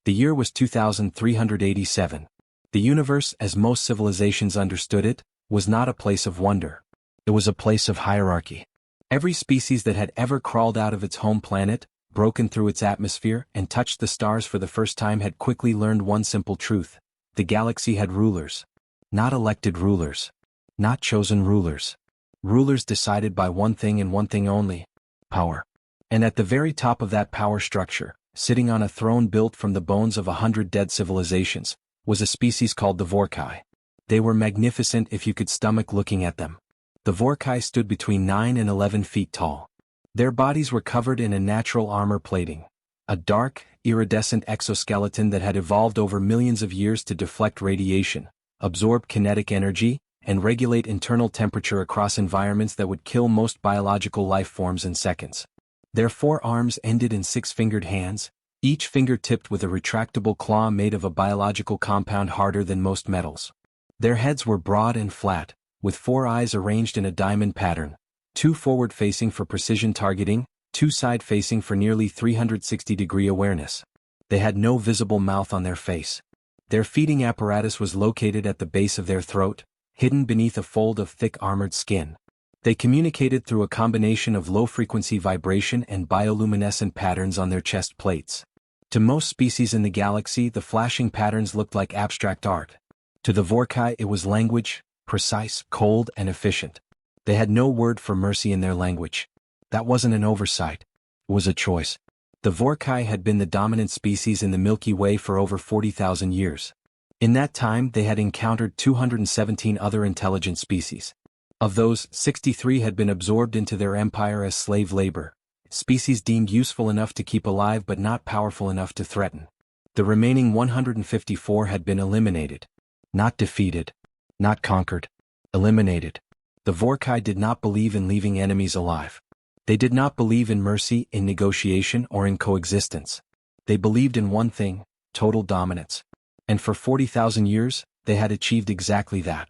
The year was 2387. The universe, as most civilizations understood it, was not a place of wonder. It was a place of hierarchy. Every species that had ever crawled out of its home planet, broken through its atmosphere, and touched the stars for the first time had quickly learned one simple truth. The galaxy had rulers. Not elected rulers. Not chosen rulers. Rulers decided by one thing and one thing only: power. And at the very top of that power structure, sitting on a throne built from the bones of 100 dead civilizations, was a species called the Vorcai. They were magnificent if you could stomach looking at them. The Vorcai stood between 9 and 11 feet tall. Their bodies were covered in a natural armor plating, a dark, iridescent exoskeleton that had evolved over millions of years to deflect radiation, absorb kinetic energy, and regulate internal temperature across environments that would kill most biological life forms in seconds. Their 4 arms ended in 6-fingered hands, each finger tipped with a retractable claw made of a biological compound harder than most metals. Their heads were broad and flat, with 4 eyes arranged in a diamond pattern, 2 forward-facing for precision targeting, 2 side-facing for nearly 360-degree awareness. They had no visible mouth on their face. Their feeding apparatus was located at the base of their throat, hidden beneath a fold of thick armored skin. They communicated through a combination of low-frequency vibration and bioluminescent patterns on their chest plates. To most species in the galaxy, the flashing patterns looked like abstract art. To the Vorcai, it was language, precise, cold, and efficient. They had no word for mercy in their language. That wasn't an oversight. It was a choice. The Vorcai had been the dominant species in the Milky Way for over 40,000 years. In that time, they had encountered 217 other intelligent species. Of those, 63 had been absorbed into their empire as slave labor, species deemed useful enough to keep alive but not powerful enough to threaten. The remaining 154 had been eliminated. Not defeated. Not conquered. Eliminated. The Vorcai did not believe in leaving enemies alive. They did not believe in mercy, in negotiation, or in coexistence. They believed in one thing: total dominance. And for 40,000 years, they had achieved exactly that.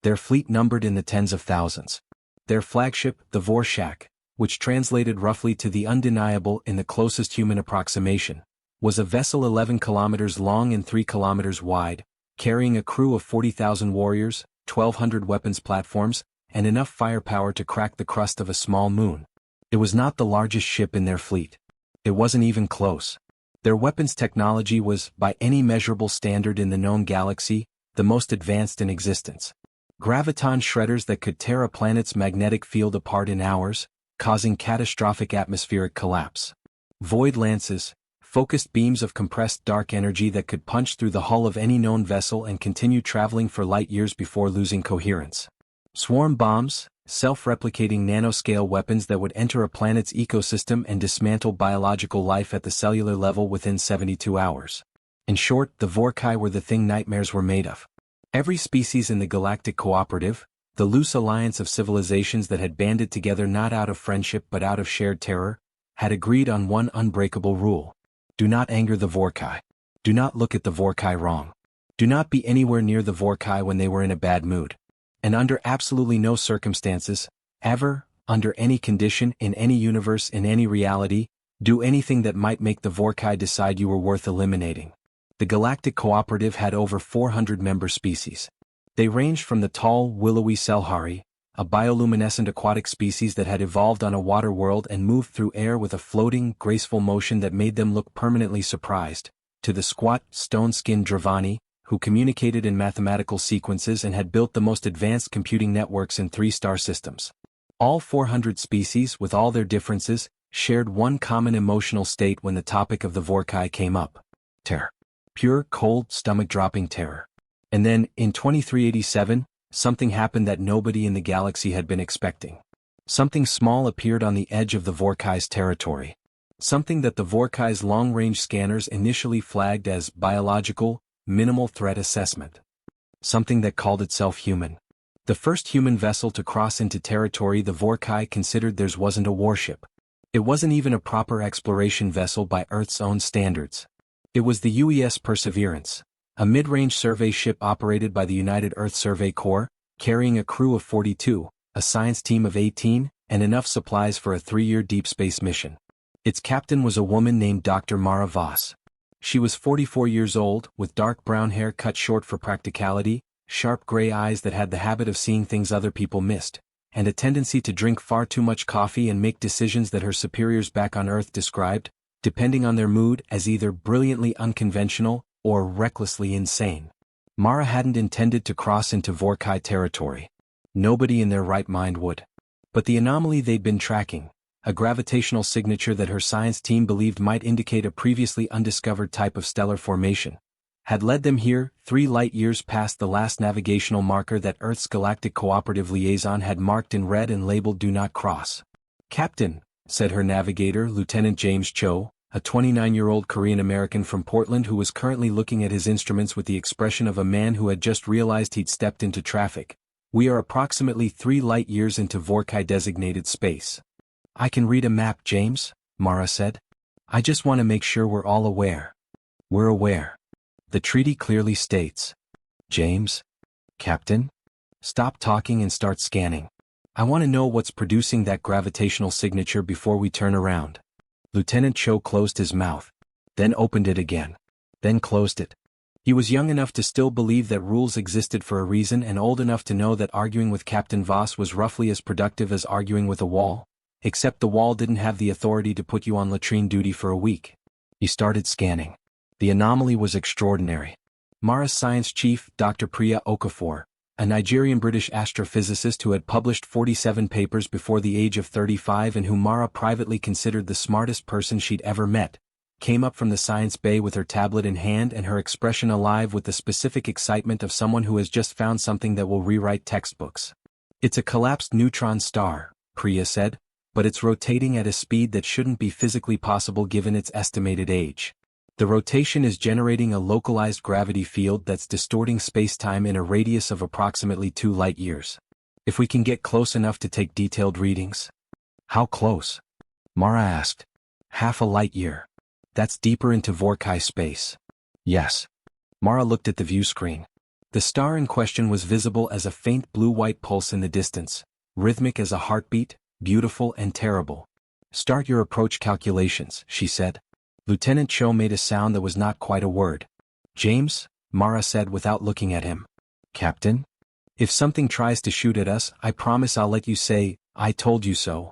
Their fleet numbered in the tens of thousands. Their flagship, the Vorcai, which translated roughly to the undeniable in the closest human approximation, was a vessel 11 kilometers long and 3 kilometers wide, carrying a crew of 40,000 warriors, 1,200 weapons platforms, and enough firepower to crack the crust of a small moon. It was not the largest ship in their fleet. It wasn't even close. Their weapons technology was, by any measurable standard in the known galaxy, the most advanced in existence. Graviton shredders that could tear a planet's magnetic field apart in hours, causing catastrophic atmospheric collapse. Void lances, focused beams of compressed dark energy that could punch through the hull of any known vessel and continue traveling for light years before losing coherence. Swarm bombs, self-replicating nanoscale weapons that would enter a planet's ecosystem and dismantle biological life at the cellular level within 72 hours. In short, the Vorcai were the thing nightmares were made of. Every species in the Galactic Cooperative, the loose alliance of civilizations that had banded together not out of friendship but out of shared terror, had agreed on one unbreakable rule: do not anger the Vorcai. Do not look at the Vorcai wrong. Do not be anywhere near the Vorcai when they were in a bad mood. And under absolutely no circumstances, ever, under any condition, in any universe, in any reality, do anything that might make the Vorcai decide you were worth eliminating. The Galactic Cooperative had over 400 member species. They ranged from the tall, willowy Salhari, a bioluminescent aquatic species that had evolved on a water world and moved through air with a floating, graceful motion that made them look permanently surprised, to the squat, stone-skinned Dravani, who communicated in mathematical sequences and had built the most advanced computing networks in 3-star systems. All 400 species, with all their differences, shared one common emotional state when the topic of the Vorcai came up: terror. Pure, cold, stomach-dropping terror. And then, in 2387, something happened that nobody in the galaxy had been expecting. Something small appeared on the edge of the Vorcai's territory. Something that the Vorcai's long-range scanners initially flagged as biological, minimal threat assessment. Something that called itself human. The first human vessel to cross into territory the Vorcai considered theirs wasn't a warship. It wasn't even a proper exploration vessel by Earth's own standards. It was the UES Perseverance, a mid-range survey ship operated by the United Earth Survey Corps, carrying a crew of 42, a science team of 18, and enough supplies for a 3-year deep space mission. Its captain was a woman named Dr. Mara Voss. She was 44 years old, with dark brown hair cut short for practicality, sharp gray eyes that had the habit of seeing things other people missed, and a tendency to drink far too much coffee and make decisions that her superiors back on Earth described, depending on their mood, as either brilliantly unconventional or recklessly insane. Mara hadn't intended to cross into Vorcai territory. Nobody in their right mind would. But the anomaly they'd been tracking, a gravitational signature that her science team believed might indicate a previously undiscovered type of stellar formation, had led them here, 3 light-years past the last navigational marker that Earth's Galactic Cooperative Liaison had marked in red and labeled "Do Not Cross." "Captain," said her navigator, Lieutenant James Cho, a 29-year-old Korean-American from Portland who was currently looking at his instruments with the expression of a man who had just realized he'd stepped into traffic. "We are approximately 3 light-years into Vorcai-designated space." "I can read a map, James," Mara said. "I just want to make sure we're all aware." "We're aware. The treaty clearly states." "James? Captain? Stop talking and start scanning. I want to know what's producing that gravitational signature before we turn around." Lieutenant Cho closed his mouth, then opened it again, then closed it. He was young enough to still believe that rules existed for a reason and old enough to know that arguing with Captain Voss was roughly as productive as arguing with a wall, except the wall didn't have the authority to put you on latrine duty for a week. He started scanning. The anomaly was extraordinary. Mara's science chief, Dr. Priya Okafor, a Nigerian-British astrophysicist who had published 47 papers before the age of 35 and whom Mara privately considered the smartest person she'd ever met, came up from the science bay with her tablet in hand and her expression alive with the specific excitement of someone who has just found something that will rewrite textbooks. "It's a collapsed neutron star," Priya said, "but it's rotating at a speed that shouldn't be physically possible given its estimated age. The rotation is generating a localized gravity field that's distorting spacetime in a radius of approximately 2 light-years. If we can get close enough to take detailed readings." "How close?" Mara asked. "Half a light-year. That's deeper into Vorcai space." "Yes." Mara looked at the view screen. The star in question was visible as a faint blue-white pulse in the distance, rhythmic as a heartbeat, beautiful and terrible. "Start your approach calculations," she said. Lieutenant Cho made a sound that was not quite a word. "James," Mara said without looking at him. "Captain? If something tries to shoot at us, I promise I'll let you say, 'I told you so.'"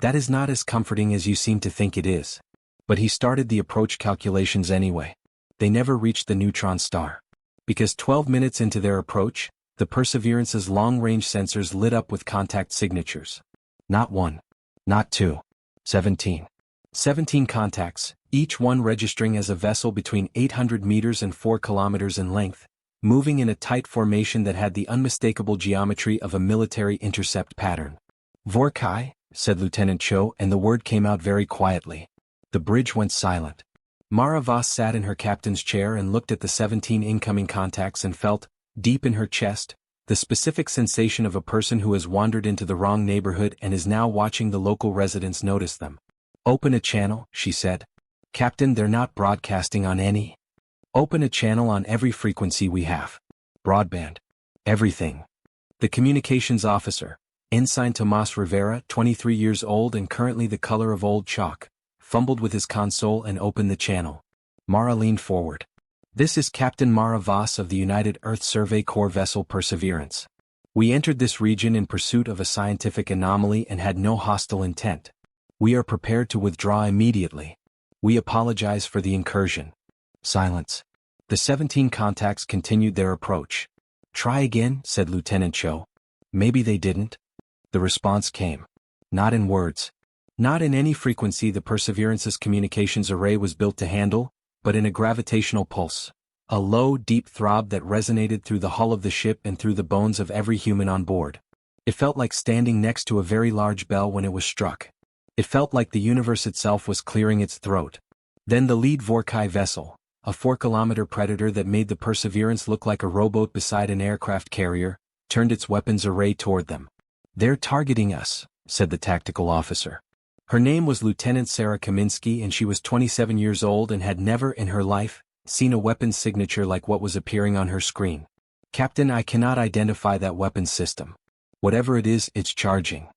That is not as comforting as you seem to think it is. But he started the approach calculations anyway. They never reached the neutron star. Because 12 minutes into their approach, the Perseverance's long-range sensors lit up with contact signatures. Not 1. Not 2. 17. 17 contacts, each one registering as a vessel between 800 meters and 4 kilometers in length, moving in a tight formation that had the unmistakable geometry of a military intercept pattern. "Vorcai," said Lieutenant Cho, and the word came out very quietly. The bridge went silent. Mara Voss sat in her captain's chair and looked at the 17 incoming contacts and felt, deep in her chest, the specific sensation of a person who has wandered into the wrong neighborhood and is now watching the local residents notice them. "Open a channel," she said. "Captain, they're not broadcasting on any." "Open a channel on every frequency we have. Broadband. Everything." The communications officer, Ensign Tomas Rivera, 23 years old and currently the color of old chalk, fumbled with his console and opened the channel. Mara leaned forward. "This is Captain Mara Voss of the United Earth Survey Corps vessel Perseverance. We entered this region in pursuit of a scientific anomaly and had no hostile intent. We are prepared to withdraw immediately. We apologize for the incursion." Silence. The 17 contacts continued their approach. "Try again," said Lieutenant Cho. "Maybe they didn't." The response came. Not in words. Not in any frequency the Perseverance's communications array was built to handle, but in a gravitational pulse. A low, deep throb that resonated through the hull of the ship and through the bones of every human on board. It felt like standing next to a very large bell when it was struck. It felt like the universe itself was clearing its throat. Then the lead Vorcai vessel, a 4-kilometer predator that made the Perseverance look like a rowboat beside an aircraft carrier, turned its weapons array toward them. "They're targeting us," said the tactical officer. Her name was Lieutenant Sarah Kaminsky and she was 27 years old and had never in her life seen a weapons signature like what was appearing on her screen. "Captain, I cannot identify that weapons system. Whatever it is, it's charging."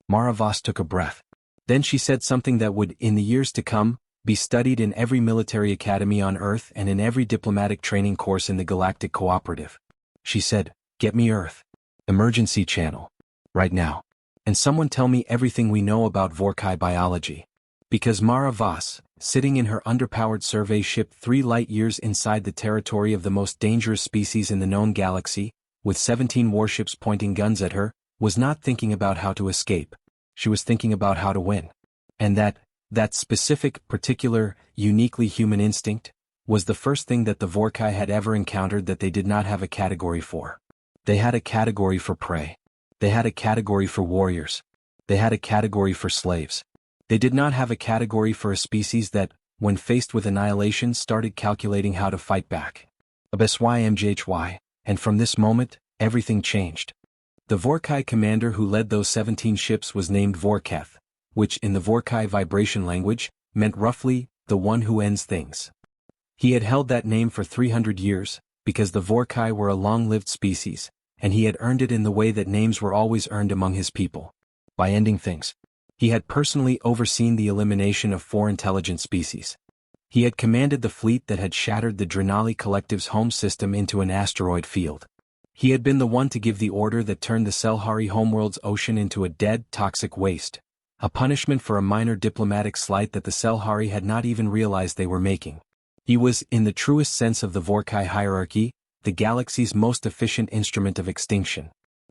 Mara Voss took a breath. Then she said something that would, in the years to come, be studied in every military academy on Earth and in every diplomatic training course in the Galactic Cooperative. She said, "Get me Earth. Emergency channel. Right now. And someone tell me everything we know about Vorcai biology." Because Mara Voss, sitting in her underpowered survey ship 3 light-years inside the territory of the most dangerous species in the known galaxy, with 17 warships pointing guns at her, was not thinking about how to escape. She was thinking about how to win. And that specific, particular, uniquely human instinct, was the first thing that the Vorcai had ever encountered that they did not have a category for. They had a category for prey. They had a category for warriors. They had a category for slaves. They did not have a category for a species that, when faced with annihilation, started calculating how to fight back. HFY, and from this moment, everything changed. The Vorcai commander who led those 17 ships was named Vorketh, which in the Vorcai vibration language, meant roughly, the one who ends things. He had held that name for 300 years, because the Vorcai were a long-lived species, and he had earned it in the way that names were always earned among his people. By ending things. He had personally overseen the elimination of 4 intelligent species. He had commanded the fleet that had shattered the Drenali Collective's home system into an asteroid field. He had been the one to give the order that turned the Salhari homeworld's ocean into a dead, toxic waste, a punishment for a minor diplomatic slight that the Salhari had not even realized they were making. He was, in the truest sense of the Vorcai hierarchy, the galaxy's most efficient instrument of extinction.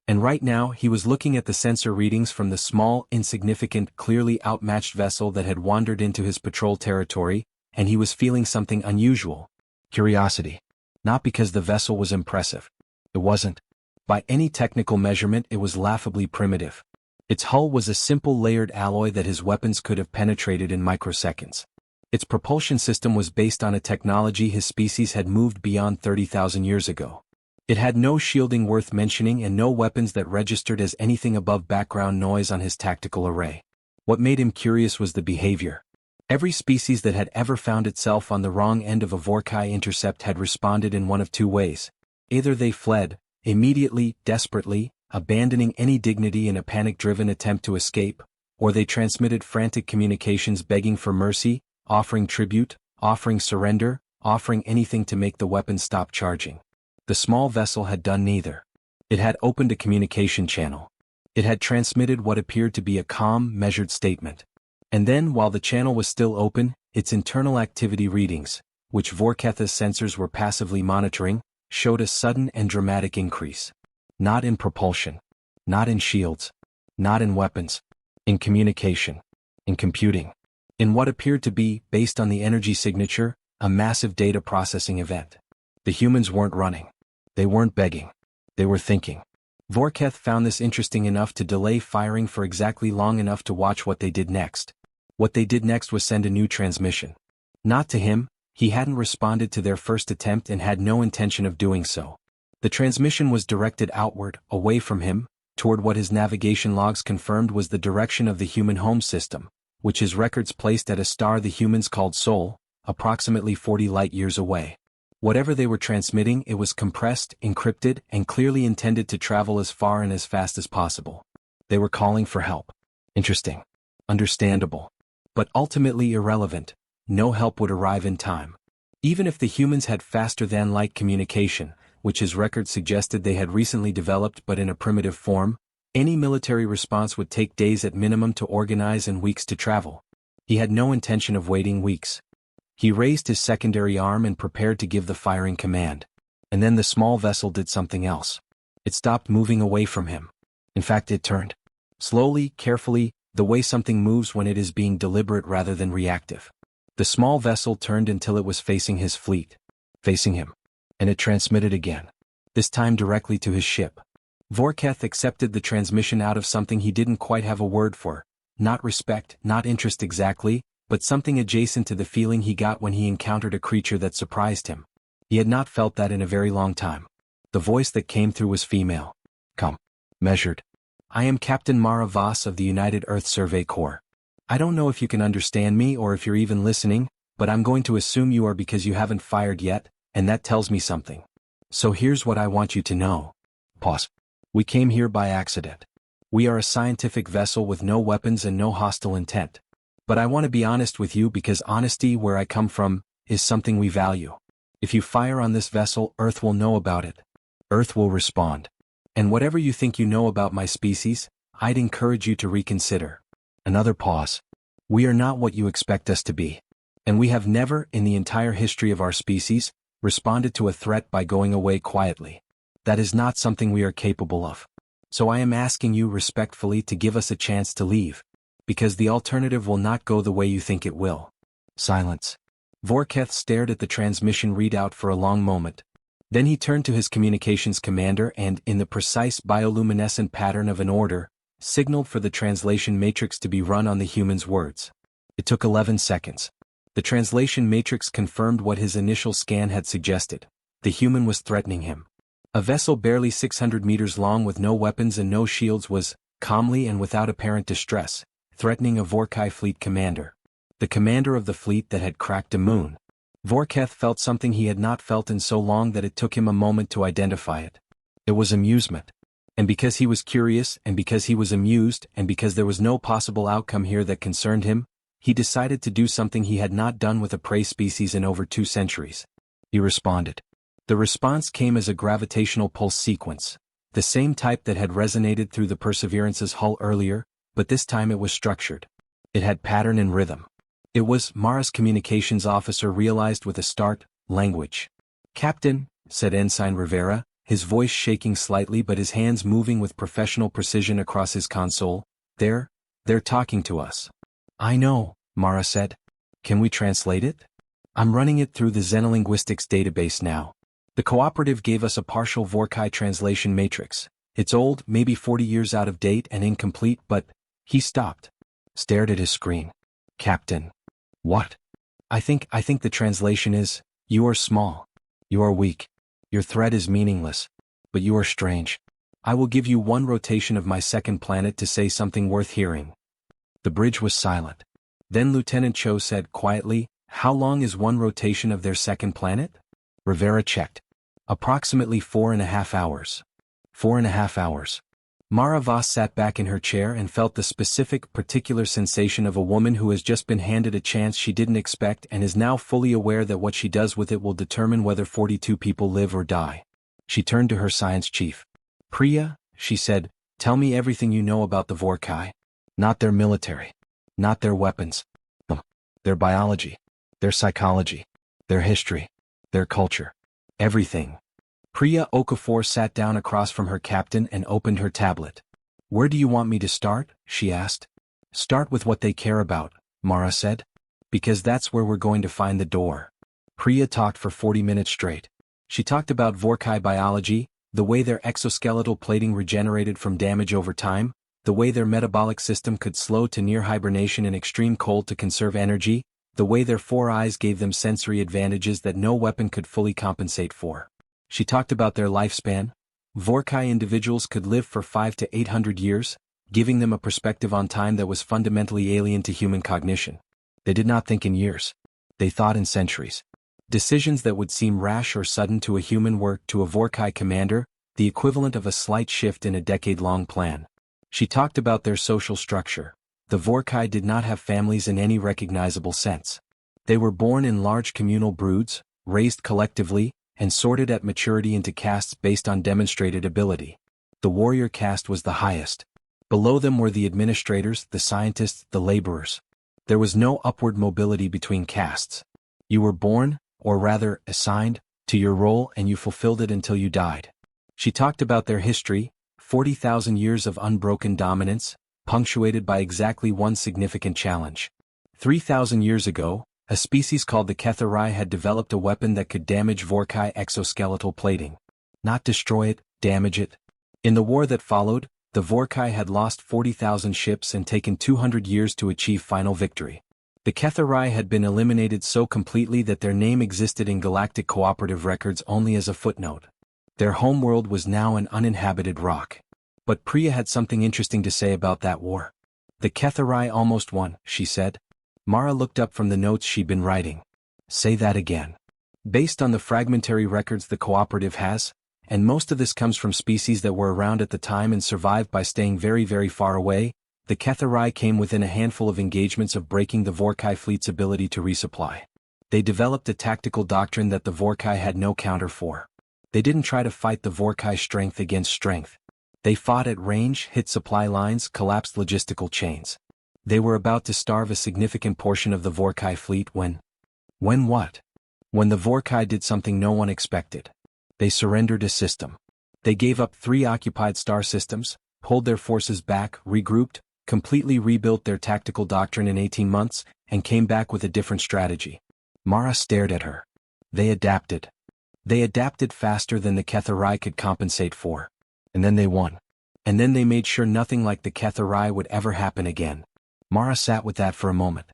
And right now he was looking at the sensor readings from the small, insignificant, clearly outmatched vessel that had wandered into his patrol territory, and he was feeling something unusual. Curiosity. Not because the vessel was impressive. It wasn't. By any technical measurement it was laughably primitive. Its hull was a simple layered alloy that his weapons could have penetrated in microseconds. Its propulsion system was based on a technology his species had moved beyond 30,000 years ago. It had no shielding worth mentioning and no weapons that registered as anything above background noise on his tactical array. What made him curious was the behavior. Every species that had ever found itself on the wrong end of a Vorcai intercept had responded in one of 2 ways. Either they fled, immediately, desperately, abandoning any dignity in a panic-driven attempt to escape, or they transmitted frantic communications begging for mercy, offering tribute, offering surrender, offering anything to make the weapon stop charging. The small vessel had done neither. It had opened a communication channel. It had transmitted what appeared to be a calm, measured statement. And then, while the channel was still open, its internal activity readings, which Vorketh's sensors were passively monitoring, showed a sudden and dramatic increase. Not in propulsion. Not in shields. Not in weapons. In communication. In computing. In what appeared to be, based on the energy signature, a massive data processing event. The humans weren't running. They weren't begging. They were thinking. Vorketh found this interesting enough to delay firing for exactly long enough to watch what they did next. What they did next was send a new transmission. Not to him, he hadn't responded to their first attempt and had no intention of doing so. The transmission was directed outward, away from him, toward what his navigation logs confirmed was the direction of the human home system, which his records placed at a star the humans called Sol, approximately 40 light-years away. Whatever they were transmitting, it was compressed, encrypted, and clearly intended to travel as far and as fast as possible. They were calling for help. Interesting. Understandable. But ultimately irrelevant. No help would arrive in time. Even if the humans had faster-than-light communication, which his records suggested they had recently developed but in a primitive form, any military response would take days at minimum to organize and weeks to travel. He had no intention of waiting weeks. He raised his secondary arm and prepared to give the firing command. And then the small vessel did something else. It stopped moving away from him. In fact, it turned. Slowly, carefully, the way something moves when it is being deliberate rather than reactive. The small vessel turned until it was facing his fleet. Facing him. And it transmitted again. This time directly to his ship. Vorketh accepted the transmission out of something he didn't quite have a word for. Not respect, not interest exactly, but something adjacent to the feeling he got when he encountered a creature that surprised him. He had not felt that in a very long time. The voice that came through was female. Come. Measured. I am Captain Mara Voss of the United Earth Survey Corps. I don't know if you can understand me or if you're even listening, but I'm going to assume you are because you haven't fired yet, and that tells me something. So here's what I want you to know. Pause. We came here by accident. We are a scientific vessel with no weapons and no hostile intent. But I want to be honest with you because honesty where I come from is something we value. If you fire on this vessel, Earth will know about it. Earth will respond. And whatever you think you know about my species, I'd encourage you to reconsider. Another pause. We are not what you expect us to be. And we have never, in the entire history of our species, responded to a threat by going away quietly. That is not something we are capable of. So I am asking you respectfully to give us a chance to leave. Because the alternative will not go the way you think it will. Silence. Vorcai stared at the transmission readout for a long moment. Then he turned to his communications commander and, in the precise bioluminescent pattern of an order, signaled for the translation matrix to be run on the human's words. It took 11 seconds. The translation matrix confirmed what his initial scan had suggested. The human was threatening him. A vessel barely 600 meters long with no weapons and no shields was, calmly and without apparent distress, threatening a Vorcai fleet commander. The commander of the fleet that had cracked a moon. Vorcai felt something he had not felt in so long that it took him a moment to identify it. It was amusement. And because he was curious, and because he was amused, and because there was no possible outcome here that concerned him, he decided to do something he had not done with a prey species in over 2 centuries. He responded. The response came as a gravitational pulse sequence, the same type that had resonated through the Perseverance's hull earlier, but this time it was structured. It had pattern and rhythm. It was, Mara's communications officer realized with a start, language. Captain, said Ensign Rivera, his voice shaking slightly but his hands moving with professional precision across his console, they're talking to us. I know, Mara said. Can we translate it? I'm running it through the Xenolinguistics database now. The cooperative gave us a partial Vorcai translation matrix. It's old, maybe 40 years out of date and incomplete, but... He stopped. Stared at his screen. Captain. What? I think the translation is, you are small. You are weak. Your threat is meaningless. But you are strange. I will give you 1 rotation of my second planet to say something worth hearing. The bridge was silent. Then Lieutenant Cho said quietly, how long is 1 rotation of their second planet? Rivera checked. Approximately 4.5 hours. 4.5 hours. Mara Voss sat back in her chair and felt the specific, particular sensation of a woman who has just been handed a chance she didn't expect and is now fully aware that what she does with it will determine whether 42 people live or die. She turned to her science chief. Priya, she said, tell me everything you know about the Vorcai. Not their military. Not their weapons. Their biology. Their psychology. Their history. Their culture. Everything. Priya Okafor sat down across from her captain and opened her tablet. Where do you want me to start? She asked. Start with what they care about, Mara said. Because that's where we're going to find the door. Priya talked for 40 minutes straight. She talked about Vorcai biology, the way their exoskeletal plating regenerated from damage over time, the way their metabolic system could slow to near hibernation in extreme cold to conserve energy, the way their 4 eyes gave them sensory advantages that no weapon could fully compensate for. She talked about their lifespan. Vorcai individuals could live for 500 to 800 years, giving them a perspective on time that was fundamentally alien to human cognition. They did not think in years. They thought in centuries. Decisions that would seem rash or sudden to a human were, to a Vorcai commander, the equivalent of a slight shift in a decade-long plan. She talked about their social structure. The Vorcai did not have families in any recognizable sense. They were born in large communal broods, raised collectively, and sorted at maturity into castes based on demonstrated ability. The warrior caste was the highest. Below them were the administrators, the scientists, the laborers. There was no upward mobility between castes. You were born, or rather, assigned, to your role and you fulfilled it until you died. She talked about their history, 40,000 years of unbroken dominance, punctuated by exactly 1 significant challenge. 3,000 years ago, a species called the Ketharai had developed a weapon that could damage Vorcai exoskeletal plating. Not destroy it, damage it. In the war that followed, the Vorcai had lost 40,000 ships and taken 200 years to achieve final victory. The Ketharai had been eliminated so completely that their name existed in galactic cooperative records only as a footnote. Their homeworld was now an uninhabited rock. But Priya had something interesting to say about that war. The Ketharai almost won, she said. Mara looked up from the notes she'd been writing. Say that again. Based on the fragmentary records the cooperative has, and most of this comes from species that were around at the time and survived by staying very, very far away, The Ketharai came within a handful of engagements of breaking the Vorcai fleet's ability to resupply. They developed a tactical doctrine that the Vorcai had no counter for. They didn't try to fight the Vorcai strength against strength. They fought at range, hit supply lines, collapsed logistical chains. They were about to starve a significant portion of the Vorcai fleet when what? When the Vorcai did something no one expected. They surrendered a system. They gave up 3 occupied star systems, pulled their forces back, regrouped, completely rebuilt their tactical doctrine in 18 months, and came back with a different strategy. Mara stared at her. They adapted. They adapted faster than the Ketharai could compensate for. And then they won. And then they made sure nothing like the Ketharai would ever happen again. Mara sat with that for a moment.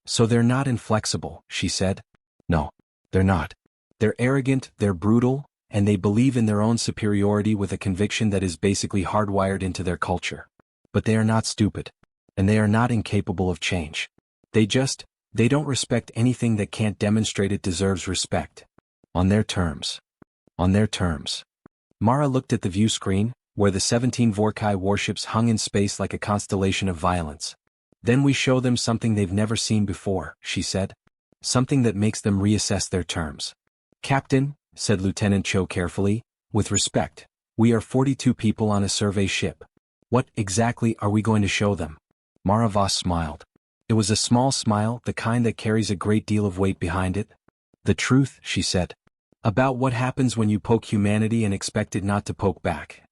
So they're not inflexible, she said. No, they're not. They're arrogant, they're brutal, and they believe in their own superiority with a conviction that is basically hardwired into their culture. But they are not stupid. And they are not incapable of change. They don't respect anything that can't demonstrate it deserves respect. On their terms. On their terms. Mara looked at the view screen, where the 17 Vorcai warships hung in space like a constellation of violence. Then we show them something they've never seen before, she said. Something that makes them reassess their terms. Captain, said Lieutenant Cho carefully, with respect, we are 42 people on a survey ship. What exactly are we going to show them? Mara Voss smiled. It was a small smile, the kind that carries a great deal of weight behind it. The truth, she said. About what happens when you poke humanity and expect it not to poke back.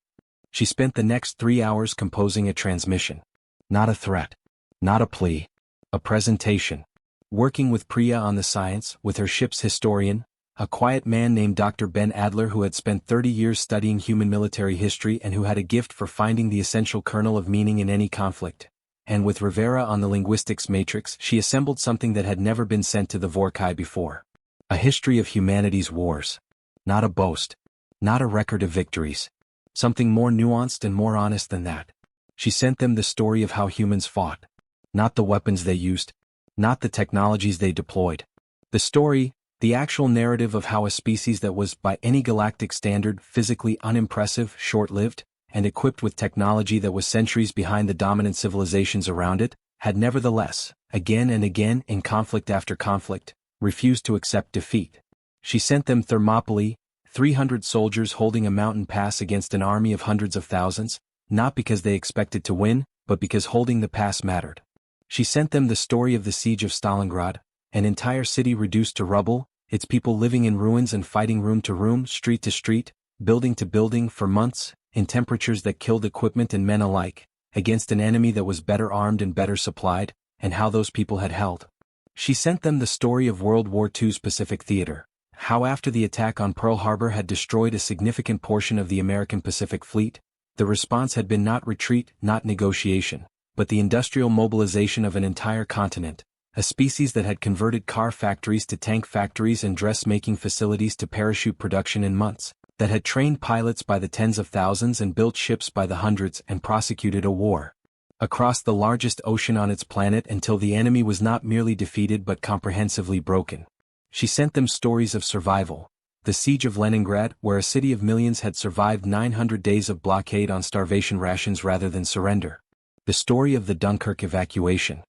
She spent the next 3 hours composing a transmission. Not a threat. Not a plea. A presentation. Working with Priya on the science, with her ship's historian, a quiet man named Dr. Ben Adler who had spent 30 years studying human military history and who had a gift for finding the essential kernel of meaning in any conflict. And with Rivera on the linguistics matrix, she assembled something that had never been sent to the Vorcai before. A history of humanity's wars. Not a boast. Not a record of victories. Something more nuanced and more honest than that. She sent them the story of how humans fought. Not the weapons they used. Not the technologies they deployed. The story, the actual narrative of how a species that was, by any galactic standard, physically unimpressive, short-lived, and equipped with technology that was centuries behind the dominant civilizations around it, had nevertheless, again and again in conflict after conflict, refused to accept defeat. She sent them Thermopylae, 300 soldiers holding a mountain pass against an army of hundreds of thousands, not because they expected to win, but because holding the pass mattered. She sent them the story of the siege of Stalingrad, an entire city reduced to rubble, its people living in ruins and fighting room to room, street to street, building to building for months, in temperatures that killed equipment and men alike, against an enemy that was better armed and better supplied, and how those people had held. She sent them the story of World War II's Pacific Theater, how after the attack on Pearl Harbor had destroyed a significant portion of the American Pacific Fleet, the response had been not retreat, not negotiation, but the industrial mobilization of an entire continent, a species that had converted car factories to tank factories and dressmaking facilities to parachute production in months, that had trained pilots by the tens of thousands and built ships by the hundreds and prosecuted a war across the largest ocean on its planet until the enemy was not merely defeated but comprehensively broken. She sent them stories of survival, the siege of Leningrad, where a city of millions had survived 900 days of blockade on starvation rations rather than surrender, the story of the Dunkirk evacuation,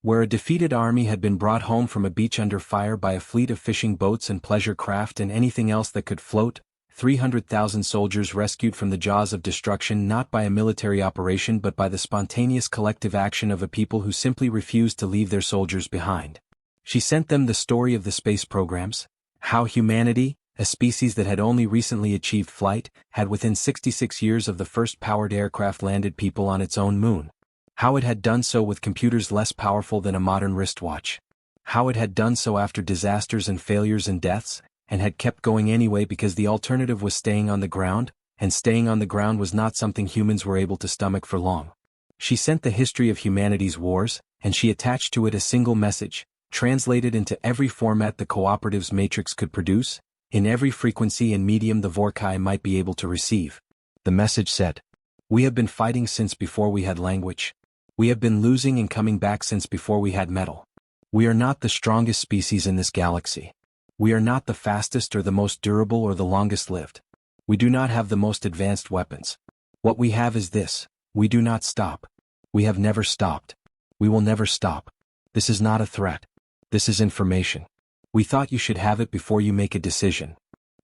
where a defeated army had been brought home from a beach under fire by a fleet of fishing boats and pleasure craft and anything else that could float, 300,000 soldiers rescued from the jaws of destruction not by a military operation but by the spontaneous collective action of a people who simply refused to leave their soldiers behind. She sent them the story of the space programs, how humanity, a species that had only recently achieved flight, had within 66 years of the first powered aircraft landed people on its own moon. How it had done so with computers less powerful than a modern wristwatch. How it had done so after disasters and failures and deaths, and had kept going anyway because the alternative was staying on the ground, and staying on the ground was not something humans were able to stomach for long. She sent the history of humanity's wars, and she attached to it a single message, translated into every format the cooperative's matrix could produce, in every frequency and medium the Vorcai might be able to receive. The message said, "We have been fighting since before we had language. We have been losing and coming back since before we had metal. We are not the strongest species in this galaxy. We are not the fastest or the most durable or the longest lived. We do not have the most advanced weapons. What we have is this: we do not stop. We have never stopped. We will never stop. This is not a threat. This is information. We thought you should have it before you make a decision."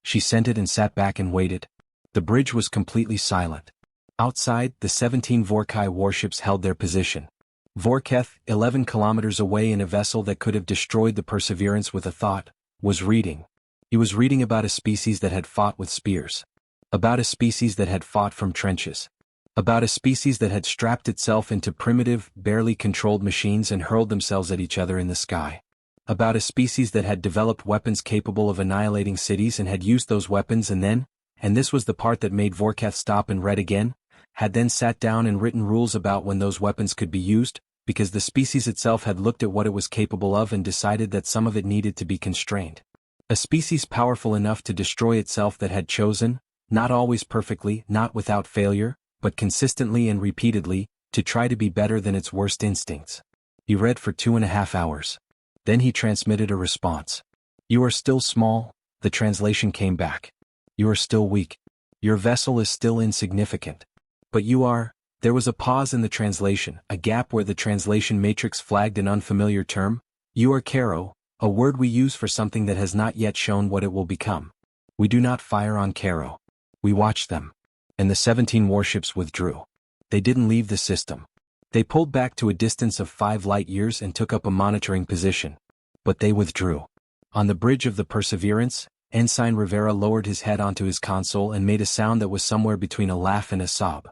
She sent it and sat back and waited. The bridge was completely silent. Outside, the 17 Vorcai warships held their position. Vorcai, 11 kilometers away in a vessel that could have destroyed the Perseverance with a thought, was reading. He was reading about a species that had fought with spears. About a species that had fought from trenches. About a species that had strapped itself into primitive, barely controlled machines and hurled themselves at each other in the sky. About a species that had developed weapons capable of annihilating cities and had used those weapons and then, and this was the part that made Vorcai stop and read again, had then sat down and written rules about when those weapons could be used, because the species itself had looked at what it was capable of and decided that some of it needed to be constrained. A species powerful enough to destroy itself that had chosen, not always perfectly, not without failure, but consistently and repeatedly, to try to be better than its worst instincts. He read for 2.5 hours. Then he transmitted a response. "You are still small," the translation came back. "You are still weak. Your vessel is still insignificant. But you are." There was a pause in the translation, a gap where the translation matrix flagged an unfamiliar term. "You are Caro, a word we use for something that has not yet shown what it will become. We do not fire on Caro. We watch them." And the 17 warships withdrew. They didn't leave the system. They pulled back to a distance of 5 light-years and took up a monitoring position. But they withdrew. On the bridge of the Perseverance, Ensign Rivera lowered his head onto his console and made a sound that was somewhere between a laugh and a sob.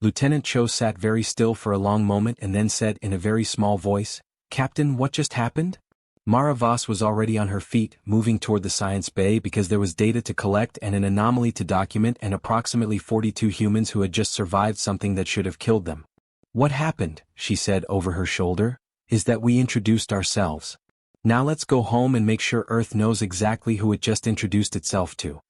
Lieutenant Cho sat very still for a long moment and then said in a very small voice, "Captain, what just happened?" Mara Voss was already on her feet, moving toward the science bay because there was data to collect and an anomaly to document and approximately 42 humans who had just survived something that should have killed them. "What happened," she said over her shoulder, "is that we introduced ourselves. Now let's go home and make sure Earth knows exactly who it just introduced itself to."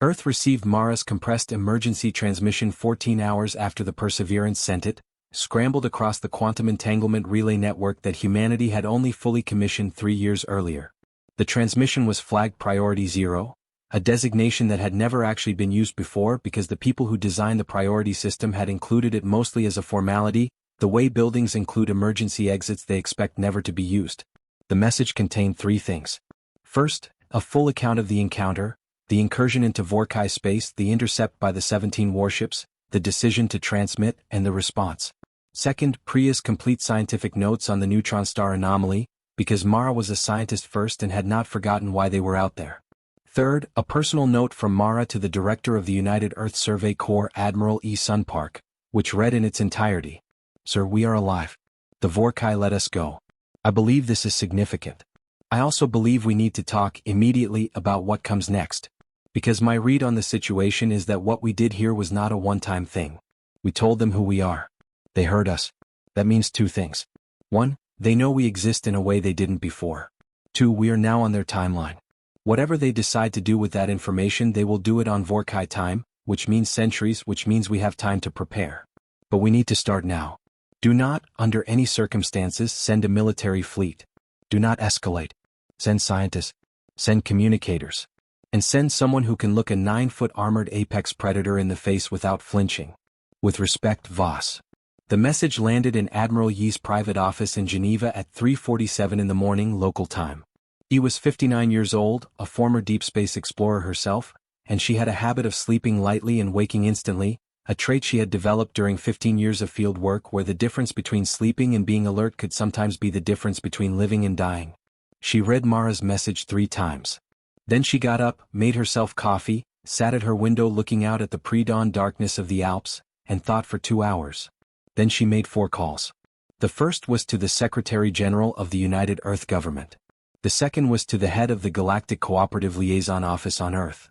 Earth received Mara's compressed emergency transmission 14 hours after the Perseverance sent it, scrambled across the quantum entanglement relay network that humanity had only fully commissioned 3 years earlier. The transmission was flagged Priority 0, a designation that had never actually been used before because the people who designed the priority system had included it mostly as a formality, the way buildings include emergency exits they expect never to be used. The message contained 3 things. First, a full account of the encounter, the incursion into Vorcai space, the intercept by the 17 warships, the decision to transmit, and the response. Second, Priya's complete scientific notes on the neutron star anomaly, because Mara was a scientist first and had not forgotten why they were out there. Third, a personal note from Mara to the director of the United Earth Survey Corps, Admiral E. Sunpark, which read in its entirety, "Sir, we are alive. The Vorcai let us go. I believe this is significant. I also believe we need to talk immediately about what comes next. Because my read on the situation is that what we did here was not a one-time thing. We told them who we are. They heard us. That means 2 things. 1, they know we exist in a way they didn't before. 2, we are now on their timeline. Whatever they decide to do with that information, they will do it on Vorcai time, which means centuries, which means we have time to prepare. But we need to start now. Do not, under any circumstances, send a military fleet. Do not escalate. Send scientists. Send communicators. And send someone who can look a 9-foot armored apex predator in the face without flinching. With respect, Voss." The message landed in Admiral Yi's private office in Geneva at 3:47 in the morning local time. Yi was 59 years old, a former deep space explorer herself, and she had a habit of sleeping lightly and waking instantly, a trait she had developed during 15 years of field work where the difference between sleeping and being alert could sometimes be the difference between living and dying. She read Mara's message 3 times. Then she got up, made herself coffee, sat at her window looking out at the pre-dawn darkness of the Alps, and thought for 2 hours. Then she made 4 calls. The first was to the Secretary General of the United Earth Government. The second was to the head of the Galactic Cooperative Liaison Office on Earth.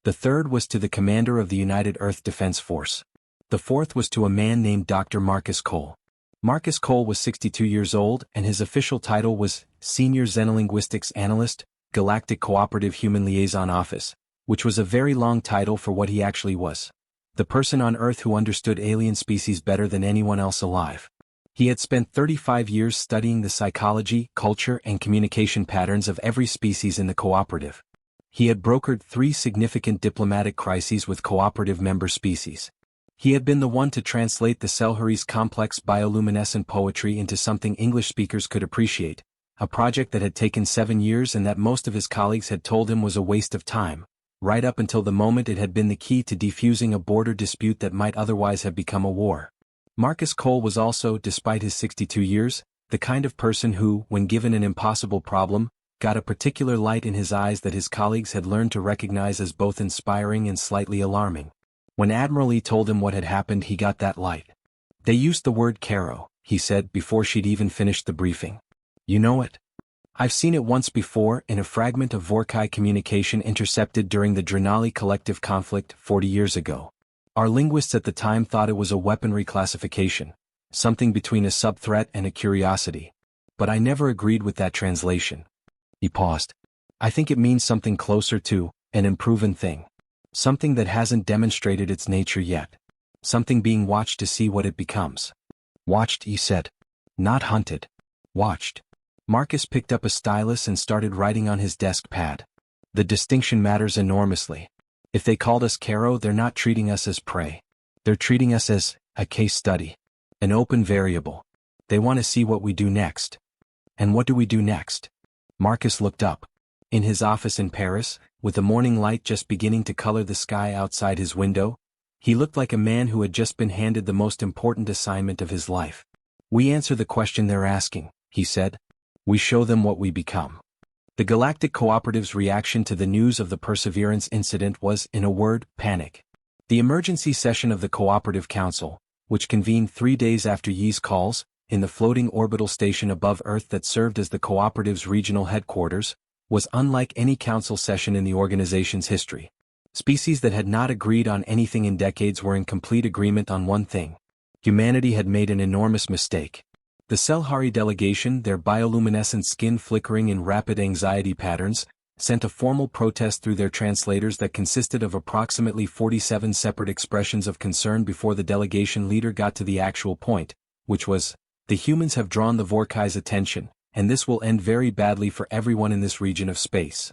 The third was to the commander of the United Earth Defense Force. The fourth was to a man named Dr. Marcus Cole. Marcus Cole was 62 years old and his official title was Senior Xenolinguistics Analyst, Galactic Cooperative Human Liaison Office, which was a very long title for what he actually was. The person on Earth who understood alien species better than anyone else alive. He had spent 35 years studying the psychology, culture, and communication patterns of every species in the cooperative. He had brokered 3 significant diplomatic crises with cooperative member species. He had been the one to translate the Salhari's complex bioluminescent poetry into something English speakers could appreciate, a project that had taken 7 years and that most of his colleagues had told him was a waste of time, right up until the moment it had been the key to defusing a border dispute that might otherwise have become a war. Marcus Cole was also, despite his 62 years, the kind of person who, when given an impossible problem, got a particular light in his eyes that his colleagues had learned to recognize as both inspiring and slightly alarming. When Admiral E told him what had happened, he got that light. "They used the word Caro," he said before she'd even finished the briefing. "You know it? I've seen it once before in a fragment of Vorcai communication intercepted during the Drenali collective conflict 40 years ago. Our linguists at the time thought it was a weaponry classification, something between a sub-threat and a curiosity. But I never agreed with that translation." He paused. "I think it means something closer to an unproven thing. Something that hasn't demonstrated its nature yet. Something being watched to see what it becomes." "Watched," he said. "Not hunted. Watched." Marcus picked up a stylus and started writing on his desk pad. "The distinction matters enormously. If they called us Caro, they're not treating us as prey. They're treating us as a case study. An open variable. They want to see what we do next." "And what do we do next?" Marcus looked up. In his office in Paris, with the morning light just beginning to color the sky outside his window, he looked like a man who had just been handed the most important assignment of his life. "We answer the question they're asking," he said. "We show them what we become." The Galactic Cooperative's reaction to the news of the Perseverance incident was, in a word, panic. The emergency session of the Cooperative Council, which convened 3 days after Yi's calls, in the floating orbital station above Earth that served as the Cooperative's regional headquarters, was unlike any council session in the organization's history. Species that had not agreed on anything in decades were in complete agreement on one thing. Humanity had made an enormous mistake. The Salhari delegation, their bioluminescent skin flickering in rapid anxiety patterns, sent a formal protest through their translators that consisted of approximately 47 separate expressions of concern before the delegation leader got to the actual point, which was, "The humans have drawn the Vorcai's attention, and this will end very badly for everyone in this region of space."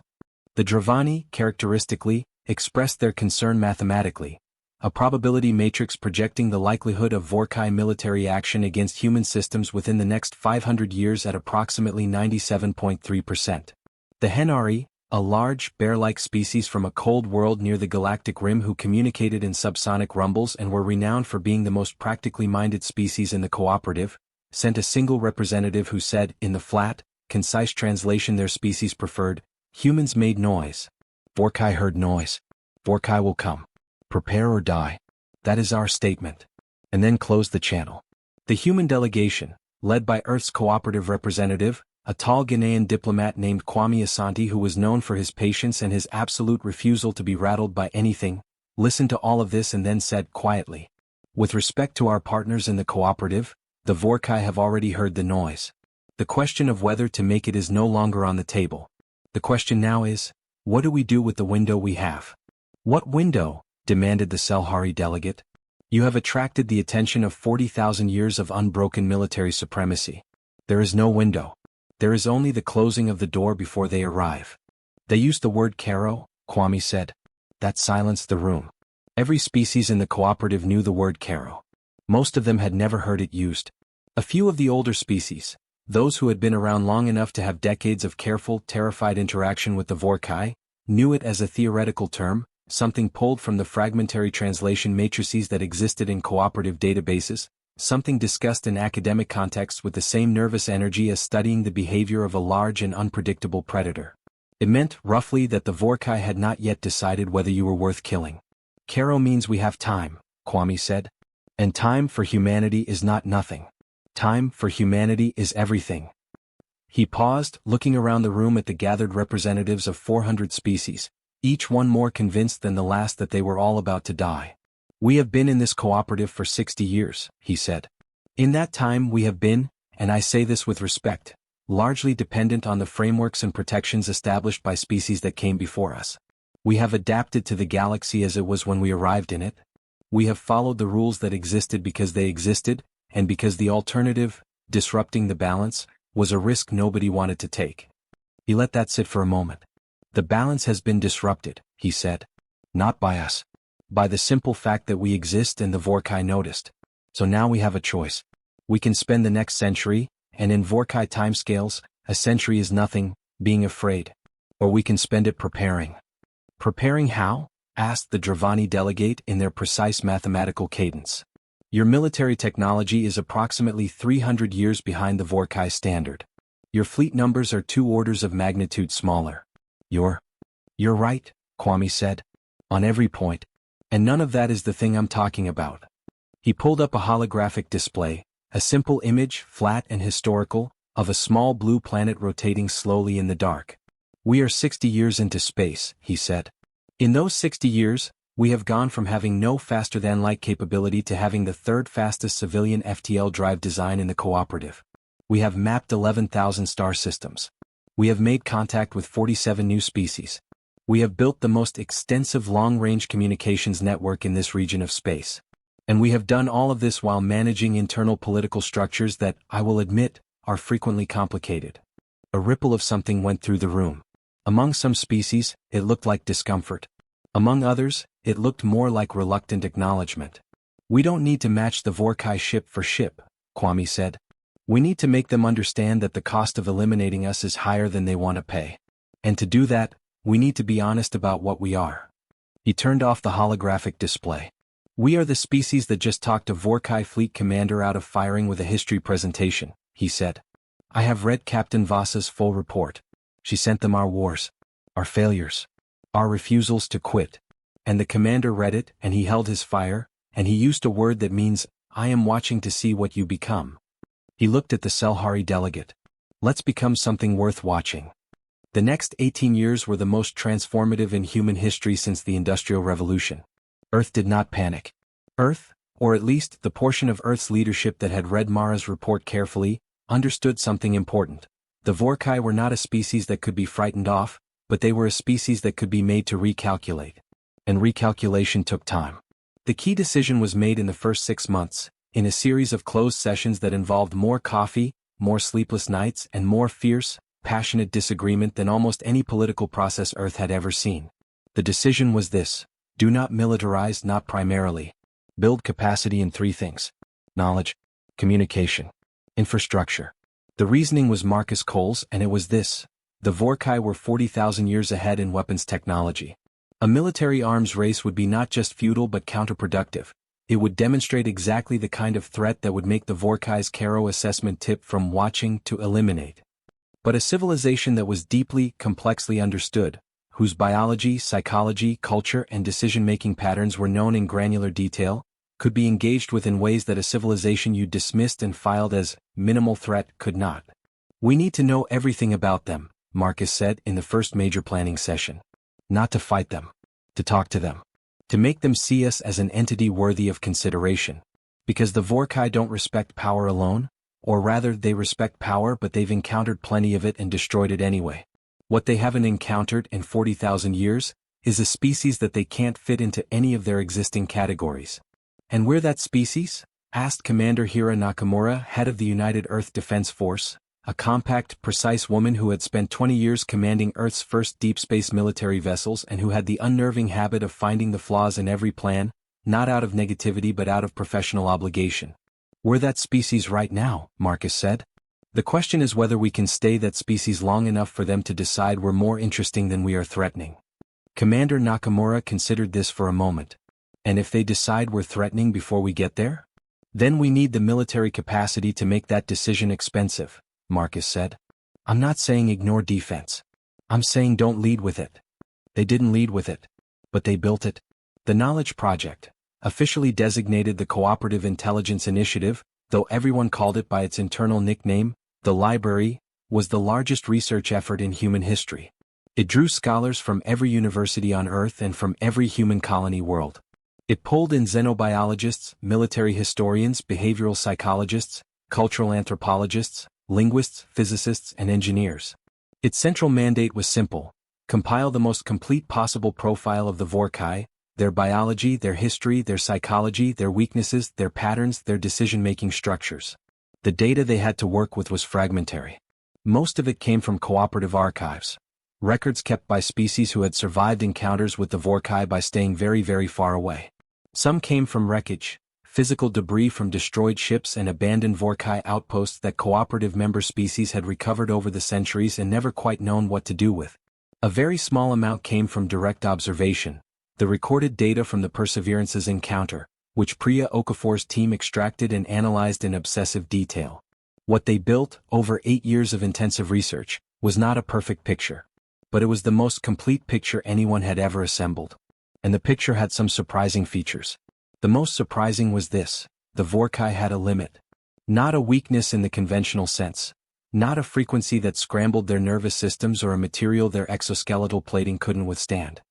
The Dravani, characteristically, expressed their concern mathematically, a probability matrix projecting the likelihood of Vorcai military action against human systems within the next 500 years at approximately 97.3%. The Henari, a large, bear-like species from a cold world near the galactic rim who communicated in subsonic rumbles and were renowned for being the most practically minded species in the cooperative, sent a single representative who said, in the flat, concise translation their species preferred, "Humans made noise. Vorcai heard noise. Vorcai will come. Prepare or die. That is our statement." And then closed the channel. The human delegation, led by Earth's cooperative representative, a tall Ghanaian diplomat named Kwame Asante who was known for his patience and his absolute refusal to be rattled by anything, listened to all of this and then said quietly, "With respect to our partners in the cooperative, the Vorcai have already heard the noise. The question of whether to make it is no longer on the table. The question now is, what do we do with the window we have?" "What window?" demanded the Salhari delegate. "You have attracted the attention of 40,000 years of unbroken military supremacy. There is no window. There is only the closing of the door before they arrive." "They used the word Caro," Kwame said. That silenced the room. Every species in the cooperative knew the word Caro. Most of them had never heard it used. A few of the older species, those who had been around long enough to have decades of careful, terrified interaction with the Vorcai, knew it as a theoretical term, something pulled from the fragmentary translation matrices that existed in cooperative databases, something discussed in academic contexts with the same nervous energy as studying the behavior of a large and unpredictable predator. It meant, roughly, that the Vorcai had not yet decided whether you were worth killing. "Caro means we have time," Kwame said. "And time for humanity is not nothing. Time for humanity is everything." He paused, looking around the room at the gathered representatives of 400 species, each one more convinced than the last that they were all about to die. "We have been in this cooperative for 60 years, he said. "In that time we have been, and I say this with respect, largely dependent on the frameworks and protections established by species that came before us. We have adapted to the galaxy as it was when we arrived in it. We have followed the rules that existed because they existed, and because the alternative, disrupting the balance, was a risk nobody wanted to take." He let that sit for a moment. "The balance has been disrupted," he said. "Not by us. By the simple fact that we exist and the Vorcai noticed. So now we have a choice. We can spend the next century, and in Vorcai timescales, a century is nothing, being afraid. Or we can spend it preparing. Preparing how? Asked the Dravani delegate in their precise mathematical cadence. Your military technology is approximately 300 years behind the Vorcai standard. Your fleet numbers are 2 orders of magnitude smaller. You're right, Kwame said. On every point. And none of that is the thing I'm talking about. He pulled up a holographic display, a simple image, flat and historical, of a small blue planet rotating slowly in the dark. We are 60 years into space, he said. In those 60 years, we have gone from having no faster-than-light capability to having the 3rd fastest civilian FTL drive design in the cooperative. We have mapped 11,000 star systems. We have made contact with 47 new species. We have built the most extensive long-range communications network in this region of space. And we have done all of this while managing internal political structures that, I will admit, are frequently complicated. A ripple of something went through the room. Among some species, it looked like discomfort. Among others, it looked more like reluctant acknowledgement. We don't need to match the Vorcai ship for ship, Kwame said. We need to make them understand that the cost of eliminating us is higher than they want to pay. And to do that, we need to be honest about what we are. He turned off the holographic display. We are the species that just talked a Vorcai fleet commander out of firing with a history presentation, he said. I have read Captain Vasa's full report. She sent them our wars, our failures, our refusals to quit. And the commander read it, and he held his fire, and he used a word that means, I am watching to see what you become. He looked at the Salhari delegate. Let's become something worth watching. The next 18 years were the most transformative in human history since the Industrial Revolution. Earth did not panic. Earth, or at least the portion of Earth's leadership that had read Mara's report carefully, understood something important. The Vorcai were not a species that could be frightened off, but they were a species that could be made to recalculate. And recalculation took time. The key decision was made in the first 6 months, in a series of closed sessions that involved more coffee, more sleepless nights, and more fierce, passionate disagreement than almost any political process Earth had ever seen. The decision was this: do not militarize, not primarily. Build capacity in 3 things: knowledge, communication, infrastructure. The reasoning was Marcus Cole's, and it was this: the Vorcai were 40,000 years ahead in weapons technology. A military arms race would be not just futile but counterproductive. It would demonstrate exactly the kind of threat that would make the Vorcai's Caro assessment tip from watching to eliminate. But a civilization that was deeply, complexly understood, whose biology, psychology, culture, and decision-making patterns were known in granular detail, could be engaged with in ways that a civilization you dismissed and filed as minimal threat could not. We need to know everything about them, Marcus said in the first major planning session. Not to fight them. To talk to them. To make them see us as an entity worthy of consideration. Because the Vorcai don't respect power alone, or rather they respect power but they've encountered plenty of it and destroyed it anyway. What they haven't encountered in 40,000 years is a species that they can't fit into any of their existing categories. And we're that species? Asked Commander Hira Nakamura, head of the United Earth Defense Force, a compact, precise woman who had spent 20 years commanding Earth's first deep space military vessels and who had the unnerving habit of finding the flaws in every plan, not out of negativity but out of professional obligation. We're that species right now, Marcus said. The question is whether we can stay that species long enough for them to decide we're more interesting than we are threatening. Commander Nakamura considered this for a moment. And if they decide we're threatening before we get there? Then we need the military capacity to make that decision expensive, Marcus said. I'm not saying ignore defense. I'm saying don't lead with it. They didn't lead with it. But they built it. The Knowledge Project, officially designated the Cooperative Intelligence Initiative, though everyone called it by its internal nickname, the Library, was the largest research effort in human history. It drew scholars from every university on Earth and from every human colony world. It pulled in xenobiologists, military historians, behavioral psychologists, cultural anthropologists, linguists, physicists, and engineers. Its central mandate was simple: compile the most complete possible profile of the Vorcai, their biology, their history, their psychology, their weaknesses, their patterns, their decision-making structures. The data they had to work with was fragmentary. Most of it came from cooperative archives. records kept by species who had survived encounters with the Vorcai by staying very, very far away. Some came from wreckage, physical debris from destroyed ships and abandoned Vorcai outposts that cooperative member species had recovered over the centuries and never quite known what to do with. A very small amount came from direct observation, the recorded data from the Perseverance's encounter, which Priya Okafor's team extracted and analyzed in obsessive detail. What they built, over 8 years of intensive research, was not a perfect picture. But it was the most complete picture anyone had ever assembled. And the picture had some surprising features. The most surprising was this: the Vorcai had a limit. Not a weakness in the conventional sense. Not a frequency that scrambled their nervous systems or a material their exoskeletal plating couldn't withstand.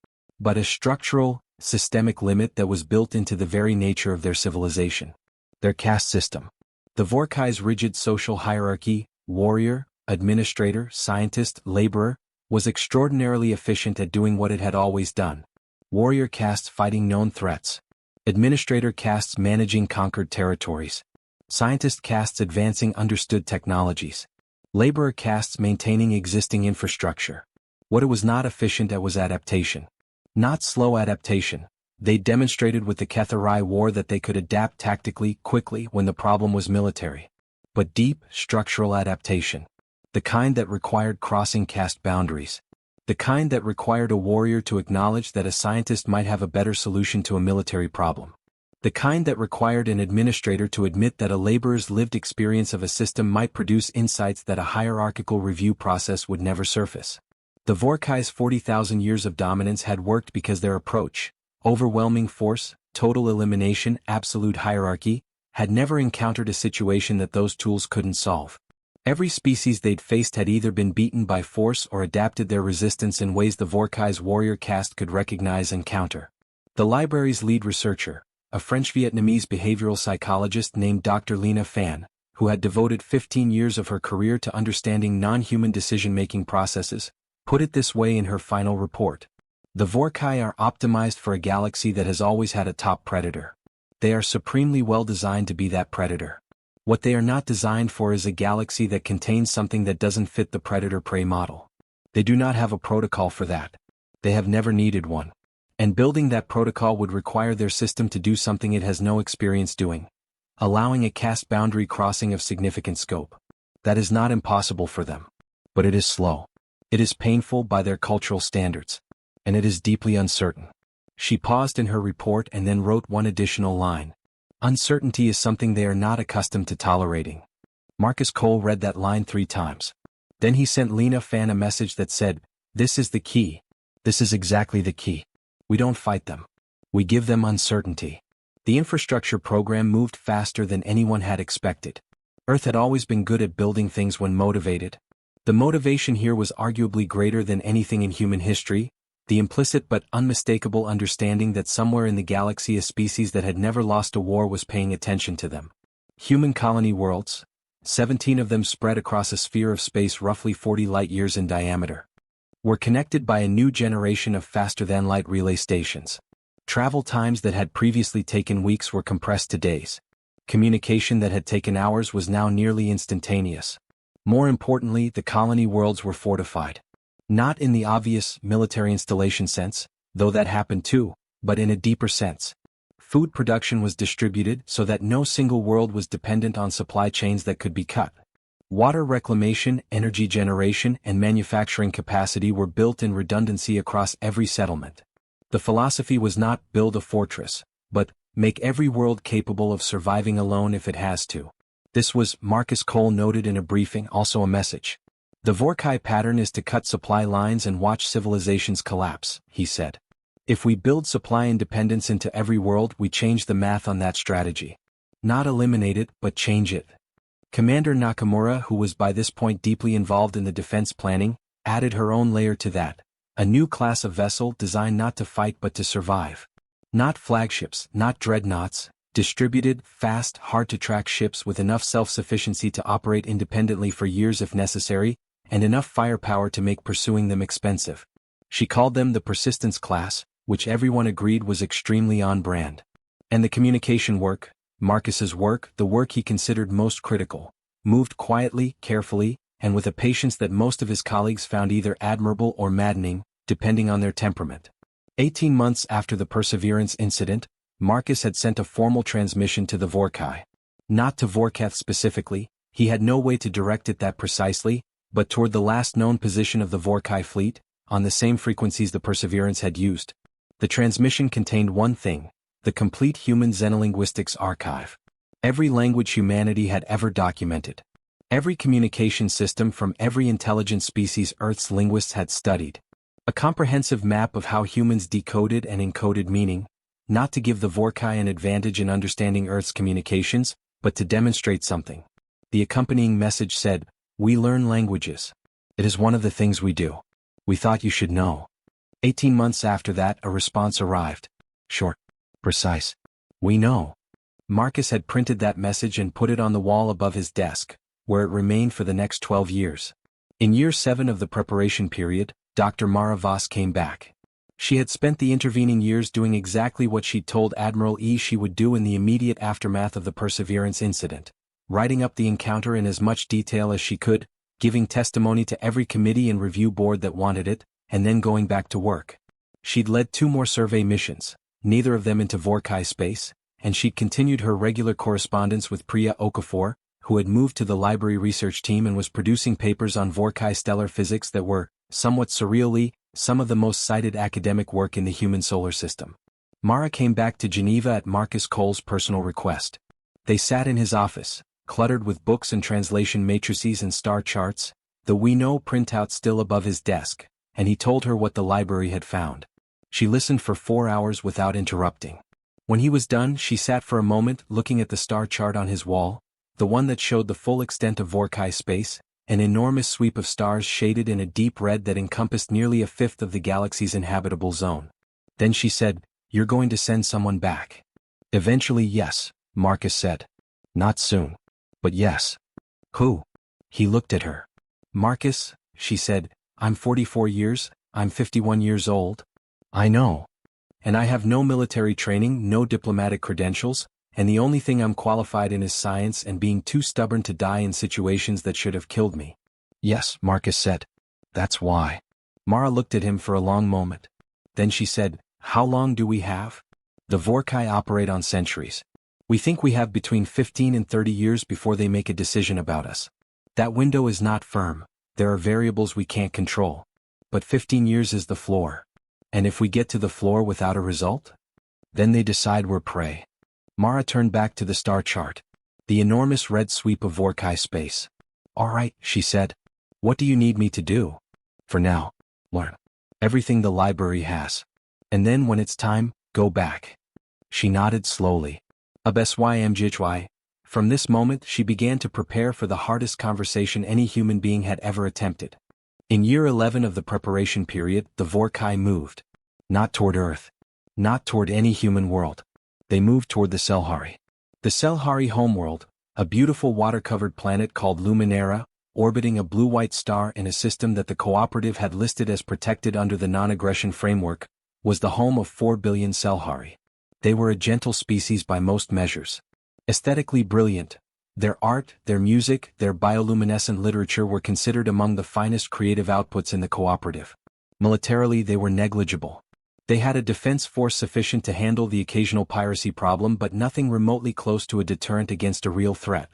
But a structural, systemic limit that was built into the very nature of their civilization. Their caste system. The Vorcai's rigid social hierarchy, warrior, administrator, scientist, laborer, was extraordinarily efficient at doing what it had always done. Warrior castes fighting known threats. Administrator castes managing conquered territories. Scientist castes advancing understood technologies. Laborer castes maintaining existing infrastructure. What it was not efficient at was adaptation. Not slow adaptation. They demonstrated with the Ketharai War that they could adapt tactically, quickly, when the problem was military. But deep, structural adaptation. The kind that required crossing caste boundaries. The kind that required a warrior to acknowledge that a scientist might have a better solution to a military problem. The kind that required an administrator to admit that a laborer's lived experience of a system might produce insights that a hierarchical review process would never surface. The Vorcai's 40,000 years of dominance had worked because their approach, overwhelming force, total elimination, absolute hierarchy, had never encountered a situation that those tools couldn't solve. Every species they'd faced had either been beaten by force or adapted their resistance in ways the Vorcai's warrior caste could recognize and counter. The library's lead researcher, a French-Vietnamese behavioral psychologist named Dr. Lena Phan, who had devoted 15 years of her career to understanding non-human decision-making processes, put it this way in her final report. The Vorcai are optimized for a galaxy that has always had a top predator. They are supremely well designed to be that predator. What they are not designed for is a galaxy that contains something that doesn't fit the predator-prey model. They do not have a protocol for that. They have never needed one. And building that protocol would require their system to do something it has no experience doing, allowing a caste boundary crossing of significant scope. That is not impossible for them. But it is slow. It is painful by their cultural standards. And it is deeply uncertain. She paused in her report and then wrote one additional line. Uncertainty is something they are not accustomed to tolerating. Marcus Cole read that line 3 times. Then he sent Lena Phan a message that said, "This is the key. This is exactly the key. We don't fight them. We give them uncertainty." The infrastructure program moved faster than anyone had expected. Earth had always been good at building things when motivated. The motivation here was arguably greater than anything in human history. The implicit but unmistakable understanding that somewhere in the galaxy a species that had never lost a war was paying attention to them. Human colony worlds, 17 of them spread across a sphere of space roughly 40 light-years in diameter, were connected by a new generation of faster-than-light relay stations. Travel times that had previously taken weeks were compressed to days. Communication that had taken hours was now nearly instantaneous. More importantly, the colony worlds were fortified. Not in the obvious military installation sense, though that happened too, but in a deeper sense. Food production was distributed so that no single world was dependent on supply chains that could be cut. Water reclamation, energy generation, and manufacturing capacity were built in redundancy across every settlement. The philosophy was not build a fortress, but make every world capable of surviving alone if it has to. This was, Marcus Cole noted in a briefing, also a message. The Vorcai pattern is to cut supply lines and watch civilizations collapse, he said. If we build supply independence into every world, we change the math on that strategy. Not eliminate it, but change it. Commander Nakamura, who was by this point deeply involved in the defense planning, added her own layer to that. A new class of vessel designed not to fight but to survive. Not flagships, not dreadnoughts, distributed, fast, hard-to-track ships with enough self-sufficiency to operate independently for years if necessary, and enough firepower to make pursuing them expensive. She called them the persistence class, which everyone agreed was extremely on-brand. And the communication work, Marcus's work, the work he considered most critical, moved quietly, carefully, and with a patience that most of his colleagues found either admirable or maddening, depending on their temperament. 18 months after the Perseverance incident, Marcus had sent a formal transmission to the Vorcai. Not to Vorketh specifically, he had no way to direct it that precisely, but toward the last known position of the Vorcai fleet, on the same frequencies the Perseverance had used. The transmission contained one thing: the complete human xenolinguistics archive. Every language humanity had ever documented. Every communication system from every intelligent species Earth's linguists had studied. A comprehensive map of how humans decoded and encoded meaning, not to give the Vorcai an advantage in understanding Earth's communications, but to demonstrate something. The accompanying message said, "We learn languages. It is one of the things we do. We thought you should know." 18 months after that, a response arrived. Short. Precise. "We know." Marcus had printed that message and put it on the wall above his desk, where it remained for the next 12 years. In year 7 of the preparation period, Dr. Mara Voss came back. She had spent the intervening years doing exactly what she'd told Admiral E she would do in the immediate aftermath of the Perseverance incident, writing up the encounter in as much detail as she could, giving testimony to every committee and review board that wanted it, and then going back to work. She'd led 2 more survey missions, neither of them into Vorcai space, and she'd continued her regular correspondence with Priya Okafor, who had moved to the library research team and was producing papers on Vorcai stellar physics that were, somewhat surreally, some of the most cited academic work in the human solar system. Mara came back to Geneva at Marcus Cole's personal request. They sat in his office, cluttered with books and translation matrices and star charts, the We Know printout still above his desk, and he told her what the library had found. She listened for 4 hours without interrupting. When he was done, she sat for a moment looking at the star chart on his wall, the one that showed the full extent of Vorcai space, an enormous sweep of stars shaded in a deep red that encompassed nearly a fifth of the galaxy's inhabitable zone. Then she said, "You're going to send someone back?" "Eventually, yes," Marcus said. "Not soon. But yes." "Who?" He looked at her. "Marcus," she said, "I'm 44 years, I'm 51 years old." "I know. And I have no military training, no diplomatic credentials, and the only thing I'm qualified in is science and being too stubborn to die in situations that should have killed me." "Yes," Marcus said. "That's why." Mara looked at him for a long moment. Then she said, "How long do we have?" "The Vorcai operate on centuries. We think we have between 15 and 30 years before they make a decision about us. That window is not firm, there are variables we can't control. But 15 years is the floor. And if we get to the floor without a result? Then they decide we're prey." Mara turned back to the star chart. The enormous red sweep of Vorcai space. "All right," she said. "What do you need me to do?" "For now, learn everything the library has. And then when it's time, go back." She nodded slowly. HFY. From this moment she began to prepare for the hardest conversation any human being had ever attempted. In year 11 of the preparation period, the Vorcai moved. Not toward Earth. Not toward any human world. They moved toward the Salhari. The Salhari homeworld, a beautiful water-covered planet called Luminara, orbiting a blue-white star in a system that the cooperative had listed as protected under the non-aggression framework, was the home of 4 billion Salhari. They were a gentle species by most measures. Aesthetically brilliant, their art, their music, their bioluminescent literature were considered among the finest creative outputs in the cooperative. Militarily they were negligible. They had a defense force sufficient to handle the occasional piracy problem but nothing remotely close to a deterrent against a real threat.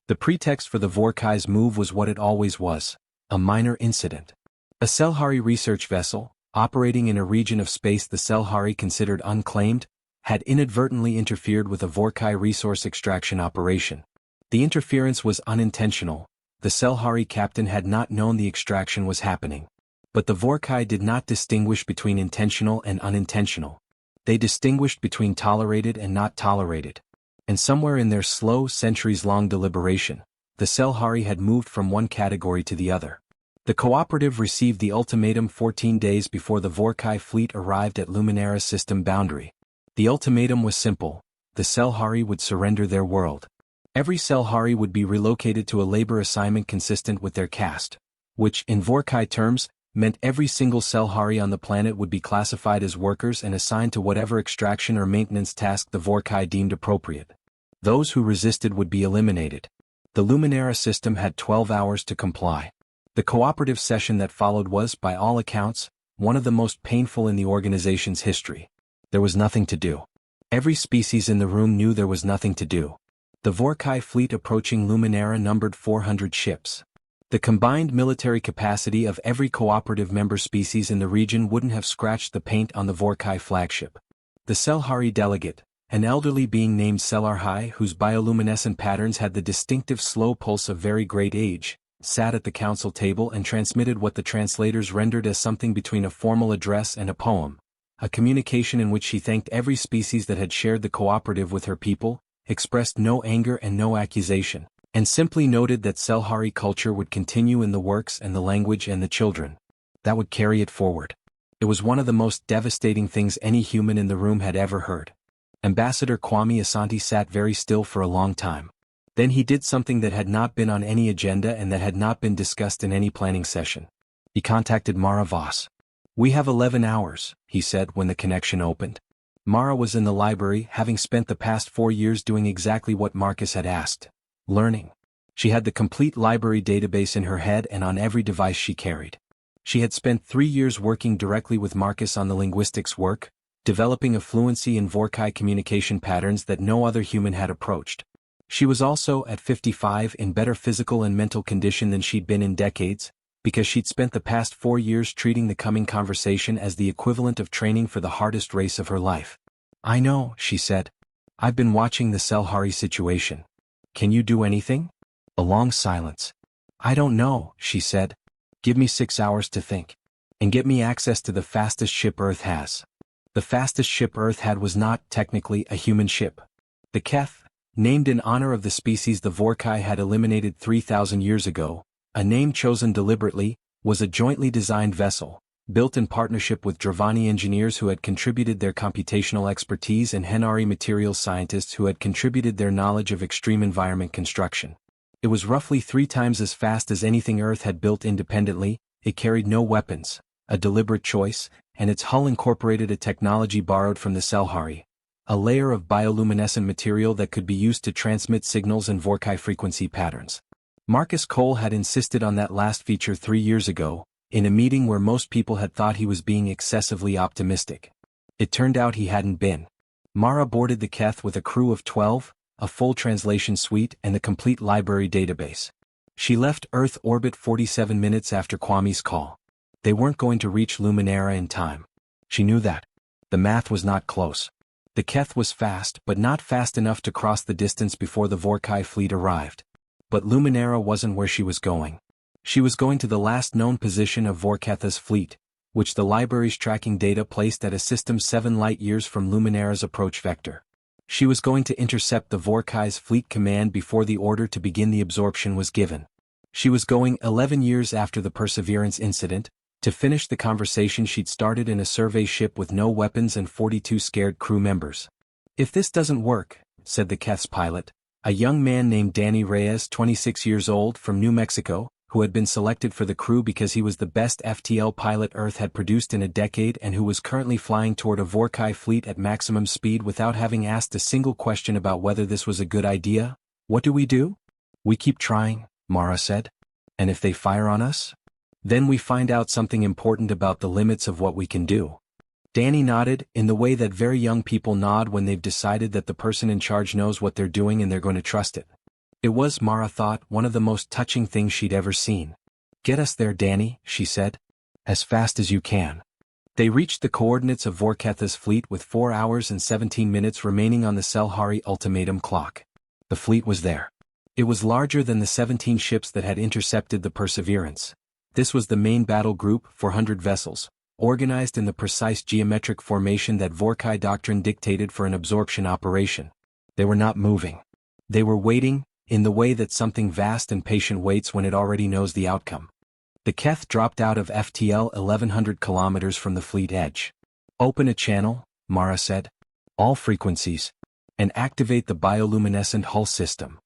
The pretext for the Vorcai's move was what it always was, a minor incident. A Salhari research vessel, operating in a region of space the Salhari considered unclaimed, had inadvertently interfered with a Vorcai resource extraction operation. The interference was unintentional, the Salhari captain had not known the extraction was happening. But the Vorcai did not distinguish between intentional and unintentional. They distinguished between tolerated and not tolerated. And somewhere in their slow, centuries-long deliberation, the Salhari had moved from one category to the other. The cooperative received the ultimatum 14 days before the Vorcai fleet arrived at Luminara's system boundary. The ultimatum was simple: the Salhari would surrender their world. Every Salhari would be relocated to a labor assignment consistent with their caste, which, in Vorcai terms, meant every single Salhari on the planet would be classified as workers and assigned to whatever extraction or maintenance task the Vorcai deemed appropriate. Those who resisted would be eliminated. The Luminera system had 12 hours to comply. The cooperative session that followed was, by all accounts, one of the most painful in the organization's history. There was nothing to do. Every species in the room knew there was nothing to do. The Vorcai fleet approaching Luminera numbered 400 ships. The combined military capacity of every cooperative member species in the region wouldn't have scratched the paint on the Vorcai flagship. The Salhari delegate, an elderly being named Salhari whose bioluminescent patterns had the distinctive slow pulse of very great age, sat at the council table and transmitted what the translators rendered as something between a formal address and a poem, a communication in which she thanked every species that had shared the cooperative with her people, expressed no anger and no accusation, and simply noted that Salhari culture would continue in the works and the language and the children. That would carry it forward. It was one of the most devastating things any human in the room had ever heard. Ambassador Kwame Asante sat very still for a long time. Then he did something that had not been on any agenda and that had not been discussed in any planning session. He contacted Mara Voss. "We have 11 hours, he said when the connection opened. Mara was in the library, having spent the past 4 years doing exactly what Marcus had asked. Learning. She had the complete library database in her head and on every device she carried. She had spent 3 years working directly with Marcus on the linguistics work, developing a fluency in Vorcai communication patterns that no other human had approached. She was also, at 55, in better physical and mental condition than she'd been in decades, because she'd spent the past 4 years treating the coming conversation as the equivalent of training for the hardest race of her life. "I know," she said. "I've been watching the Salhari situation. Can you do anything?" A long silence. "I don't know," she said. "Give me 6 hours to think. And get me access to the fastest ship Earth has." The fastest ship Earth had was not, technically, a human ship. The Keth, named in honor of the species the Vorcai had eliminated 3,000 years ago, a name chosen deliberately, was a jointly designed vessel, built in partnership with Dravani engineers who had contributed their computational expertise and Henari materials scientists who had contributed their knowledge of extreme environment construction. It was roughly 3 times as fast as anything Earth had built independently. It carried no weapons, a deliberate choice, and its hull incorporated a technology borrowed from the Salhari, a layer of bioluminescent material that could be used to transmit signals and Vorcai frequency patterns. Marcus Cole had insisted on that last feature 3 years ago, in a meeting where most people had thought he was being excessively optimistic. It turned out he hadn't been. Mara boarded the Keth with a crew of 12, a full translation suite and the complete library database. She left Earth orbit 47 minutes after Kwame's call. They weren't going to reach Luminera in time. She knew that. The math was not close. The Keth was fast, but not fast enough to cross the distance before the Vorcai fleet arrived. But Luminera wasn't where she was going. She was going to the last known position of Vorketha's fleet, which the library's tracking data placed at a system 7 light-years from Luminera's approach vector. She was going to intercept the Vorcai's fleet command before the order to begin the absorption was given. She was going 11 years after the Perseverance incident, to finish the conversation she'd started in a survey ship with no weapons and 42 scared crew members. "If this doesn't work," said the Keth's pilot, a young man named Danny Reyes, 26 years old, from New Mexico, who had been selected for the crew because he was the best FTL pilot Earth had produced in a decade and who was currently flying toward a Vorcai fleet at maximum speed without having asked a single question about whether this was a good idea. "What do? "We keep trying," Mara said. "And if they fire on us? Then we find out something important about the limits of what we can do." Danny nodded, in the way that very young people nod when they've decided that the person in charge knows what they're doing and they're going to trust it. It was, Mara thought, one of the most touching things she'd ever seen. "Get us there, Danny," she said. "As fast as you can." They reached the coordinates of Vorketha's fleet with 4 hours and 17 minutes remaining on the Salhari ultimatum clock. The fleet was there. It was larger than the 17 ships that had intercepted the Perseverance. This was the main battle group, 400 vessels, organized in the precise geometric formation that Vorcai doctrine dictated for an absorption operation. They were not moving. They were waiting, in the way that something vast and patient waits when it already knows the outcome. The Keth dropped out of FTL 1100 kilometers from the fleet edge. "Open a channel," Mara said. "All frequencies. And activate the bioluminescent hull system."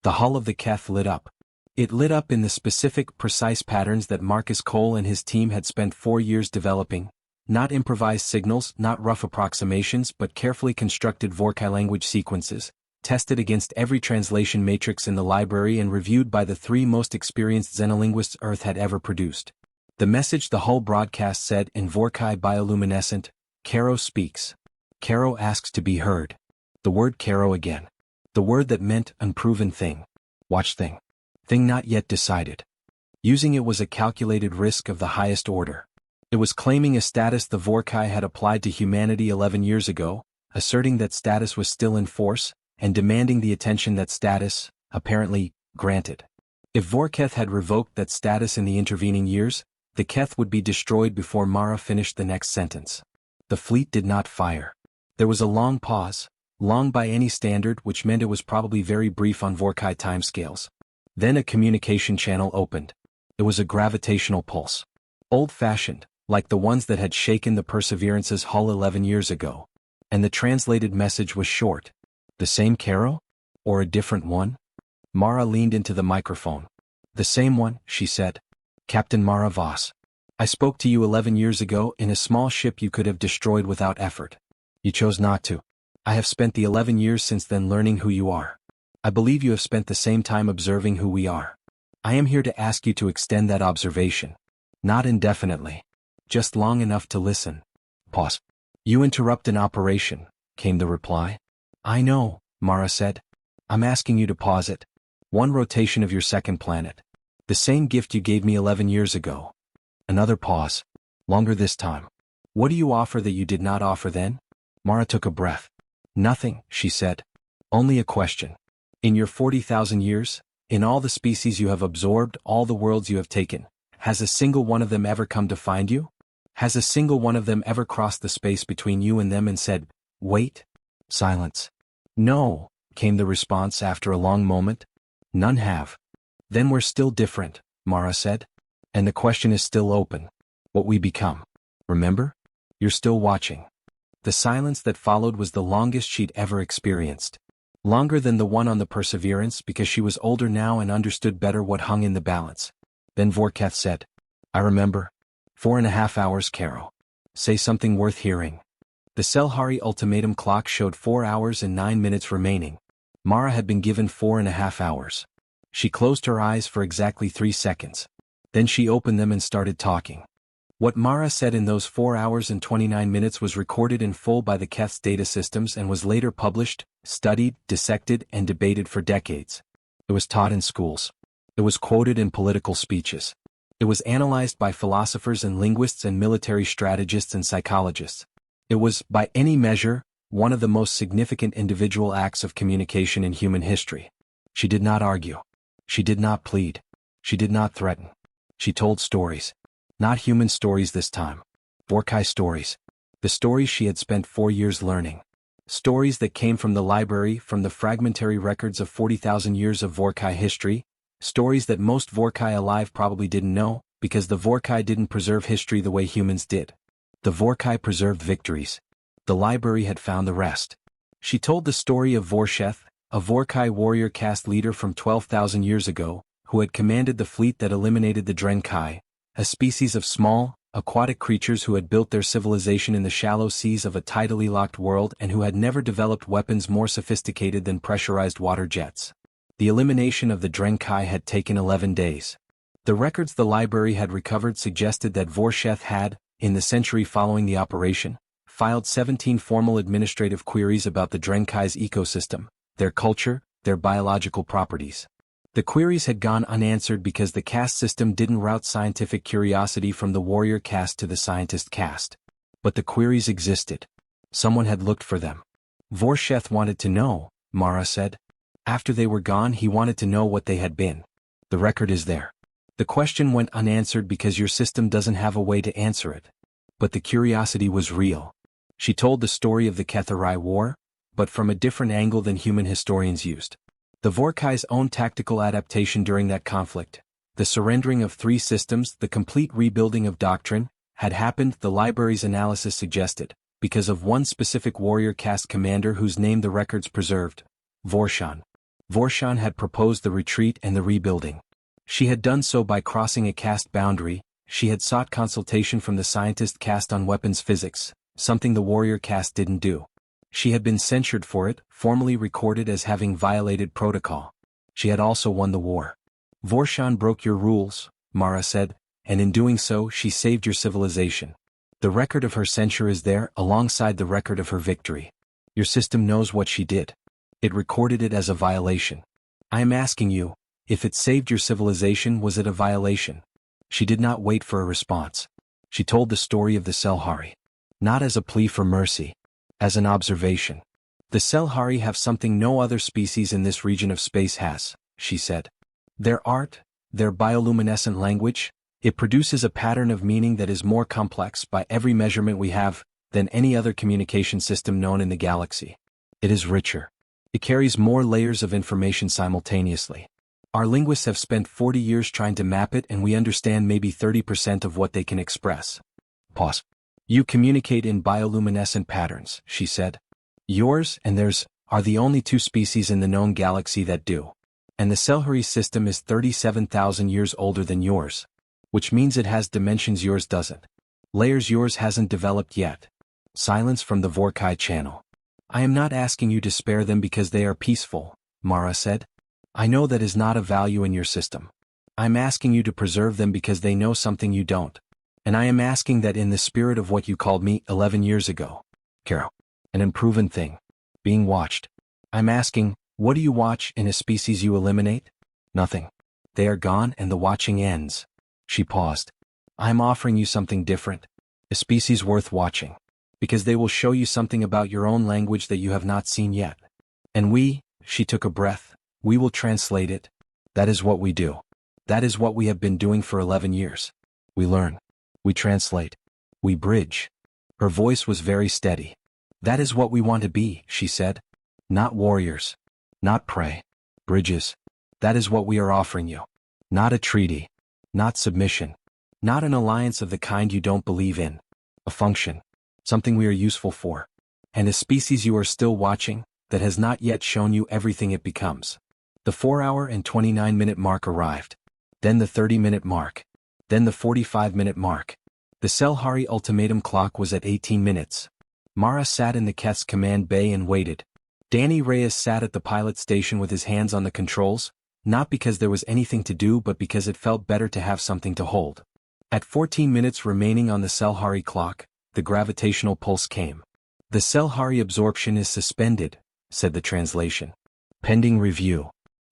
The hull of the Keth lit up. It lit up in the specific, precise patterns that Marcus Cole and his team had spent 4 years developing. Not improvised signals, not rough approximations, but carefully constructed Vorcai language sequences, tested against every translation matrix in the library and reviewed by the 3 most experienced xenolinguists Earth had ever produced. The message the hull broadcast said in Vorcai bioluminescent, "Caro speaks. Caro asks to be heard." The word Caro again. The word that meant unproven thing. Watch thing. Thing not yet decided. Using it was a calculated risk of the highest order. It was claiming a status the Vorcai had applied to humanity 11 years ago, asserting that status was still in force, and demanding the attention that status, apparently, granted. If Vorketh had revoked that status in the intervening years, the Keth would be destroyed before Mara finished the next sentence. The fleet did not fire. There was a long pause, long by any standard, which meant it was probably very brief on Vorkai timescales. Then a communication channel opened. It was a gravitational pulse. Old-fashioned, like the ones that had shaken the Perseverance's hull 11 years ago. And the translated message was short. The same Caro? Or a different one? Mara leaned into the microphone. The same one, she said. Captain Mara Voss. I spoke to you 11 years ago in a small ship you could have destroyed without effort. You chose not to. I have spent the 11 years since then learning who you are. I believe you have spent the same time observing who we are. I am here to ask you to extend that observation. Not indefinitely. Just long enough to listen. Pause. You interrupt an operation, came the reply. I know, Mara said. I'm asking you to pause it. 1 rotation of your second planet. The same gift you gave me 11 years ago. Another pause. Longer this time. What do you offer that you did not offer then? Mara took a breath. Nothing, she said. Only a question. In your 40,000 years, in all the species you have absorbed, all the worlds you have taken, has a single one of them ever come to find you? Has a single one of them ever crossed the space between you and them and said, wait? Silence. No, came the response after a long moment. None have. Then we're still different, Mara said. And the question is still open. What we become. Remember? You're still watching. The silence that followed was the longest she'd ever experienced. Longer than the one on the Perseverance because she was older now and understood better what hung in the balance. Then Vorketh said, I remember. 4.5 hours, Caro. Say something worth hearing. The Salhari ultimatum clock showed 4 hours and 9 minutes remaining. Mara had been given 4.5 hours. She closed her eyes for exactly 3 seconds. Then she opened them and started talking. What Mara said in those 4 hours and 29 minutes was recorded in full by the Keth's data systems and was later published, studied, dissected, and debated for decades. It was taught in schools. It was quoted in political speeches. It was analyzed by philosophers and linguists and military strategists and psychologists. It was, by any measure, one of the most significant individual acts of communication in human history. She did not argue. She did not plead. She did not threaten. She told stories. Not human stories this time. Vorcai stories. The stories she had spent 4 years learning. Stories that came from the library, from the fragmentary records of 40,000 years of Vorcai history. Stories that most Vorcai alive probably didn't know, because the Vorcai didn't preserve history the way humans did. The Vorcai preserved victories. The library had found the rest. She told the story of Vorsheth, a Vorcai warrior caste leader from 12,000 years ago, who had commanded the fleet that eliminated the Vorcai, a species of small, aquatic creatures who had built their civilization in the shallow seas of a tidally locked world and who had never developed weapons more sophisticated than pressurized water jets. The elimination of the Vorcai had taken 11 days. The records the library had recovered suggested that Vorsheth had, in the century following the operation, filed 17 formal administrative queries about the Vorcai's ecosystem, their culture, their biological properties. The queries had gone unanswered because the caste system didn't route scientific curiosity from the warrior caste to the scientist caste. But the queries existed. Someone had looked for them. Vorsheth wanted to know, Mara said. After they were gone, he wanted to know what they had been. The record is there. The question went unanswered because your system doesn't have a way to answer it. But the curiosity was real. She told the story of the Ketharai War, but from a different angle than human historians used. The Vorcai's own tactical adaptation during that conflict, the surrendering of 3 systems, the complete rebuilding of doctrine, had happened, the library's analysis suggested, because of one specific warrior caste commander whose name the records preserved, Vorshan. Vorshan had proposed the retreat and the rebuilding. She had done so by crossing a caste boundary. She had sought consultation from the scientist caste on weapons physics, something the warrior caste didn't do. She had been censured for it, formally recorded as having violated protocol. She had also won the war. Vorcai broke your rules, Mara said, and in doing so she saved your civilization. The record of her censure is there, alongside the record of her victory. Your system knows what she did. It recorded it as a violation. I am asking you, if it saved your civilization, was it a violation? She did not wait for a response. She told the story of the Salhari. Not as a plea for mercy. As an observation. The Salhari have something no other species in this region of space has, she said. Their art, their bioluminescent language, it produces a pattern of meaning that is more complex by every measurement we have than any other communication system known in the galaxy. It is richer. It carries more layers of information simultaneously. Our linguists have spent 40 years trying to map it, and we understand maybe 30% of what they can express. Pause. You communicate in bioluminescent patterns, she said. Yours and theirs are the only two species in the known galaxy that do. And the Salhari system is 37,000 years older than yours. Which means it has dimensions yours doesn't. Layers yours hasn't developed yet. Silence from the Vorcai channel. I am not asking you to spare them because they are peaceful, Mara said. I know that is not a value in your system. I'm asking you to preserve them because they know something you don't. And I am asking that in the spirit of what you called me 11 years ago. Caro. An unproven thing. Being watched. I'm asking, what do you watch in a species you eliminate? Nothing. They are gone and the watching ends. She paused. I'm offering you something different. A species worth watching. Because they will show you something about your own language that you have not seen yet. And we, she took a breath, we will translate it. That is what we do. That is what we have been doing for 11 years. We learn. We translate. We bridge. Her voice was very steady. That is what we want to be, she said. Not warriors. Not prey. Bridges. That is what we are offering you. Not a treaty. Not submission. Not an alliance of the kind you don't believe in. A function. Something we are useful for. And a species you are still watching, that has not yet shown you everything it becomes. The 4-hour and 29-minute mark arrived. Then the 30-minute mark. Then the 45-minute mark. The Salhari ultimatum clock was at 18 minutes. Mara sat in the Keth's command bay and waited. Danny Reyes sat at the pilot station with his hands on the controls, not because there was anything to do but because it felt better to have something to hold. At 14 minutes remaining on the Salhari clock, the gravitational pulse came. The Salhari absorption is suspended, said the translation. Pending review.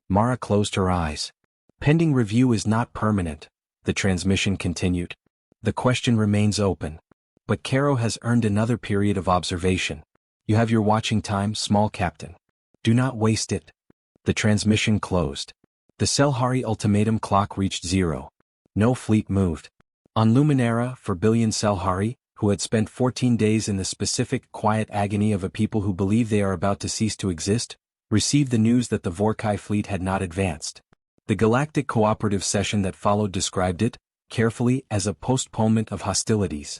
Mara closed her eyes. Pending review is not permanent, the transmission continued. The question remains open. But Caro has earned another period of observation. You have your watching time, small captain. Do not waste it. The transmission closed. The Salhari ultimatum clock reached 0. No fleet moved. On Luminara, for billion Salhari, who had spent 14 days in the specific, quiet agony of a people who believe they are about to cease to exist, received the news that the Vorcai fleet had not advanced. The galactic cooperative session that followed described it, carefully, as a postponement of hostilities.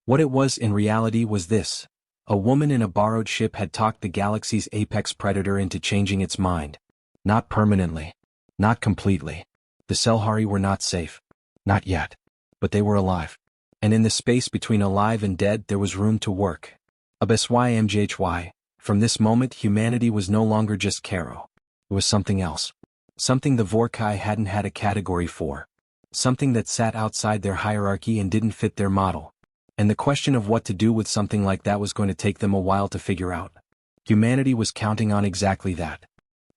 What it was in reality was this. A woman in a borrowed ship had talked the galaxy's apex predator into changing its mind. Not permanently. Not completely. The Salhari were not safe. Not yet. But they were alive. And in the space between alive and dead there was room to work. HFY. From this moment humanity was no longer just Caro. It was something else. Something the Vorcai hadn't had a category for. Something that sat outside their hierarchy and didn't fit their model. And the question of what to do with something like that was going to take them a while to figure out. Humanity was counting on exactly that.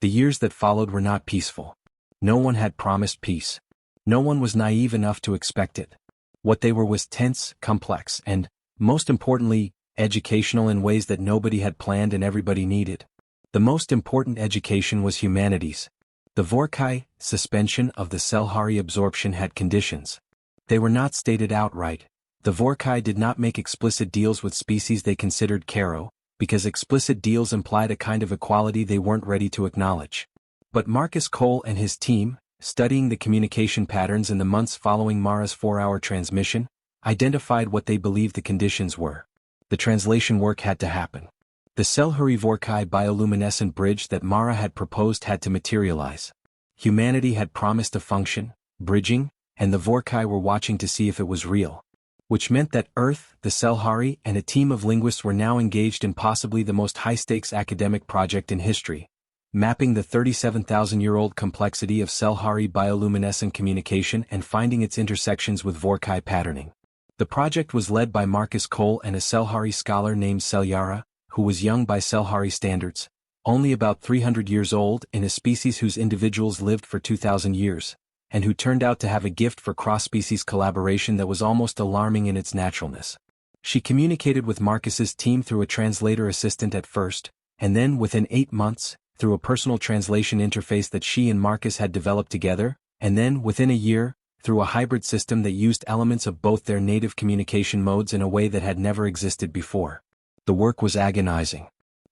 The years that followed were not peaceful. No one had promised peace. No one was naive enough to expect it. What they were was tense, complex, and, most importantly, educational in ways that nobody had planned and everybody needed. The most important education was humanity's. The Vorcai suspension of the Salhari absorption had conditions. They were not stated outright. The Vorcai did not make explicit deals with species they considered Caro, because explicit deals implied a kind of equality they weren't ready to acknowledge. But Marcus Cole and his team, studying the communication patterns in the months following Mara's 4-hour transmission, identified what they believed the conditions were. The translation work had to happen. The Salhari Vorcai bioluminescent bridge that Mara had proposed had to materialize. Humanity had promised a function, bridging, and the Vorcai were watching to see if it was real. which meant that Earth, the Salhari, and a team of linguists were now engaged in possibly the most high-stakes academic project in history, mapping the 37,000-year-old complexity of Salhari bioluminescent communication and finding its intersections with Vorcai patterning. The project was led by Marcus Cole and a Salhari scholar named Salhari, who was young by Salhari standards, only about 300 years old in a species whose individuals lived for 2,000 years, and who turned out to have a gift for cross-species collaboration that was almost alarming in its naturalness. She communicated with Marcus's team through a translator assistant at first, and then within 8 months, through a personal translation interface that she and Marcus had developed together, and then within a year, through a hybrid system that used elements of both their native communication modes in a way that had never existed before. The work was agonizing.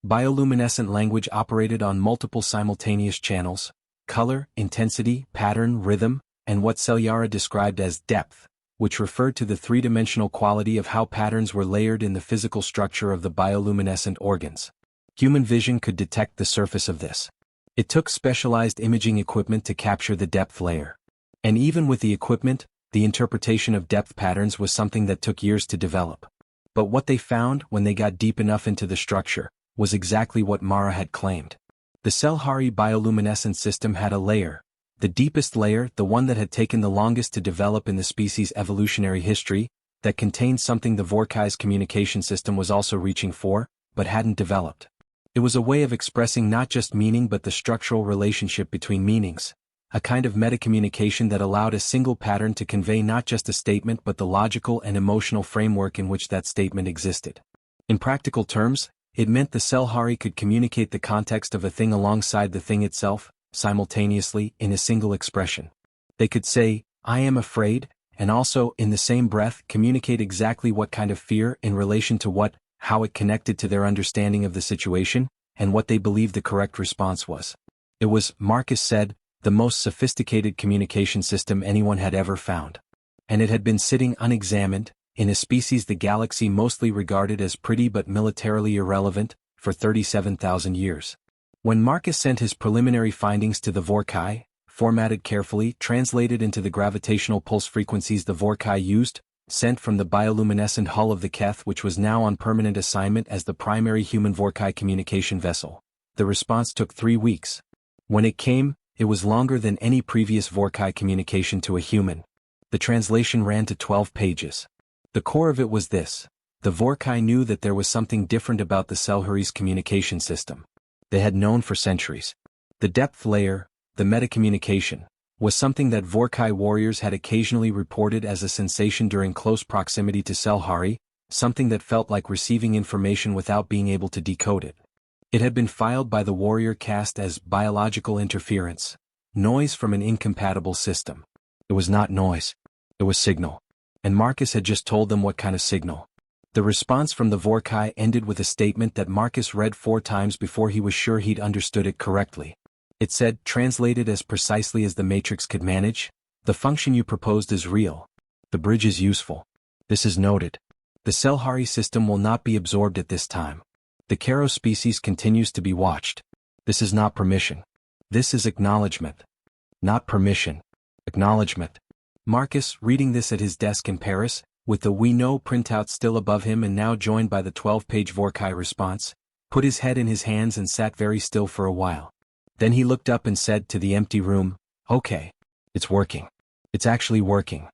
Bioluminescent language operated on multiple simultaneous channels: color, intensity, pattern, rhythm, and what Salhari described as depth, which referred to the three-dimensional quality of how patterns were layered in the physical structure of the bioluminescent organs. Human vision could detect the surface of this. It took specialized imaging equipment to capture the depth layer. And even with the equipment, the interpretation of depth patterns was something that took years to develop. But what they found when they got deep enough into the structure was exactly what Mara had claimed. The Salhari bioluminescent system had a layer, the deepest layer, the one that had taken the longest to develop in the species' evolutionary history, that contained something the Vorcai's communication system was also reaching for, but hadn't developed. It was a way of expressing not just meaning but the structural relationship between meanings, a kind of metacommunication that allowed a single pattern to convey not just a statement but the logical and emotional framework in which that statement existed. In practical terms, it meant the Salhari could communicate the context of a thing alongside the thing itself, simultaneously, in a single expression. They could say, "I am afraid," and also, in the same breath, communicate exactly what kind of fear in relation to what, how it connected to their understanding of the situation, and what they believed the correct response was. It was, Marcus said, the most sophisticated communication system anyone had ever found. And it had been sitting unexamined, in a species the galaxy mostly regarded as pretty but militarily irrelevant, for 37,000 years. When Marcus sent his preliminary findings to the Vorcai, formatted carefully, translated into the gravitational pulse frequencies the Vorcai used, sent from the bioluminescent hull of the Keth, which was now on permanent assignment as the primary human Vorcai communication vessel, the response took 3 weeks. When it came, it was longer than any previous Vorcai communication to a human. The translation ran to 12 pages. The core of it was this: the Vorcai knew that there was something different about the Salhari's communication system. They had known for centuries. The depth layer, the metacommunication, was something that Vorcai warriors had occasionally reported as a sensation during close proximity to Salhari, something that felt like receiving information without being able to decode it. It had been filed by the warrior caste as biological interference, noise from an incompatible system. It was not noise. It was signal. And Marcus had just told them what kind of signal. The response from the Vorcai ended with a statement that Marcus read 4 times before he was sure he'd understood it correctly. It said, translated as precisely as the matrix could manage, "The function you proposed is real. The bridge is useful. This is noted. The Salhari system will not be absorbed at this time. The Karo species continues to be watched. This is not permission. This is acknowledgement. Not permission. Acknowledgement." Marcus, reading this at his desk in Paris, with the "we know" printout still above him and now joined by the 12-page Vorcai response, put his head in his hands and sat very still for a while. Then he looked up and said to the empty room, "Okay. It's working. It's actually working."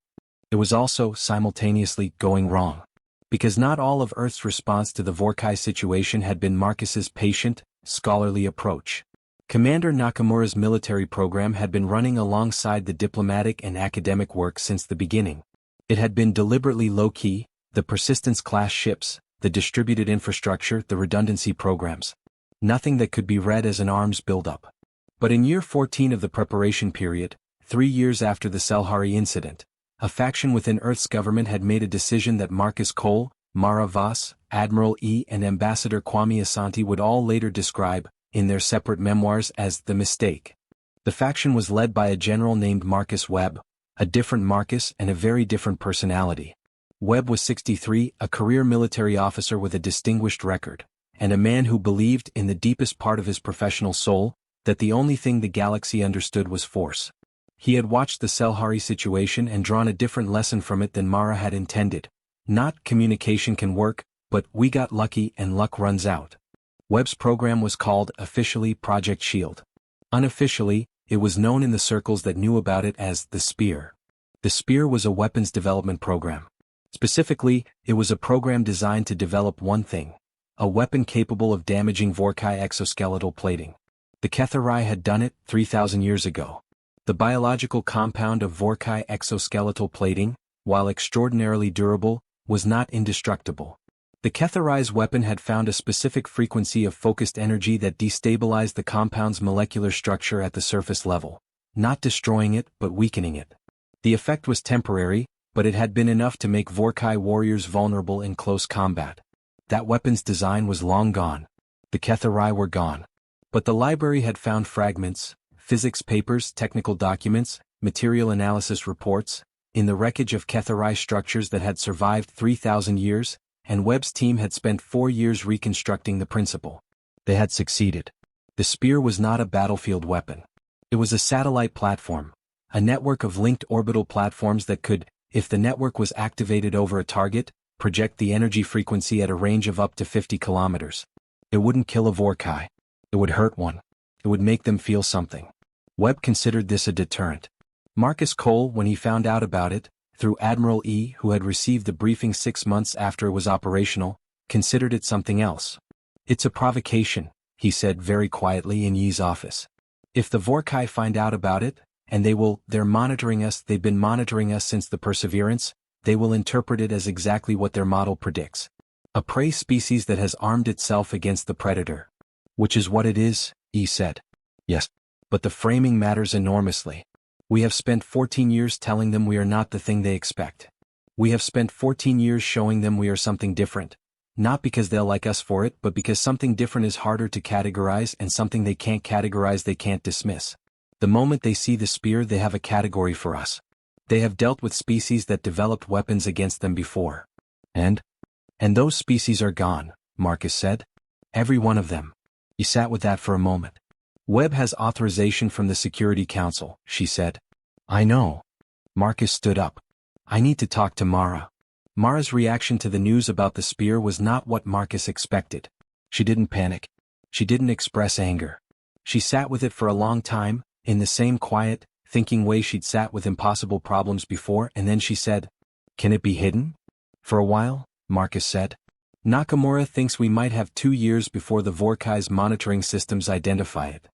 It was also, simultaneously, going wrong. Because not all of Earth's response to the Vorcai situation had been Marcus's patient, scholarly approach. Commander Nakamura's military program had been running alongside the diplomatic and academic work since the beginning. It had been deliberately low-key, the Persistence-class ships, the distributed infrastructure, the redundancy programs. Nothing that could be read as an arms buildup. But in year 14 of the preparation period, 3 years after the Salhari incident, a faction within Earth's government had made a decision that Marcus Cole, Mara Voss, Admiral E. and Ambassador Kwame Asante would all later describe, in their separate memoirs, as the mistake. The faction was led by a general named Marcus Webb, a different Marcus and a very different personality. Webb was 63, a career military officer with a distinguished record, and a man who believed, in the deepest part of his professional soul, that the only thing the galaxy understood was force. He had watched the Salhari situation and drawn a different lesson from it than Mara had intended, Not communication can work, but we got lucky and luck runs out. Webb's program was called officially Project Shield. Unofficially, it was known in the circles that knew about it as the Spear. The Spear was a weapons development program. Specifically, it was a program designed to develop one thing: a weapon capable of damaging Vorcai exoskeletal plating. The Ketharai had done it 3,000 years ago. The biological compound of Vorcai exoskeletal plating, while extraordinarily durable, was not indestructible. The Ketharai's weapon had found a specific frequency of focused energy that destabilized the compound's molecular structure at the surface level, not destroying it but weakening it. The effect was temporary, but it had been enough to make Vorcai warriors vulnerable in close combat. That weapon's design was long gone. The Ketharai were gone. But the library had found fragments, physics papers, technical documents, material analysis reports, in the wreckage of Ketharai structures that had survived 3,000 years, and Webb's team had spent 4 years reconstructing the principle. They had succeeded. The Spear was not a battlefield weapon. It was a satellite platform, a network of linked orbital platforms that could, if the network was activated over a target, project the energy frequency at a range of up to 50 kilometers. It wouldn't kill a Vorcai. It would hurt one. It would make them feel something. Webb considered this a deterrent. Marcus Cole, when he found out about it, through Admiral E, who had received the briefing 6 months after it was operational, considered it something else. It's a provocation, he said very quietly in Yi's office. If the Vorcai find out about it, and they're monitoring us, they've been monitoring us since the Perseverance, they will interpret it as exactly what their model predicts. A prey species that has armed itself against the predator. Which is what it is, E said. Yes. But the framing matters enormously. We have spent 14 years telling them we are not the thing they expect. We have spent 14 years showing them we are something different. Not because they'll like us for it, but because something different is harder to categorize, and something they can't categorize they can't dismiss. The moment they see the Spear, they have a category for us. They have dealt with species that developed weapons against them before. And those species are gone, Marcus said. Every one of them. He sat with that for a moment. Webb has authorization from the Security Council, she said. I know. Marcus stood up. I need to talk to Mara. Mara's reaction to the news about the Spear was not what Marcus expected. She didn't panic. She didn't express anger. She sat with it for a long time, in the same quiet, thinking way she'd sat with impossible problems before, and then she said, Can it be hidden? For a while, Marcus said. Nakamura thinks we might have 2 years before the Vorcai's monitoring systems identify it.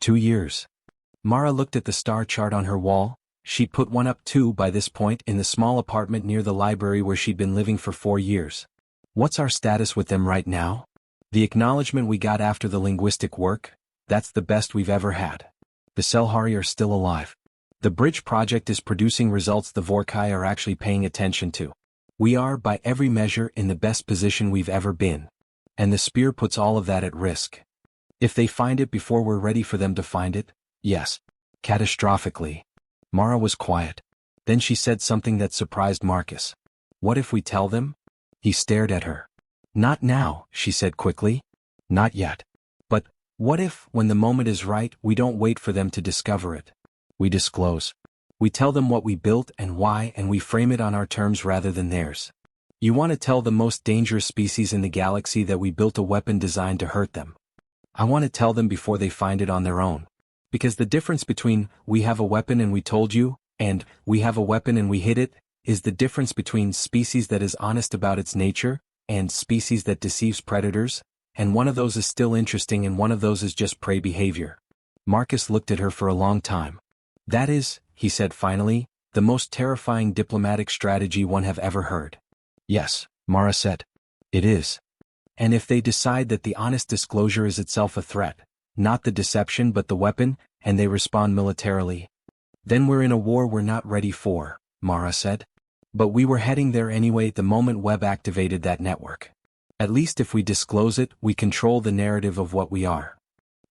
2 years. Mara looked at the star chart on her wall. She'd put one up too by this point in the small apartment near the library where she'd been living for 4 years. What's our status with them right now? The acknowledgement we got after the linguistic work, that's the best we've ever had. The Salhari are still alive. The bridge project is producing results the Vorcai are actually paying attention to. We are, by every measure, in the best position we've ever been. And the Spear puts all of that at risk. If they find it before we're ready for them to find it, yes. Catastrophically. Mara was quiet. Then she said something that surprised Marcus. What if we tell them? He stared at her. Not now, she said quickly. Not yet. But, what if, when the moment is right, we don't wait for them to discover it? We disclose. We tell them what we built and why, and we frame it on our terms rather than theirs. You want to tell the most dangerous species in the galaxy that we built a weapon designed to hurt them. I want to tell them before they find it on their own. Because the difference between, we have a weapon and we told you, and, we have a weapon and we hid it, is the difference between species that is honest about its nature, and species that deceives predators, and one of those is still interesting and one of those is just prey behavior. Marcus looked at her for a long time. That is, he said finally, the most terrifying diplomatic strategy one have ever heard. Yes, Mara said. It is. And if they decide that the honest disclosure is itself a threat, not the deception but the weapon, and they respond militarily, then we're in a war we're not ready for, Mara said. But we were heading there anyway the moment Webb activated that network. At least if we disclose it, we control the narrative of what we are.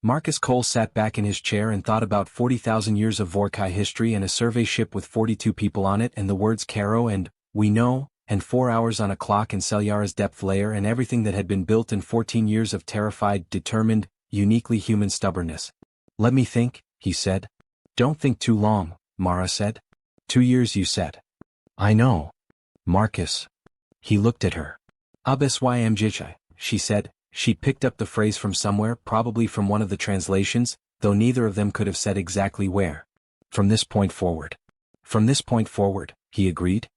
Marcus Cole sat back in his chair and thought about 40,000 years of Vorcai history and a survey ship with 42 people on it and the words Caro and, we know, and 4 hours on a clock in Celyara's depth layer and everything that had been built in 14 years of terrified, determined, uniquely human stubbornness. Let me think, he said. Don't think too long, Mara said. 2 years you said. I know. Marcus. He looked at her. HFY, she said. She picked up the phrase from somewhere, probably from one of the translations, though neither of them could have said exactly where. From this point forward. From this point forward, he agreed.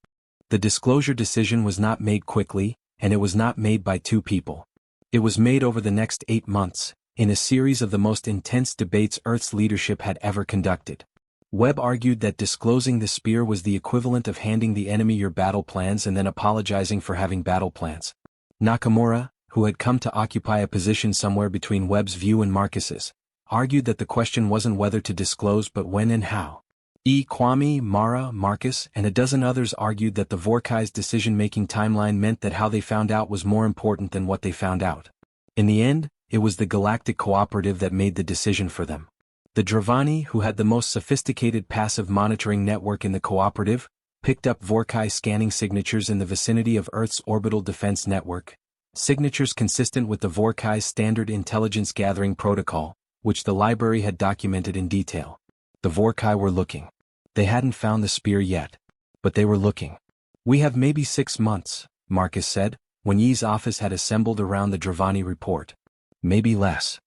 The disclosure decision was not made quickly, and it was not made by two people. It was made over the next 8 months, in a series of the most intense debates Earth's leadership had ever conducted. Webb argued that disclosing the spear was the equivalent of handing the enemy your battle plans and then apologizing for having battle plans. Nakamura, who had come to occupy a position somewhere between Webb's view and Marcus's, argued that the question wasn't whether to disclose but when and how. Kwame, Mara, Marcus, and a dozen others argued that the Vorcai's decision-making timeline meant that how they found out was more important than what they found out. In the end, it was the Galactic Cooperative that made the decision for them. The Dravani, who had the most sophisticated passive monitoring network in the cooperative, picked up Vorcai scanning signatures in the vicinity of Earth's orbital defense network, signatures consistent with the Vorcai's standard intelligence gathering protocol, which the library had documented in detail. The Vorcai were looking. They hadn't found the spear yet, but they were looking. "We have maybe 6 months," Marcus said, when Yi's office had assembled around the Dravani report. "Maybe less."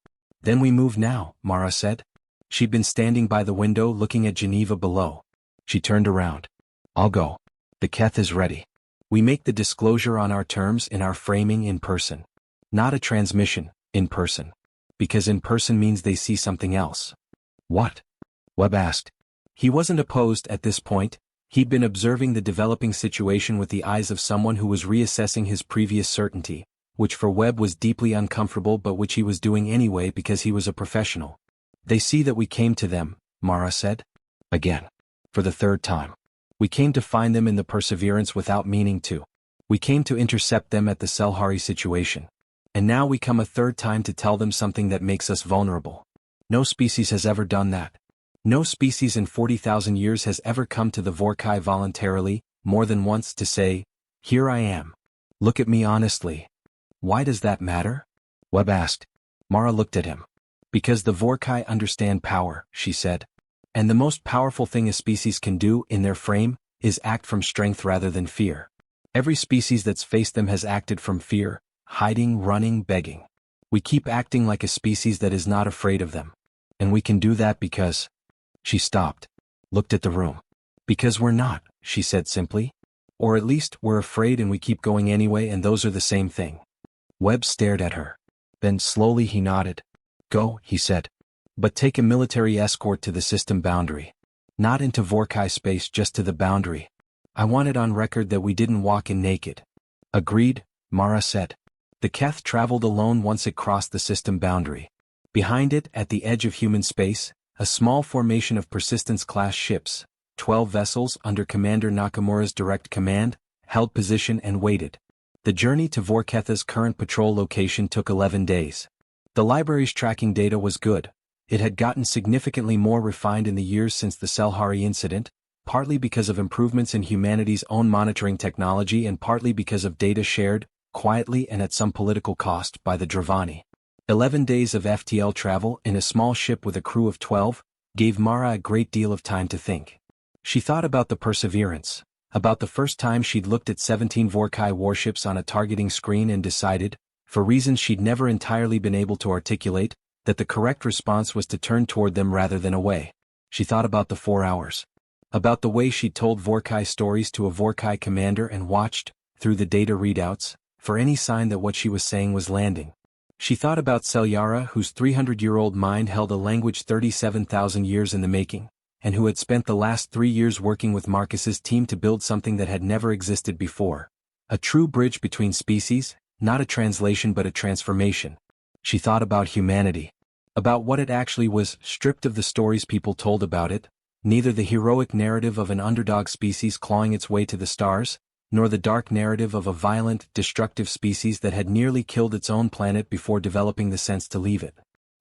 "Then we move now," Mara said. She'd been standing by the window looking at Geneva below. She turned around. "I'll go. The Keth is ready. We make the disclosure on our terms in our framing in person. Not a transmission, in person. Because in person means they see something else." "What?" Webb asked. He wasn't opposed at this point. He'd been observing the developing situation with the eyes of someone who was reassessing his previous certainty, which for Webb was deeply uncomfortable but which he was doing anyway because he was a professional. "They see that we came to them," Mara said. "Again. For the 3rd time. We came to find them in the Perseverance without meaning to. We came to intercept them at the Salhari situation. And now we come a 3rd time to tell them something that makes us vulnerable. No species has ever done that. No species in 40,000 years has ever come to the Vorcai voluntarily, more than once to say, 'Here I am. Look at me honestly.' Why does that matter?" Webb asked. Mara looked at him. "Because the Vorcai understand power," she said. "And the most powerful thing a species can do, in their frame, is act from strength rather than fear. Every species that's faced them has acted from fear, hiding, running, begging. We keep acting like a species that is not afraid of them. And we can do that because—" She stopped, looked at the room. "Because we're not," she said simply. "Or at least, we're afraid and we keep going anyway, and those are the same thing." Webb stared at her. Then slowly he nodded. "Go," he said. "But take a military escort to the system boundary. Not into Vorcai space, just to the boundary. I want it on record that we didn't walk in naked." "Agreed," Mara said. The Keth traveled alone once it crossed the system boundary. Behind it, at the edge of human space, a small formation of Persistence-class ships, 12 vessels under Commander Nakamura's direct command, held position and waited. The journey to Vorketha's current patrol location took 11 days. The library's tracking data was good. It had gotten significantly more refined in the years since the Salhari incident, partly because of improvements in humanity's own monitoring technology and partly because of data shared, quietly and at some political cost, by the Dravani. 11 days of FTL travel in a small ship with a crew of 12 gave Mara a great deal of time to think. She thought about the Perseverance, about the first time she'd looked at 17 Vorcai warships on a targeting screen and decided, for reasons she'd never entirely been able to articulate, that the correct response was to turn toward them rather than away. She thought about the 4 hours. About the way she'd told Vorcai stories to a Vorcai commander and watched, through the data readouts, for any sign that what she was saying was landing. She thought about Selyara, whose 300-year-old mind held a language 37,000 years in the making, and who had spent the last 3 years working with Marcus's team to build something that had never existed before. A true bridge between species, not a translation but a transformation. She thought about humanity. About what it actually was, stripped of the stories people told about it, neither the heroic narrative of an underdog species clawing its way to the stars, nor the dark narrative of a violent, destructive species that had nearly killed its own planet before developing the sense to leave it.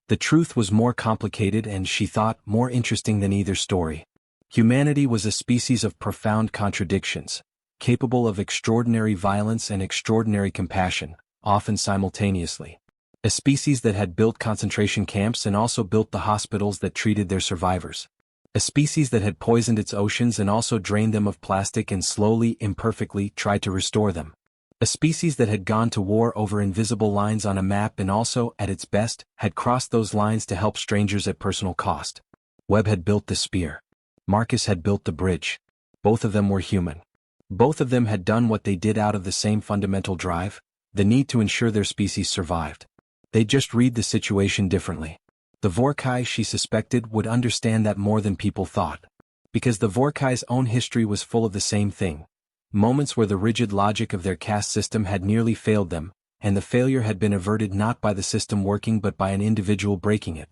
The truth was more complicated and, she thought, more interesting than either story. Humanity was a species of profound contradictions, capable of extraordinary violence and extraordinary compassion, often simultaneously. A species that had built concentration camps and also built the hospitals that treated their survivors. A species that had poisoned its oceans and also drained them of plastic and slowly, imperfectly, tried to restore them. A species that had gone to war over invisible lines on a map and also, at its best, had crossed those lines to help strangers at personal cost. Webb had built the spear. Marcus had built the bridge. Both of them were human. Both of them had done what they did out of the same fundamental drive, the need to ensure their species survived. They'd just read the situation differently. The Vorcai, she suspected, would understand that more than people thought. Because the Vorcai's own history was full of the same thing. Moments where the rigid logic of their caste system had nearly failed them, and the failure had been averted not by the system working but by an individual breaking it.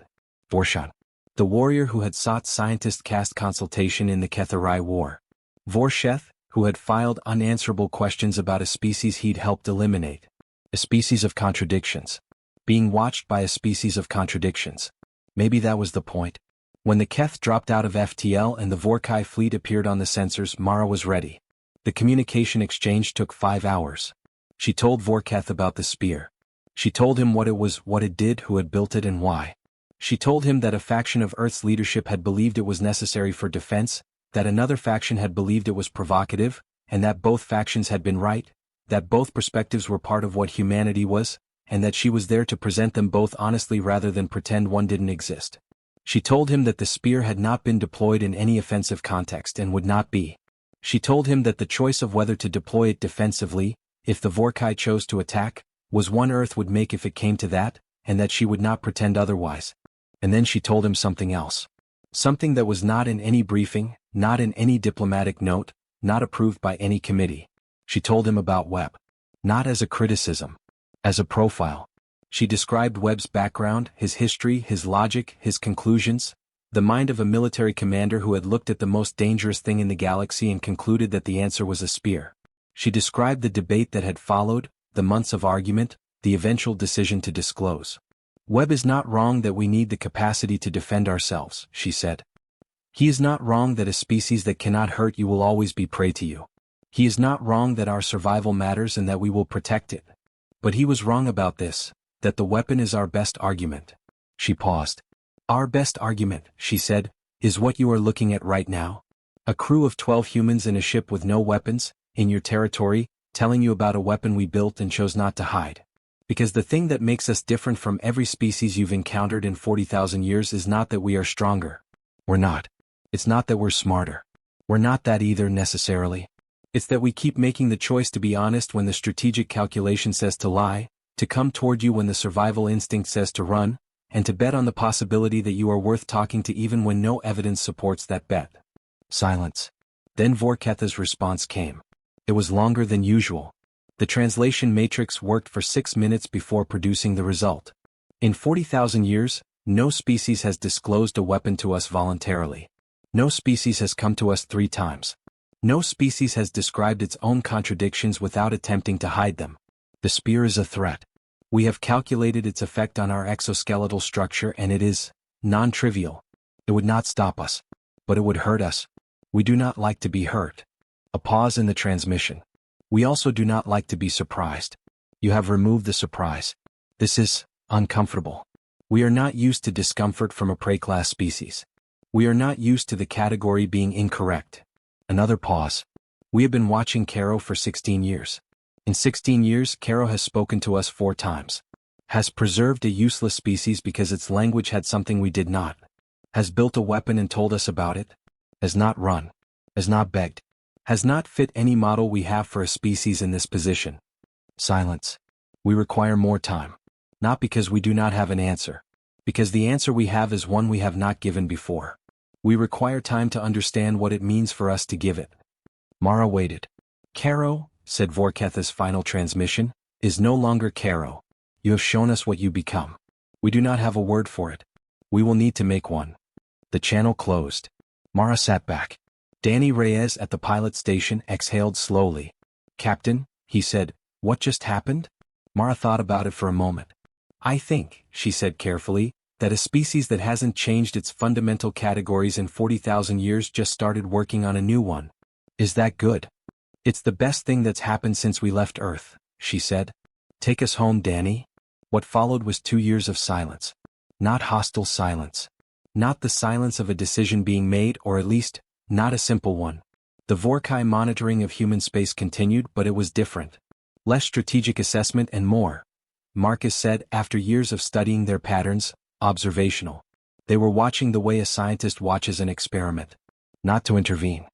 Vorcai, the warrior who had sought scientist caste consultation in the Ketharai War. Vorcai, who had filed unanswerable questions about a species he'd helped eliminate. A species of contradictions. Being watched by a species of contradictions. Maybe that was the point. When the Keth dropped out of FTL and the Vorcai fleet appeared on the sensors, Mara was ready. The communication exchange took 5 hours. She told Vorketh about the spear. She told him what it was, what it did, who had built it and why. She told him that a faction of Earth's leadership had believed it was necessary for defense, that another faction had believed it was provocative, and that both factions had been right, that both perspectives were part of what humanity was, and that she was there to present them both honestly rather than pretend one didn't exist. She told him that the spear had not been deployed in any offensive context and would not be. She told him that the choice of whether to deploy it defensively, if the Vorcai chose to attack, was one Earth would make if it came to that, and that she would not pretend otherwise. And then she told him something else. Something that was not in any briefing, not in any diplomatic note, not approved by any committee. She told him about Webb. Not as a criticism. As a profile. She described Webb's background, his history, his logic, his conclusions, the mind of a military commander who had looked at the most dangerous thing in the galaxy and concluded that the answer was a spear. She described the debate that had followed, the months of argument, the eventual decision to disclose. Webb is not wrong that we need the capacity to defend ourselves, she said. He is not wrong that a species that cannot hurt you will always be prey to you. He is not wrong that our survival matters and that we will protect it. But he was wrong about this, that the weapon is our best argument. She paused. Our best argument, she said, is what you are looking at right now. A crew of 12 humans in a ship with no weapons, in your territory, telling you about a weapon we built and chose not to hide. Because the thing that makes us different from every species you've encountered in 40,000 years is not that we are stronger. We're not. It's not that we're smarter. We're not that either necessarily. It's that we keep making the choice to be honest when the strategic calculation says to lie, to come toward you when the survival instinct says to run, and to bet on the possibility that you are worth talking to even when no evidence supports that bet. Silence. Then Vorketha's response came. It was longer than usual. The translation matrix worked for 6 minutes before producing the result. In 40,000 years, no species has disclosed a weapon to us voluntarily. No species has come to us 3 times. No species has described its own contradictions without attempting to hide them. The spear is a threat. We have calculated its effect on our exoskeletal structure and it is non-trivial. It would not stop us. But it would hurt us. We do not like to be hurt. A pause in the transmission. We also do not like to be surprised. You have removed the surprise. This is uncomfortable. We are not used to discomfort from a prey-class species. We are not used to the category being incorrect. Another pause. We have been watching Caro for 16 years. In 16 years, Caro has spoken to us 4 times. Has preserved a useless species because its language had something we did not. Has built a weapon and told us about it. Has not run. Has not begged. Has not fit any model we have for a species in this position. Silence. We require more time. Not because we do not have an answer. Because the answer we have is one we have not given before. We require time to understand what it means for us to give it. Mara waited. Caro, said Vorketha's final transmission, is no longer Caro. You have shown us what you become. We do not have a word for it. We will need to make one. The channel closed. Mara sat back. Danny Reyes at the pilot station exhaled slowly. Captain, he said, what just happened? Mara thought about it for a moment. I think, she said carefully, that a species that hasn't changed its fundamental categories in 40,000 years just started working on a new one. Is that good? It's the best thing that's happened since we left Earth, she said. Take us home, Danny. What followed was 2 years of silence. Not hostile silence. Not the silence of a decision being made, or at least, not a simple one. The Vorcai monitoring of human space continued, but it was different. less strategic assessment and more, Marcus said after years of studying their patterns, observational. They were watching the way a scientist watches an experiment. Not to intervene.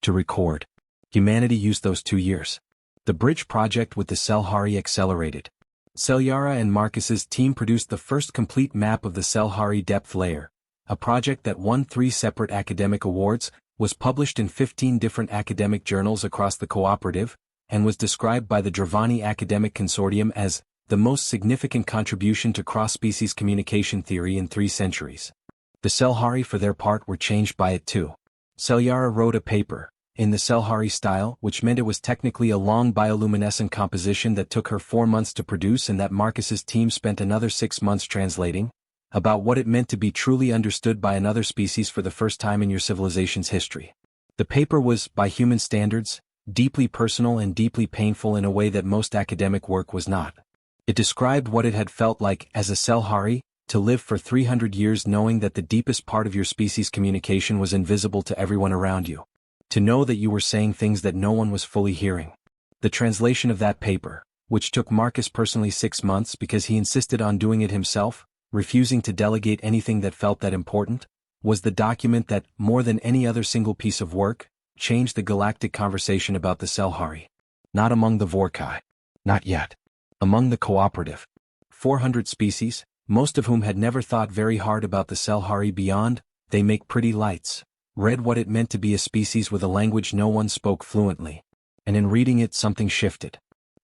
To record. Humanity used those 2 years. The bridge project with the Salhari accelerated. Salhari and Marcus's team produced the first complete map of the Salhari depth layer, a project that won 3 separate academic awards, was published in 15 different academic journals across the cooperative, and was described by the Dravani Academic Consortium as the most significant contribution to cross-species communication theory in 3 centuries. The Salhari for their part were changed by it too. Salhari wrote a paper, in the Salhari style, which meant it was technically a long bioluminescent composition that took her 4 months to produce and that Marcus's team spent another 6 months translating, about what it meant to be truly understood by another species for the first time in your civilization's history. The paper was, by human standards, deeply personal and deeply painful in a way that most academic work was not. It described what it had felt like, as a Salhari, to live for 300 years knowing that the deepest part of your species' communication was invisible to everyone around you. To know that you were saying things that no one was fully hearing. The translation of that paper, which took Marcus personally 6 months because he insisted on doing it himself, refusing to delegate anything that felt that important, was the document that, more than any other single piece of work, changed the galactic conversation about the Salhari. Not among the Vorcai. Not yet. Among the cooperative. 400 species, most of whom had never thought very hard about the Salhari beyond, they make pretty lights. Read what it meant to be a species with a language no one spoke fluently. And in reading it something shifted.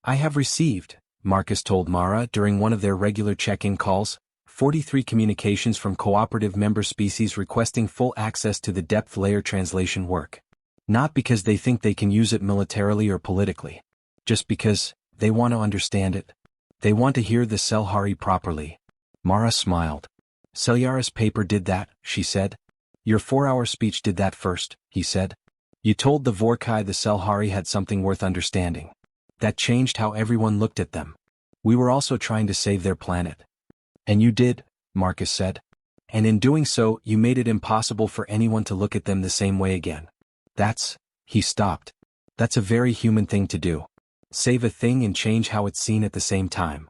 I have received, Marcus told Mara during one of their regular check-in calls, 43 communications from cooperative member species requesting full access to the depth layer translation work. Not because they think they can use it militarily or politically. Just because they want to understand it. They want to hear the Salhari properly. Mara smiled. Salhari's paper did that, she said. Your 4-hour speech did that first, he said. You told the Vorcai the Salhari had something worth understanding. That changed how everyone looked at them. We were also trying to save their planet. And you did, Marcus said. And in doing so, you made it impossible for anyone to look at them the same way again. He stopped. That's a very human thing to do. Save a thing and change how it's seen at the same time.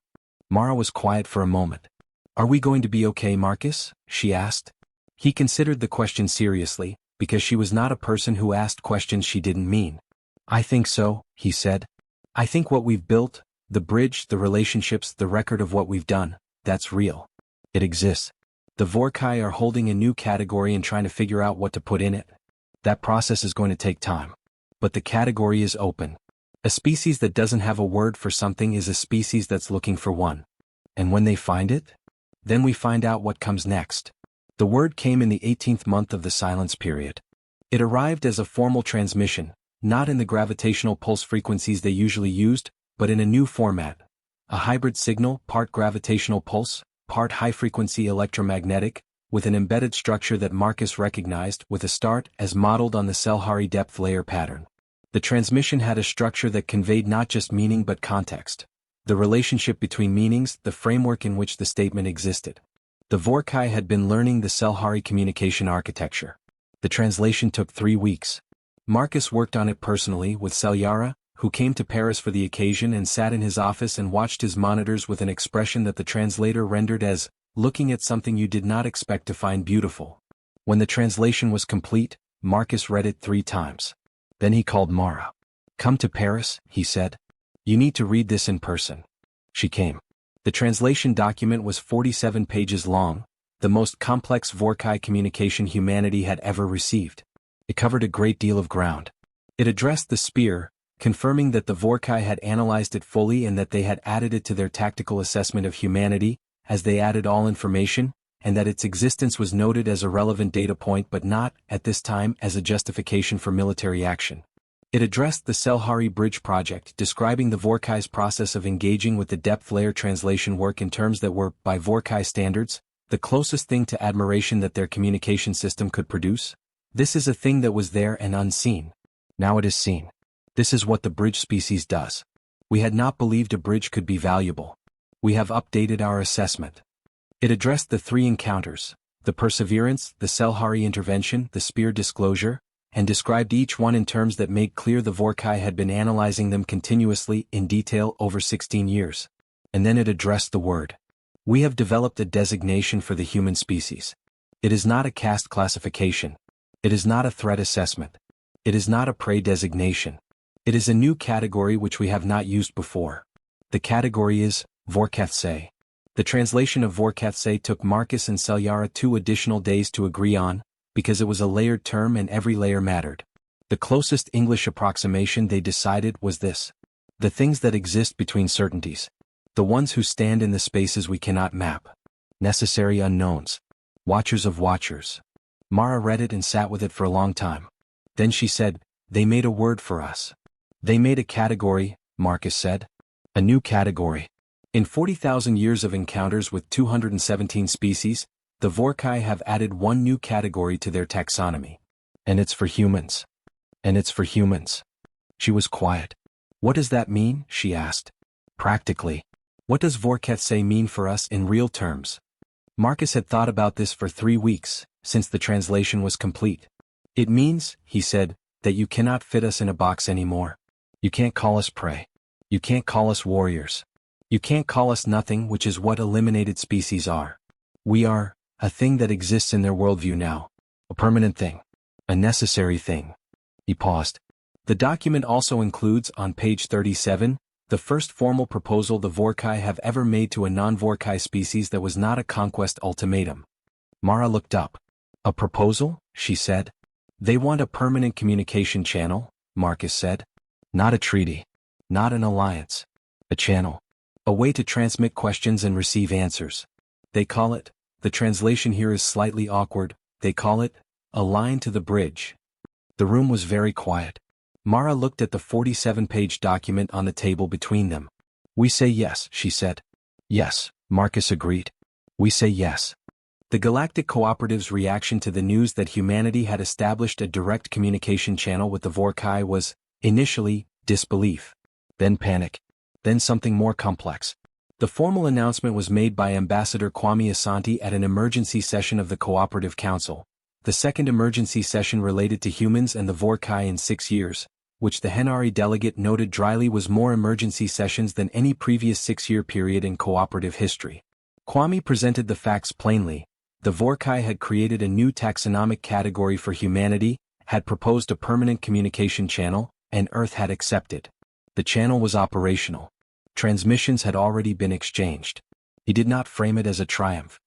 Mara was quiet for a moment. Are we going to be okay, Marcus? She asked. He considered the question seriously, because she was not a person who asked questions she didn't mean. I think so, he said. I think what we've built, the bridge, the relationships, the record of what we've done, that's real. It exists. The Vorcai are holding a new category and trying to figure out what to put in it. That process is going to take time. But the category is open. A species that doesn't have a word for something is a species that's looking for one. And when they find it, then we find out what comes next. The word came in the 18th month of the silence period. It arrived as a formal transmission, not in the gravitational pulse frequencies they usually used, but in a new format. A hybrid signal, part gravitational pulse, part high-frequency electromagnetic, with an embedded structure that Marcus recognized with a start as modeled on the Salhari depth layer pattern. The transmission had a structure that conveyed not just meaning but context. The relationship between meanings, the framework in which the statement existed. The Vorcai had been learning the Salhari communication architecture. The translation took 3 weeks. Marcus worked on it personally with Salhari, who came to Paris for the occasion and sat in his office and watched his monitors with an expression that the translator rendered as, looking at something you did not expect to find beautiful. When the translation was complete, Marcus read it 3 times. Then he called Mara. Come to Paris, he said. You need to read this in person. She came. The translation document was 47 pages long, the most complex Vorcai communication humanity had ever received. It covered a great deal of ground. It addressed the spear, confirming that the Vorcai had analyzed it fully and that they had added it to their tactical assessment of humanity, as they added all information, and that its existence was noted as a relevant data point but not, at this time, as a justification for military action. It addressed the Salhari Bridge project, describing the Vorcai's process of engaging with the depth layer translation work in terms that were, by Vorcai standards, the closest thing to admiration that their communication system could produce. This is a thing that was there and unseen. Now it is seen. This is what the bridge species does. We had not believed a bridge could be valuable. We have updated our assessment. It addressed the 3 encounters, the perseverance, the Salhari intervention, the spear disclosure, and described each one in terms that made clear the Vorcai had been analyzing them continuously in detail over 16 years. And then it addressed the word. We have developed a designation for the human species. It is not a caste classification. It is not a threat assessment. It is not a prey designation. It is a new category which we have not used before. The category is Vorcai. The translation of Vorcai took Marcus and Salhari 2 additional days to agree on, because it was a layered term and every layer mattered. The closest English approximation they decided was this. The things that exist between certainties. The ones who stand in the spaces we cannot map. Necessary unknowns. Watchers of watchers. Mara read it and sat with it for a long time. Then she said, they made a word for us. They made a category, Marcus said. A new category. In 40,000 years of encounters with 217 species, the Vorcai have added one new category to their taxonomy. And it's for humans. And it's for humans. She was quiet. What does that mean? She asked. Practically. What does Vorcai mean for us in real terms? Marcus had thought about this for 3 weeks, since the translation was complete. It means, he said, that you cannot fit us in a box anymore. You can't call us prey. You can't call us warriors. You can't call us nothing, which is what eliminated species are. We are a thing that exists in their worldview now. A permanent thing. A necessary thing. He paused. The document also includes, on page 37, the first formal proposal the Vorcai have ever made to a non-Vorcai species that was not a conquest ultimatum. Mara looked up. A proposal? She said. They want a permanent communication channel, Marcus said. Not a treaty. Not an alliance. A channel. A way to transmit questions and receive answers. They call it, the translation here is slightly awkward, they call it, a line to the bridge. The room was very quiet. Mara looked at the 47-page document on the table between them. We say yes, she said. Yes, Marcus agreed. We say yes. The Galactic Cooperative's reaction to the news that humanity had established a direct communication channel with the Vorcai was, initially, disbelief. Then panic. Then something more complex. The formal announcement was made by Ambassador Kwame Asante at an emergency session of the Cooperative Council, the second emergency session related to humans and the Vorcai in 6 years, which the Henari delegate noted dryly was more emergency sessions than any previous 6-year period in cooperative history. Kwame presented the facts plainly. The Vorcai had created a new taxonomic category for humanity, had proposed a permanent communication channel, and Earth had accepted. The channel was operational. Transmissions had already been exchanged. He did not frame it as a triumph.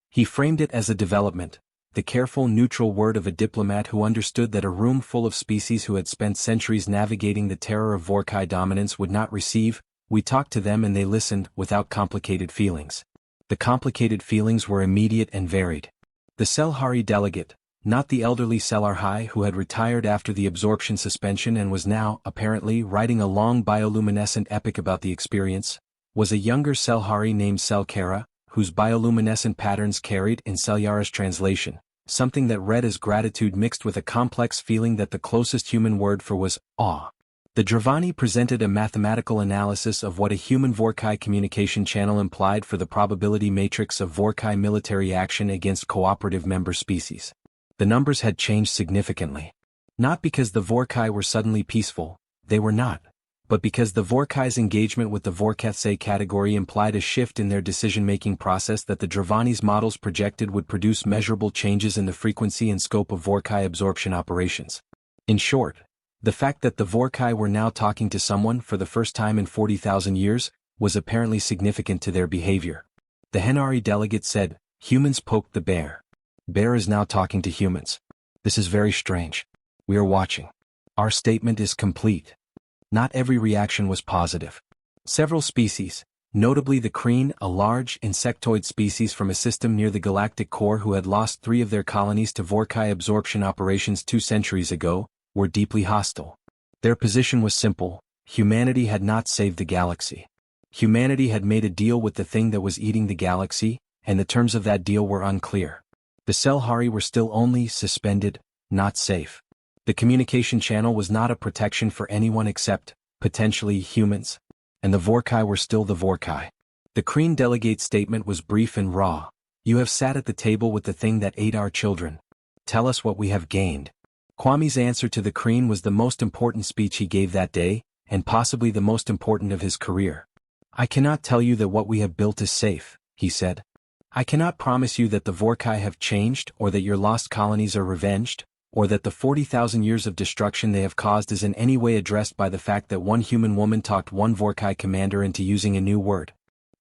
He framed it as a development, the careful neutral word of a diplomat who understood that a room full of species who had spent centuries navigating the terror of Vorcai dominance would not receive. We talked to them and they listened without complicated feelings. The complicated feelings were immediate and varied. The Salhari delegate, not the elderly Salhari who had retired after the absorption suspension and was now, apparently, writing a long bioluminescent epic about the experience, was a younger Salhari named Salkara, whose bioluminescent patterns carried in Salhari's translation, something that read as gratitude mixed with a complex feeling that the closest human word for was awe. The Dravani presented a mathematical analysis of what a human Vorcai communication channel implied for the probability matrix of Vorcai military action against cooperative member species. The numbers had changed significantly. Not because the Vorcai were suddenly peaceful, they were not, but because the Vorcai's engagement with the Vorcai category implied a shift in their decision-making process that the Dravani's models projected would produce measurable changes in the frequency and scope of Vorcai absorption operations. In short, the fact that the Vorcai were now talking to someone for the first time in 40,000 years was apparently significant to their behavior. The Henari delegate said, humans poked the bear. Bear is now talking to humans. This is very strange. We are watching. Our statement is complete. Not every reaction was positive. Several species, notably the crane, a large insectoid species from a system near the galactic core who had lost 3 of their colonies to Vorcai absorption operations 2 centuries ago, were deeply hostile. Their position was simple: humanity had not saved the galaxy. Humanity had made a deal with the thing that was eating the galaxy, and the terms of that deal were unclear. The Salhari were still only suspended, not safe. The communication channel was not a protection for anyone except, potentially, humans. And the Vorcai were still the Vorcai. The Kreen delegate's statement was brief and raw. You have sat at the table with the thing that ate our children. Tell us what we have gained. Kwame's answer to the Kreen was the most important speech he gave that day, and possibly the most important of his career. I cannot tell you that what we have built is safe, he said. I cannot promise you that the Vorcai have changed or that your lost colonies are revenged, or that the 40,000 years of destruction they have caused is in any way addressed by the fact that one human woman talked one Vorcai commander into using a new word.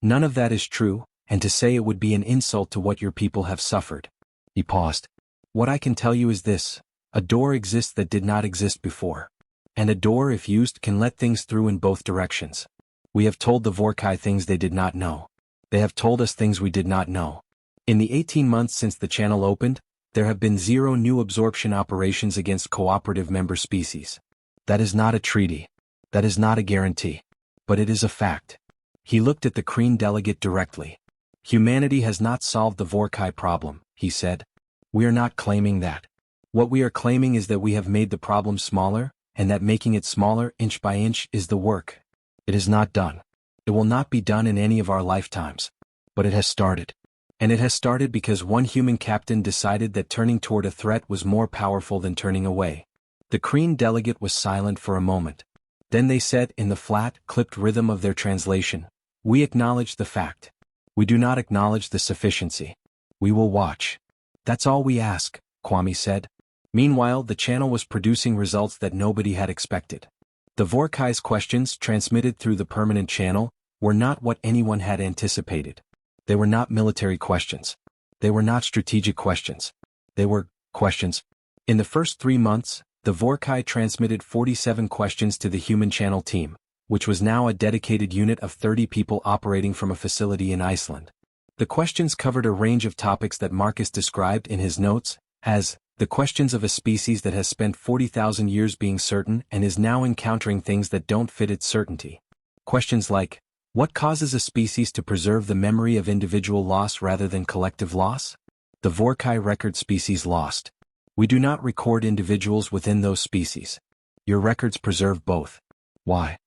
None of that is true, and to say it would be an insult to what your people have suffered. He paused. What I can tell you is this: a door exists that did not exist before. And a door, if used, can let things through in both directions. We have told the Vorcai things they did not know. They have told us things we did not know. In the 18 months since the channel opened, there have been 0 new absorption operations against cooperative member species. That is not a treaty. That is not a guarantee. But it is a fact. He looked at the Kreen delegate directly. Humanity has not solved the Vorcai problem, he said. We are not claiming that. What we are claiming is that we have made the problem smaller, and that making it smaller inch by inch is the work. It is not done. It will not be done in any of our lifetimes. But it has started. And it has started because one human captain decided that turning toward a threat was more powerful than turning away. The Kreen delegate was silent for a moment. Then they said in the flat, clipped rhythm of their translation, "We acknowledge the fact. We do not acknowledge the sufficiency. We will watch. That's all we ask," Kwame said. Meanwhile, the channel was producing results that nobody had expected. The Vorcai's questions, transmitted through the permanent channel, were not what anyone had anticipated. They were not military questions. They were not strategic questions. They were questions. In the first 3 months, the Vorcai transmitted 47 questions to the human channel team, which was now a dedicated unit of 30 people operating from a facility in Iceland. The questions covered a range of topics that Marcus described in his notes as the questions of a species that has spent 40,000 years being certain and is now encountering things that don't fit its certainty. Questions like, what causes a species to preserve the memory of individual loss rather than collective loss? The Vorcai record species lost. We do not record individuals within those species. Your records preserve both. Why?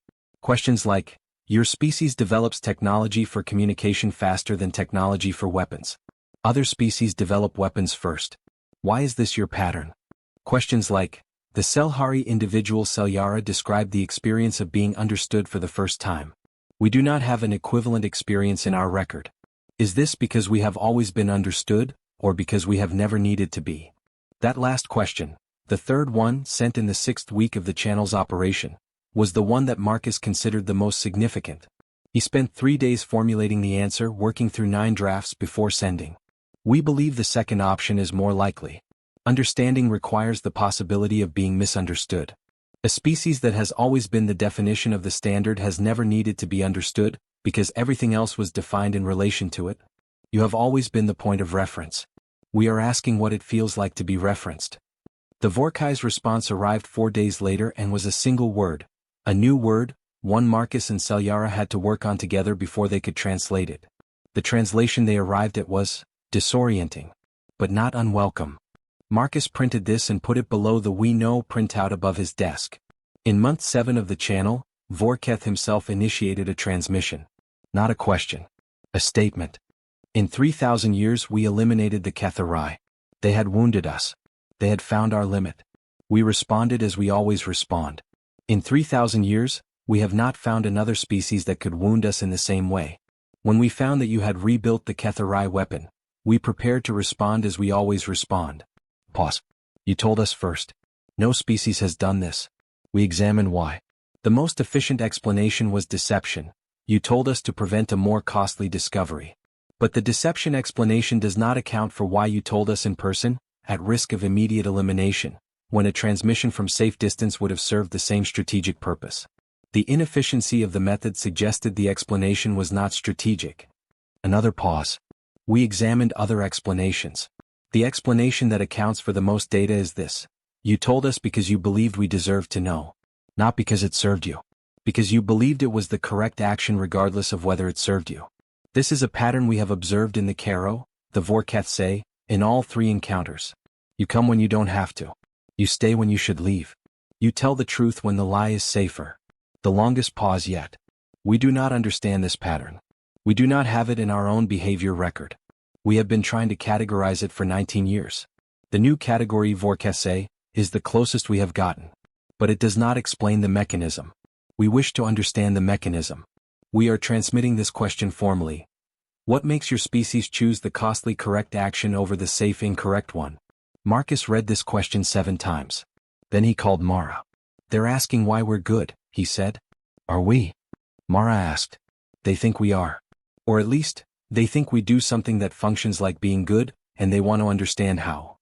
Questions like, your species develops technology for communication faster than technology for weapons. Other species develop weapons first. Why is this your pattern? Questions like, the Salhari individual Salhari described the experience of being understood for the first time. We do not have an equivalent experience in our record. Is this because we have always been understood, or because we have never needed to be? That last question, the third one sent in the 6th week of the channel's operation, was the one that Marcus considered the most significant. He spent 3 days formulating the answer, working through 9 drafts before sending. We believe the second option is more likely. Understanding requires the possibility of being misunderstood. A species that has always been the definition of the standard has never needed to be understood, because everything else was defined in relation to it. You have always been the point of reference. We are asking what it feels like to be referenced. The Vorcai's response arrived 4 days later and was a single word. A new word, one Marcus and Salhari had to work on together before they could translate it. The translation they arrived at was disorienting, but not unwelcome. Marcus printed this and put it below the "We Know" printout above his desk. In month 7 of the channel, Vorcai himself initiated a transmission. Not a question. A statement. In 3,000 years we eliminated the Ketharai. They had wounded us. They had found our limit. We responded as we always respond. In 3,000 years, we have not found another species that could wound us in the same way. When we found that you had rebuilt the Ketharai weapon, we prepared to respond as we always respond. Pause. You told us first. No species has done this. We examined why. The most efficient explanation was deception. You told us to prevent a more costly discovery. But the deception explanation does not account for why you told us in person, at risk of immediate elimination, when a transmission from safe distance would have served the same strategic purpose. The inefficiency of the method suggested the explanation was not strategic. Another pause. We examined other explanations. The explanation that accounts for the most data is this. You told us because you believed we deserved to know. Not because it served you. Because you believed it was the correct action regardless of whether it served you. This is a pattern we have observed in the Karo, the Vorcai, in all 3 encounters. You come when you don't have to. You stay when you should leave. You tell the truth when the lie is safer. The longest pause yet. We do not understand this pattern. We do not have it in our own behavior record. We have been trying to categorize it for 19 years. The new category Vorcai is the closest we have gotten. But it does not explain the mechanism. We wish to understand the mechanism. We are transmitting this question formally. What makes your species choose the costly correct action over the safe incorrect one? Marcus read this question 7 times. Then he called Mara. They're asking why we're good, he said. Are we? Mara asked. They think we are. Or at least, they think we do something that functions like being good, and they want to understand how.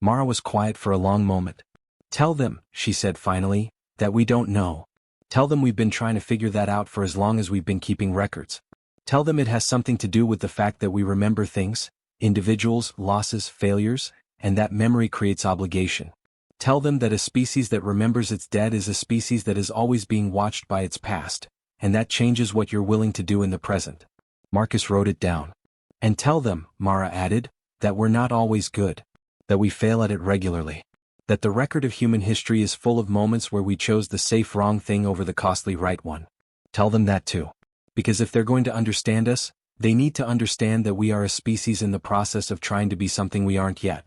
Mara was quiet for a long moment. Tell them, she said finally, that we don't know. Tell them we've been trying to figure that out for as long as we've been keeping records. Tell them it has something to do with the fact that we remember things, individuals, losses, failures, and that memory creates obligation. Tell them that a species that remembers its dead is a species that is always being watched by its past, and that changes what you're willing to do in the present. Marcus wrote it down. And tell them, Mara added, that we're not always good, that we fail at it regularly, that the record of human history is full of moments where we chose the safe wrong thing over the costly right one. Tell them that too. Because if they're going to understand us, they need to understand that we are a species in the process of trying to be something we aren't yet.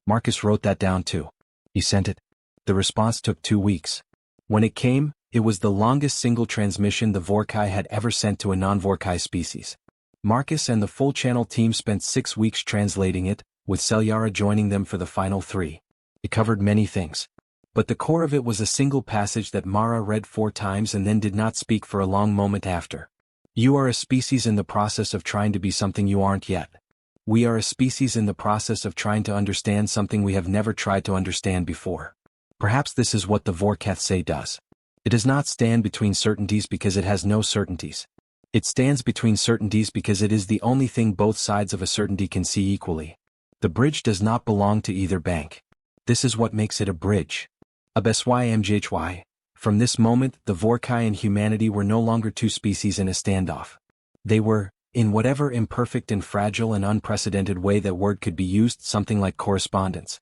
Marcus wrote that down too. He sent it. The response took 2 weeks. When it came, it was the longest single transmission the Vorcai had ever sent to a non-Vorcai species. Marcus and the full channel team spent 6 weeks translating it, with Salhari joining them for the final 3. It covered many things. But the core of it was a single passage that Mara read 4 times and then did not speak for a long moment after. You are a species in the process of trying to be something you aren't yet. We are a species in the process of trying to understand something we have never tried to understand before. Perhaps this is what the Vorcai does. It does not stand between certainties because it has no certainties. It stands between certainties because it is the only thing both sides of a certainty can see equally. The bridge does not belong to either bank. This is what makes it a bridge. A HFY. From this moment, the Vorcai and humanity were no longer 2 species in a standoff. They were, in whatever imperfect and fragile and unprecedented way that word could be used, something like correspondence.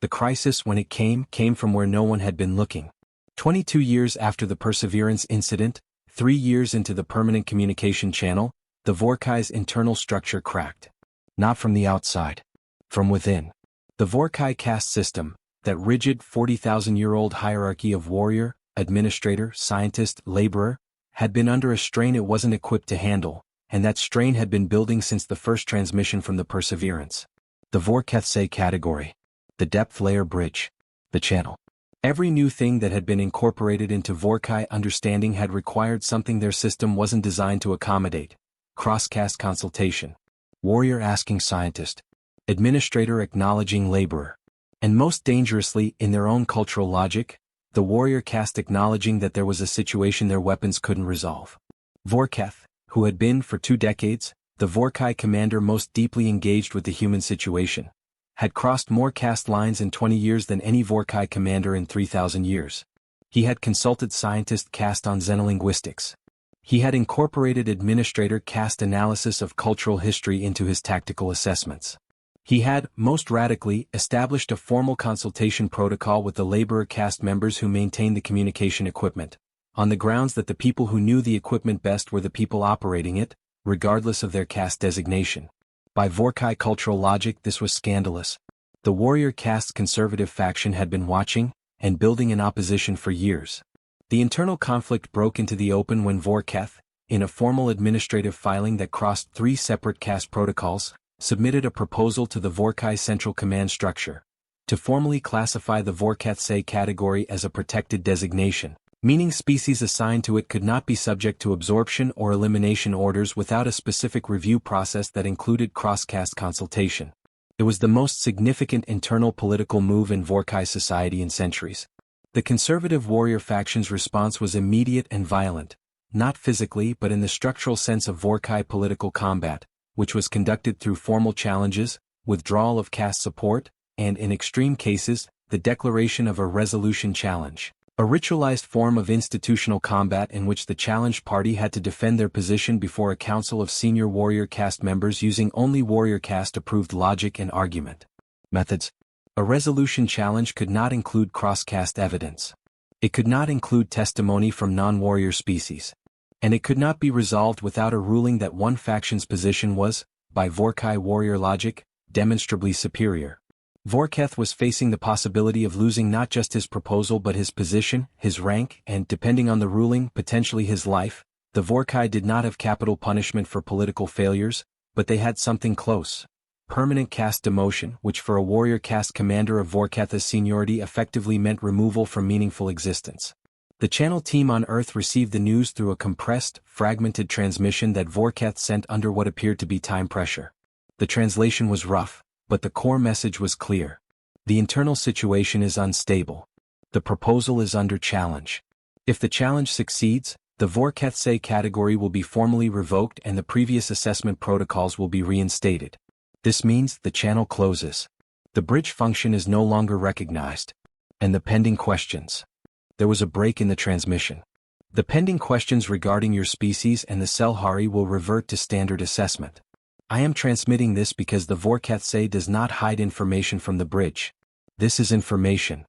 The crisis, when it came from where no one had been looking. 22 years after the Perseverance incident, 3 years into the permanent communication channel, the Vorcai's internal structure cracked. Not from the outside. From within. The Vorcai caste system, that rigid 40,000-year-old hierarchy of warrior, administrator, scientist, laborer, had been under a strain it wasn't equipped to handle, and that strain had been building since the first transmission from the Perseverance. The Vorcai category. The depth layer bridge. The channel. Every new thing that had been incorporated into Vorcai understanding had required something their system wasn't designed to accommodate. Cross-caste consultation. Warrior asking scientist. Administrator acknowledging laborer. And most dangerously, in their own cultural logic, the warrior caste acknowledging that there was a situation their weapons couldn't resolve. Vorcai, who had been, for 2 decades, the Vorcai commander most deeply engaged with the human situation, had crossed more caste lines in 20 years than any Vorcai commander in 3,000 years. He had consulted scientist caste on xenolinguistics. He had incorporated administrator caste analysis of cultural history into his tactical assessments. He had, most radically, established a formal consultation protocol with the laborer caste members who maintained the communication equipment, on the grounds that the people who knew the equipment best were the people operating it, regardless of their caste designation. By Vorcai cultural logic, this was scandalous. The warrior caste's conservative faction had been watching, and building an opposition for years. The internal conflict broke into the open when Vorcai, in a formal administrative filing that crossed 3 separate caste protocols, submitted a proposal to the Vorcai Central Command Structure to formally classify the Vorcai category as a protected designation, meaning species assigned to it could not be subject to absorption or elimination orders without a specific review process that included cross-caste consultation. It was the most significant internal political move in Vorcai society in centuries. The conservative warrior faction's response was immediate and violent, not physically but in the structural sense of Vorcai political combat, which was conducted through formal challenges, withdrawal of caste support, and in extreme cases, the declaration of a resolution challenge, a ritualized form of institutional combat in which the challenged party had to defend their position before a council of senior warrior caste members using only warrior caste-approved logic and argument. Methods. A resolution challenge could not include cross-caste evidence. It could not include testimony from non-warrior species. And it could not be resolved without a ruling that one faction's position was, by Vorcai warrior logic, demonstrably superior. Vorketh was facing the possibility of losing not just his proposal but his position, his rank, and, depending on the ruling, potentially his life. The Vorcai did not have capital punishment for political failures, but they had something close. Permanent caste demotion, which for a warrior caste commander of Vorketh's seniority effectively meant removal from meaningful existence. The channel team on Earth received the news through a compressed, fragmented transmission that Vorketh sent under what appeared to be time pressure. The translation was rough, but the core message was clear. The internal situation is unstable. The proposal is under challenge. If the challenge succeeds, the Vorketh's category will be formally revoked and the previous assessment protocols will be reinstated. This means the channel closes. The bridge function is no longer recognized. And the pending questions. There was a break in the transmission. The pending questions regarding your species and the Salhari will revert to standard assessment. I am transmitting this because the Vorketh does not hide information from the bridge. This is information.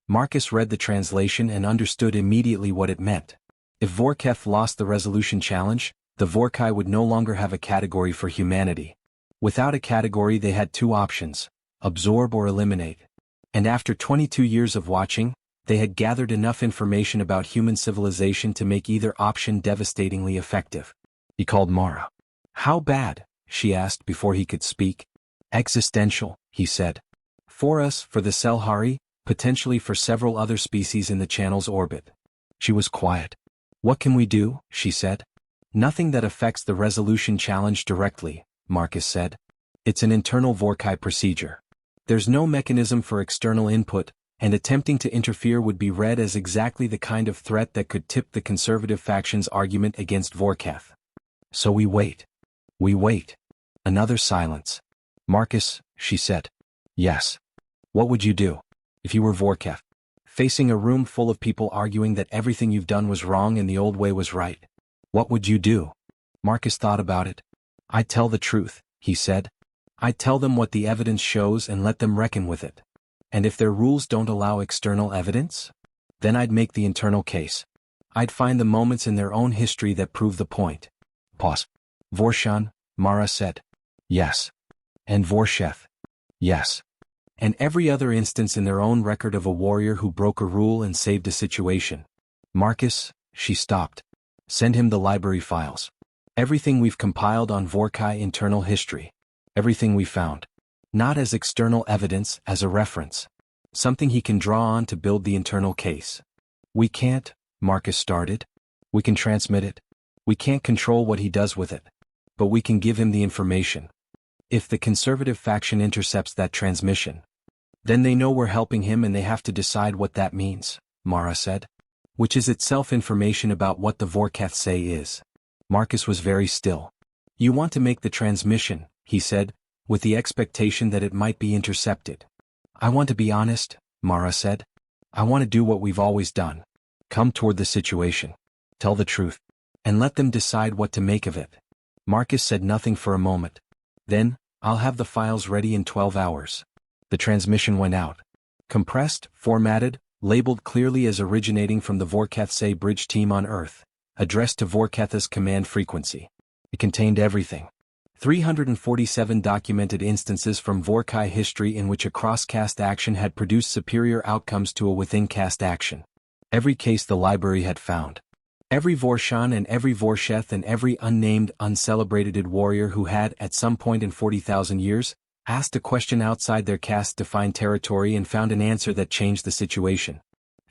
Marcus read the translation and understood immediately what it meant. If Vorketh lost the resolution challenge, the Vorcai would no longer have a category for humanity. Without a category they had two options, absorb or eliminate. And after 22 years of watching, they had gathered enough information about human civilization to make either option devastatingly effective. He called Mara. How bad? She asked before he could speak. Existential, he said. For us, for the Salhari, potentially for several other species in the channel's orbit. She was quiet. What can we do? She said. Nothing that affects the resolution challenge directly, Marcus said. It's an internal Vorcai procedure. There's no mechanism for external input, and attempting to interfere would be read as exactly the kind of threat that could tip the conservative faction's argument against Vorketh. So we wait. We wait. Another silence. Marcus, she said. Yes. What would you do? If you were Vorketh? Facing a room full of people arguing that everything you've done was wrong and the old way was right. What would you do? Marcus thought about it. I'd tell the truth, he said. I'd tell them what the evidence shows and let them reckon with it. And if their rules don't allow external evidence? Then I'd make the internal case. I'd find the moments in their own history that prove the point. Pause. Vorshan, Mara said. Yes. And Vorsheth. Yes. And every other instance in their own record of a warrior who broke a rule and saved a situation. Marcus, she stopped. Send him the library files. Everything we've compiled on Vorcai internal history. Everything we found. Not as external evidence, as a reference. Something he can draw on to build the internal case. We can't, Marcus started. We can transmit it. We can't control what he does with it. But we can give him the information. If the conservative faction intercepts that transmission, then they know we're helping him and they have to decide what that means, Mara said. Which is itself information about what the Vorketh is. Marcus was very still. You want to make the transmission, he said, with the expectation that it might be intercepted. I want to be honest, Mara said. I want to do what we've always done. Come toward the situation. Tell the truth. And let them decide what to make of it. Marcus said nothing for a moment. Then, I'll have the files ready in 12 hours. The transmission went out. Compressed, formatted, labeled clearly as originating from the Vorketh's bridge team on Earth. Addressed to Vorketh's command frequency. It contained everything. 347 documented instances from Vorcai history in which a cross-caste action had produced superior outcomes to a within-caste action. Every case the library had found. Every Vorshan and every Vorsheth and every unnamed, uncelebrated warrior who had, at some point in 40,000 years, asked a question outside their caste-defined territory and found an answer that changed the situation.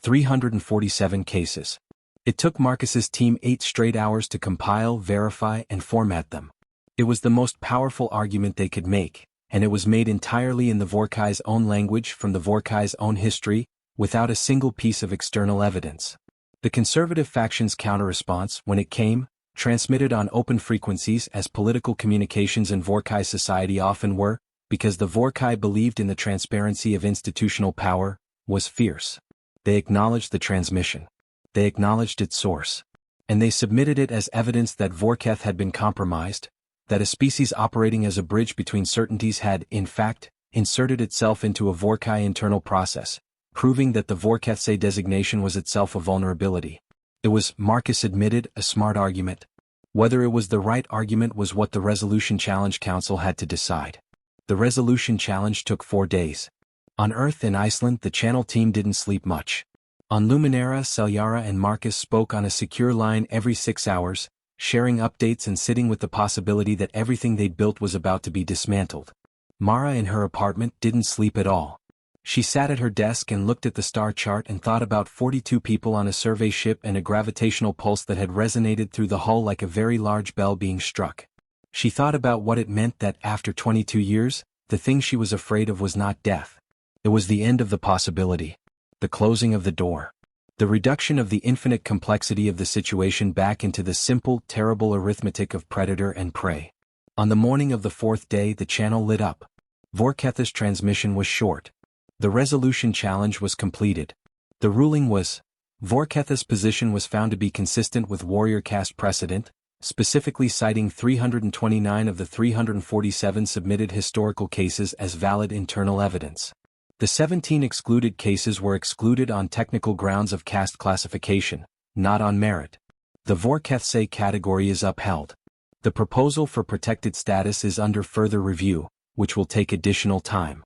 347 cases. It took Marcus's team 8 straight hours to compile, verify, and format them. It was the most powerful argument they could make, and it was made entirely in the Vorcai's own language from the Vorcai's own history, without a single piece of external evidence. The conservative faction's counter-response, when it came, transmitted on open frequencies as political communications in Vorcai society often were, because the Vorcai believed in the transparency of institutional power, was fierce. They acknowledged the transmission. They acknowledged its source. And they submitted it as evidence that Vorketh had been compromised, that a species operating as a bridge between certainties had, in fact, inserted itself into a Vorcai internal process, proving that the Vorketh's designation was itself a vulnerability. It was, Marcus admitted, a smart argument. Whether it was the right argument was what the Resolution Challenge Council had to decide. The Resolution Challenge took 4 days. On Earth and Iceland, the channel team didn't sleep much. On Luminera, Salhari and Marcus spoke on a secure line every 6 hours, sharing updates and sitting with the possibility that everything they'd built was about to be dismantled. Mara in her apartment didn't sleep at all. She sat at her desk and looked at the star chart and thought about 42 people on a survey ship and a gravitational pulse that had resonated through the hull like a very large bell being struck. She thought about what it meant that after 22 years, the thing she was afraid of was not death. It was the end of the possibility. The closing of the door. The reduction of the infinite complexity of the situation back into the simple, terrible arithmetic of predator and prey. On the morning of the 4th day, the channel lit up. Vorcai's transmission was short. The resolution challenge was completed. The ruling was, Vorcai's position was found to be consistent with warrior caste precedent, specifically citing 329 of the 347 submitted historical cases as valid internal evidence. The 17 excluded cases were excluded on technical grounds of caste classification, not on merit. The Vorcai category is upheld. The proposal for protected status is under further review, which will take additional time.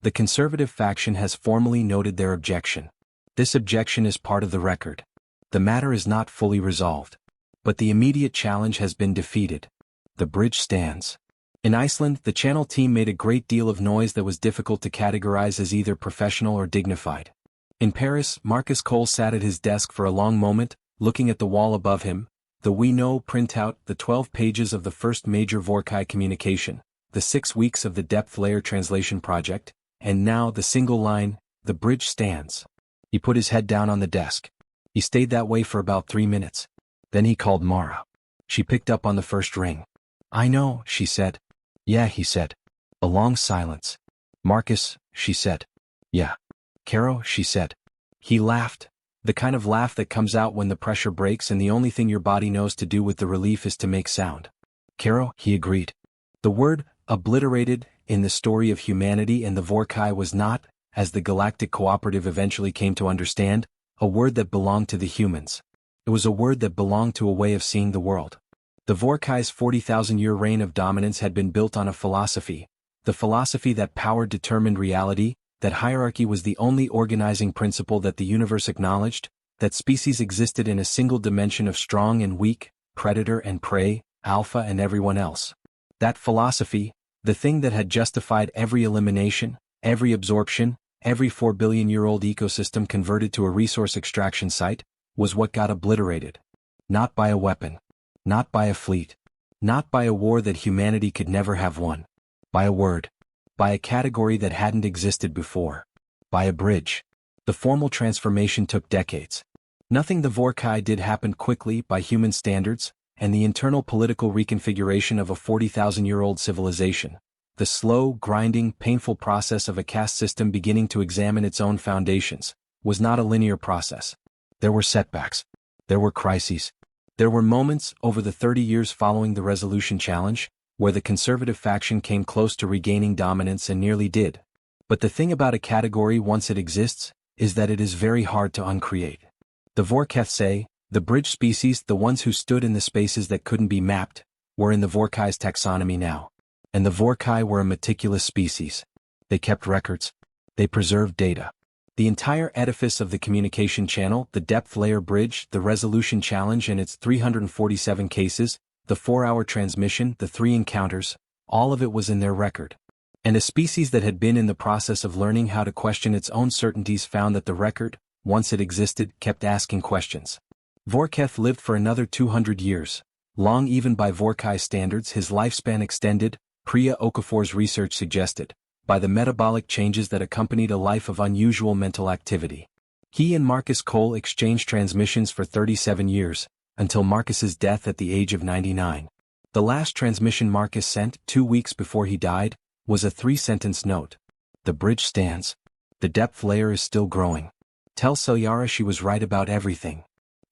The conservative faction has formally noted their objection. This objection is part of the record. The matter is not fully resolved. But the immediate challenge has been defeated. The bridge stands. In Iceland, the channel team made a great deal of noise that was difficult to categorize as either professional or dignified. In Paris, Marcus Cole sat at his desk for a long moment, looking at the wall above him, the "We Know" printout, the 12 pages of the first major Vorcai communication, the 6 weeks of the depth layer translation project, and now the single line, "The bridge stands." He put his head down on the desk. He stayed that way for about 3 minutes. Then he called Mara. She picked up on the first ring. "I know," she said. "Yeah," he said. A long silence. "Marcus," she said. "Yeah." "Caro," she said. He laughed. The kind of laugh that comes out when the pressure breaks and the only thing your body knows to do with the relief is to make sound. "Caro," he agreed. The word, obliterated, in the story of humanity and the Vorcai was not, as the Galactic Cooperative eventually came to understand, a word that belonged to the humans. It was a word that belonged to a way of seeing the world. The Vorcai's 40,000-year reign of dominance had been built on a philosophy, the philosophy that power determined reality, that hierarchy was the only organizing principle that the universe acknowledged, that species existed in a single dimension of strong and weak, predator and prey, alpha and everyone else. That philosophy, the thing that had justified every elimination, every absorption, every 4-billion-year-old ecosystem converted to a resource extraction site, was what got obliterated. Not by a weapon. Not by a fleet. Not by a war that humanity could never have won. By a word. By a category that hadn't existed before. By a bridge. The formal transformation took decades. Nothing the Vorcai did happened quickly by human standards, and the internal political reconfiguration of a 40,000-year-old civilization, the slow, grinding, painful process of a caste system beginning to examine its own foundations, was not a linear process. There were setbacks. There were crises. There were moments, over the 30 years following the resolution challenge, where the conservative faction came close to regaining dominance and nearly did. But the thing about a category once it exists, is that it is very hard to uncreate. The Vorcai, the bridge species, the ones who stood in the spaces that couldn't be mapped, were in the Vorcai's taxonomy now. And the Vorcai were a meticulous species. They kept records. They preserved data. The entire edifice of the communication channel, the depth layer bridge, the resolution challenge and its 347 cases, the 4-hour transmission, the 3 encounters, all of it was in their record. And a species that had been in the process of learning how to question its own certainties found that the record, once it existed, kept asking questions. Vorcai lived for another 200 years, long even by Vorcai standards. His lifespan extended, Priya Okafor's research suggested, by the metabolic changes that accompanied a life of unusual mental activity. He and Marcus Cole exchanged transmissions for 37 years, until Marcus's death at the age of 99. The last transmission Marcus sent, 2 weeks before he died, was a 3-sentence note. The bridge stands. The depth layer is still growing. Tell Salhari she was right about everything.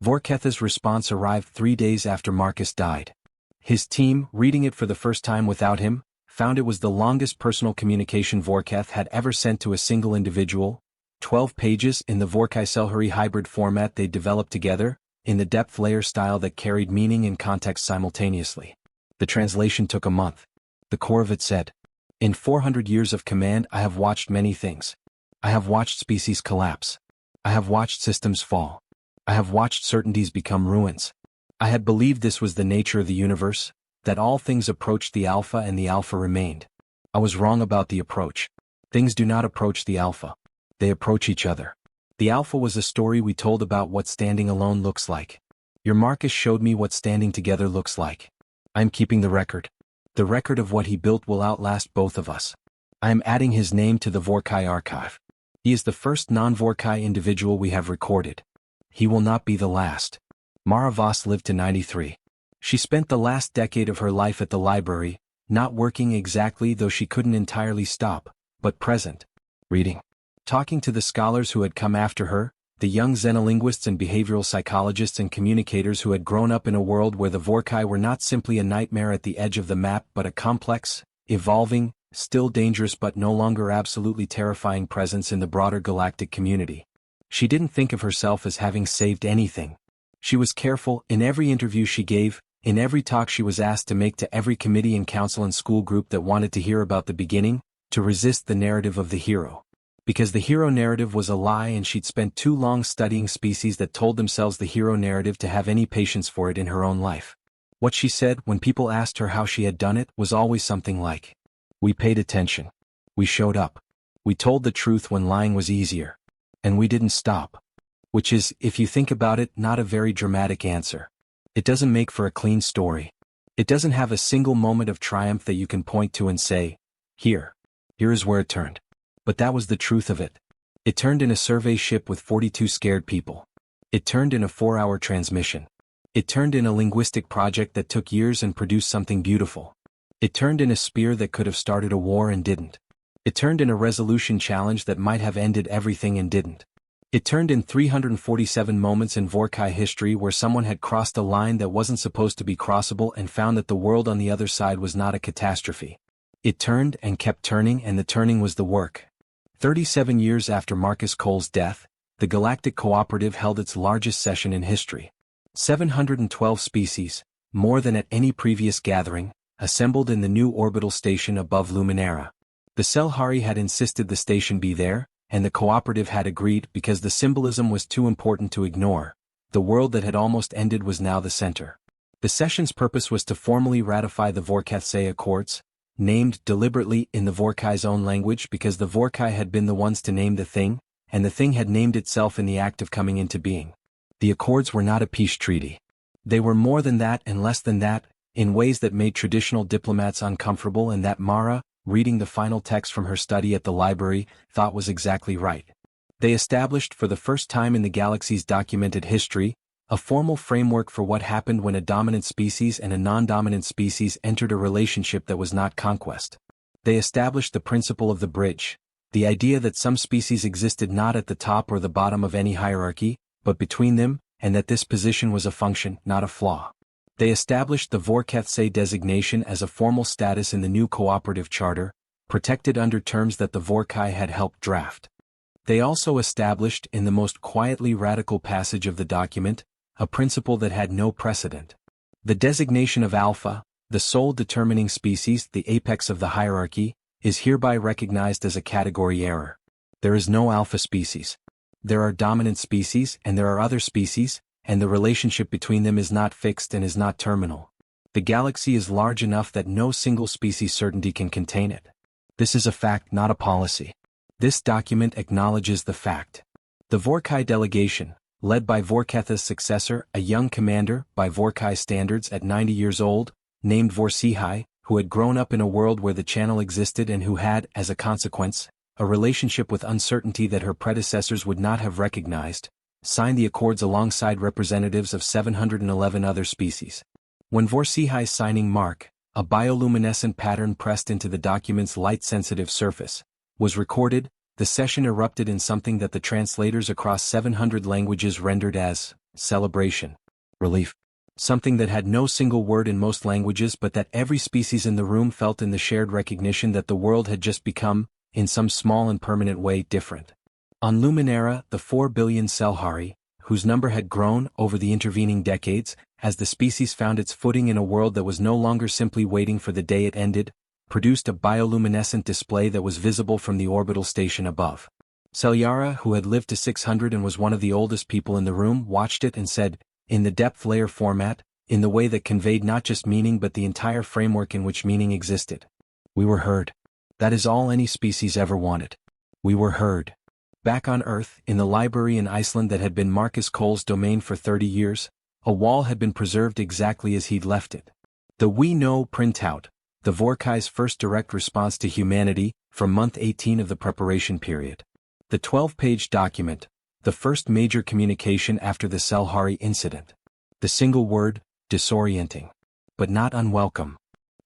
Vorcai's response arrived 3 days after Marcus died. His team, reading it for the first time without him, found it was the longest personal communication Vorcai had ever sent to a single individual, 12 pages in the Vorcai Salhari hybrid format they developed together, in the depth layer style that carried meaning and context simultaneously. The translation took a month. The core of it said, "In 400 years of command I have watched many things. I have watched species collapse. I have watched systems fall. I have watched certainties become ruins. I had believed this was the nature of the universe, that all things approached the alpha and the alpha remained. I was wrong about the approach. Things do not approach the alpha. They approach each other. The alpha was a story we told about what standing alone looks like. Your Marcus showed me what standing together looks like. I am keeping the record. The record of what he built will outlast both of us. I am adding his name to the Vorcai archive. He is the first non-Vorcai individual we have recorded. He will not be the last. Mara Voss lived to 93. She spent the last decade of her life at the library, not working exactly though she couldn't entirely stop, but present. Reading. Talking to the scholars who had come after her, the young xenolinguists and behavioral psychologists and communicators who had grown up in a world where the Vorcai were not simply a nightmare at the edge of the map but a complex, evolving, still dangerous but no longer absolutely terrifying presence in the broader galactic community. She didn't think of herself as having saved anything. She was careful, in every interview she gave, in every talk she was asked to make to every committee and council and school group that wanted to hear about the beginning, to resist the narrative of the hero. Because the hero narrative was a lie and she'd spent too long studying species that told themselves the hero narrative to have any patience for it in her own life. What she said when people asked her how she had done it was always something like, "We paid attention. We showed up. We told the truth when lying was easier. And we didn't stop." Which is, if you think about it, not a very dramatic answer. It doesn't make for a clean story. It doesn't have a single moment of triumph that you can point to and say, here is where it turned. But that was the truth of it. It turned in a survey ship with 42 scared people. It turned in a 4-hour transmission. It turned in a linguistic project that took years and produced something beautiful. It turned in a spear that could have started a war and didn't. It turned in a resolution challenge that might have ended everything and didn't. It turned in 347 moments in Vorcai history where someone had crossed a line that wasn't supposed to be crossable and found that the world on the other side was not a catastrophe. It turned and kept turning, and the turning was the work. 37 years after Marcus Cole's death, the Galactic Cooperative held its largest session in history. 712 species, more than at any previous gathering, assembled in the new orbital station above Luminara. The Salhari had insisted the station be there, and the cooperative had agreed because the symbolism was too important to ignore. The world that had almost ended was now the center. The session's purpose was to formally ratify the Vorcai Accords, named deliberately in the Vorcai's own language because the Vorcai had been the ones to name the thing, and the thing had named itself in the act of coming into being. The Accords were not a peace treaty. They were more than that and less than that, in ways that made traditional diplomats uncomfortable and that Mara, reading the final text from her study at the library, thought was exactly right. They established for the first time in the galaxy's documented history, a formal framework for what happened when a dominant species and a non-dominant species entered a relationship that was not conquest. They established the principle of the bridge, the idea that some species existed not at the top or the bottom of any hierarchy, but between them, and that this position was a function, not a flaw. They established the Vorcai designation as a formal status in the new cooperative charter, protected under terms that the Vorcai had helped draft. They also established, in the most quietly radical passage of the document, a principle that had no precedent. The designation of alpha, the sole determining species, the apex of the hierarchy, is hereby recognized as a category error. There is no alpha species. There are dominant species and there are other species, and the relationship between them is not fixed and is not terminal. The galaxy is large enough that no single species certainty can contain it. This is a fact, not a policy. This document acknowledges the fact. The Vorcai delegation, led by Vorcai's successor, a young commander, by Vorcai standards at 90 years old, named Vorcai, who had grown up in a world where the channel existed and who had, as a consequence, a relationship with uncertainty that her predecessors would not have recognized, signed the accords alongside representatives of 711 other species. When Vorcai's signing mark, a bioluminescent pattern pressed into the document's light-sensitive surface, was recorded, the session erupted in something that the translators across 700 languages rendered as celebration, relief. Something that had no single word in most languages but that every species in the room felt in the shared recognition that the world had just become, in some small and permanent way, different. On Luminara, the 4 billion Salhari, whose number had grown over the intervening decades, as the species found its footing in a world that was no longer simply waiting for the day it ended, produced a bioluminescent display that was visible from the orbital station above. Salhari, who had lived to 600 and was one of the oldest people in the room, watched it and said, in the depth layer format, in the way that conveyed not just meaning but the entire framework in which meaning existed. We were heard. That is all any species ever wanted. We were heard. Back on Earth, in the library in Iceland that had been Marcus Cole's domain for 30 years, a wall had been preserved exactly as he'd left it. The We Know printout, the Vorcai's first direct response to humanity, from month 18 of the preparation period. The 12-page document, the first major communication after the Salhari incident. The single word, disorienting. But not unwelcome.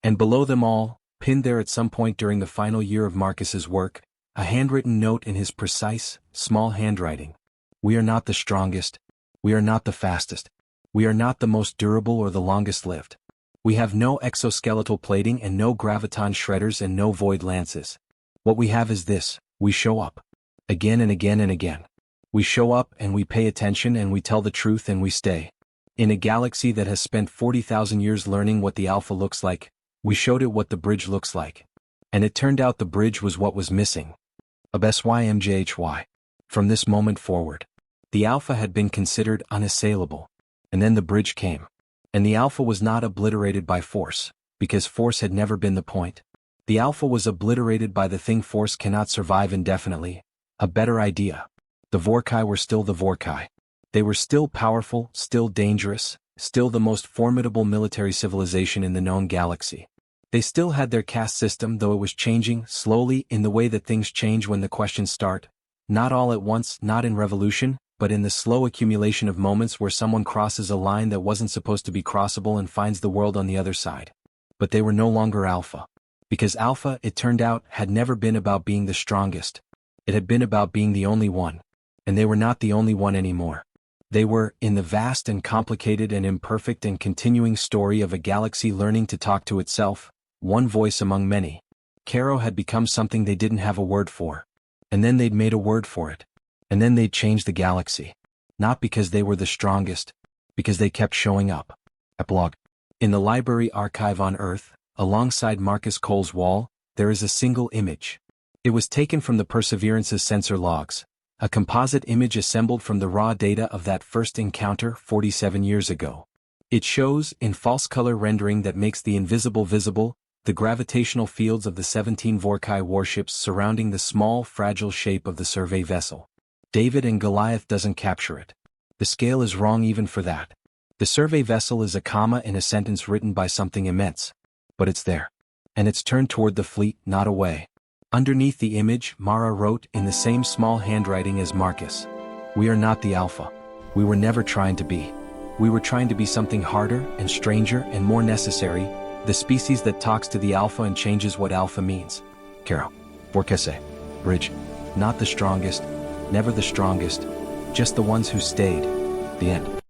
And below them all, pinned there at some point during the final year of Marcus's work, a handwritten note in his precise, small handwriting. We are not the strongest. We are not the fastest. We are not the most durable or the longest lived. We have no exoskeletal plating and no graviton shredders and no void lances. What we have is this: we show up. Again and again and again. We show up and we pay attention and we tell the truth and we stay. In a galaxy that has spent 40,000 years learning what the alpha looks like, we showed it what the bridge looks like. And it turned out the bridge was what was missing. HFY. From this moment forward, the alpha had been considered unassailable. And then the bridge came. And the alpha was not obliterated by force, because force had never been the point. The alpha was obliterated by the thing force cannot survive indefinitely. A better idea. The Vorcai were still the Vorcai. They were still powerful, still dangerous, still the most formidable military civilization in the known galaxy. They still had their caste system, though it was changing, slowly, in the way that things change when the questions start. Not all at once, not in revolution, but in the slow accumulation of moments where someone crosses a line that wasn't supposed to be crossable and finds the world on the other side. But they were no longer alpha. Because alpha, it turned out, had never been about being the strongest. It had been about being the only one. And they were not the only one anymore. They were, in the vast and complicated and imperfect and continuing story of a galaxy learning to talk to itself, one voice among many. Caro had become something they didn't have a word for. And then they'd made a word for it. And then they'd changed the galaxy. Not because they were the strongest, because they kept showing up. Epilogue. In the library archive on Earth, alongside Marcus Cole's wall, there is a single image. It was taken from the Perseverance's sensor logs. A composite image assembled from the raw data of that first encounter 47 years ago. It shows, in false color rendering that makes the invisible visible, the gravitational fields of the 17 Vorcai warships surrounding the small, fragile shape of the survey vessel. David and Goliath doesn't capture it. The scale is wrong even for that. The survey vessel is a comma in a sentence written by something immense. But it's there. And it's turned toward the fleet, not away. Underneath the image, Mara wrote in the same small handwriting as Marcus. We are not the alpha. We were never trying to be. We were trying to be something harder and stranger and more necessary, the species that talks to the alpha and changes what alpha means. Caro. Vorcai. Bridge. Not the strongest, never the strongest, just the ones who stayed. The end.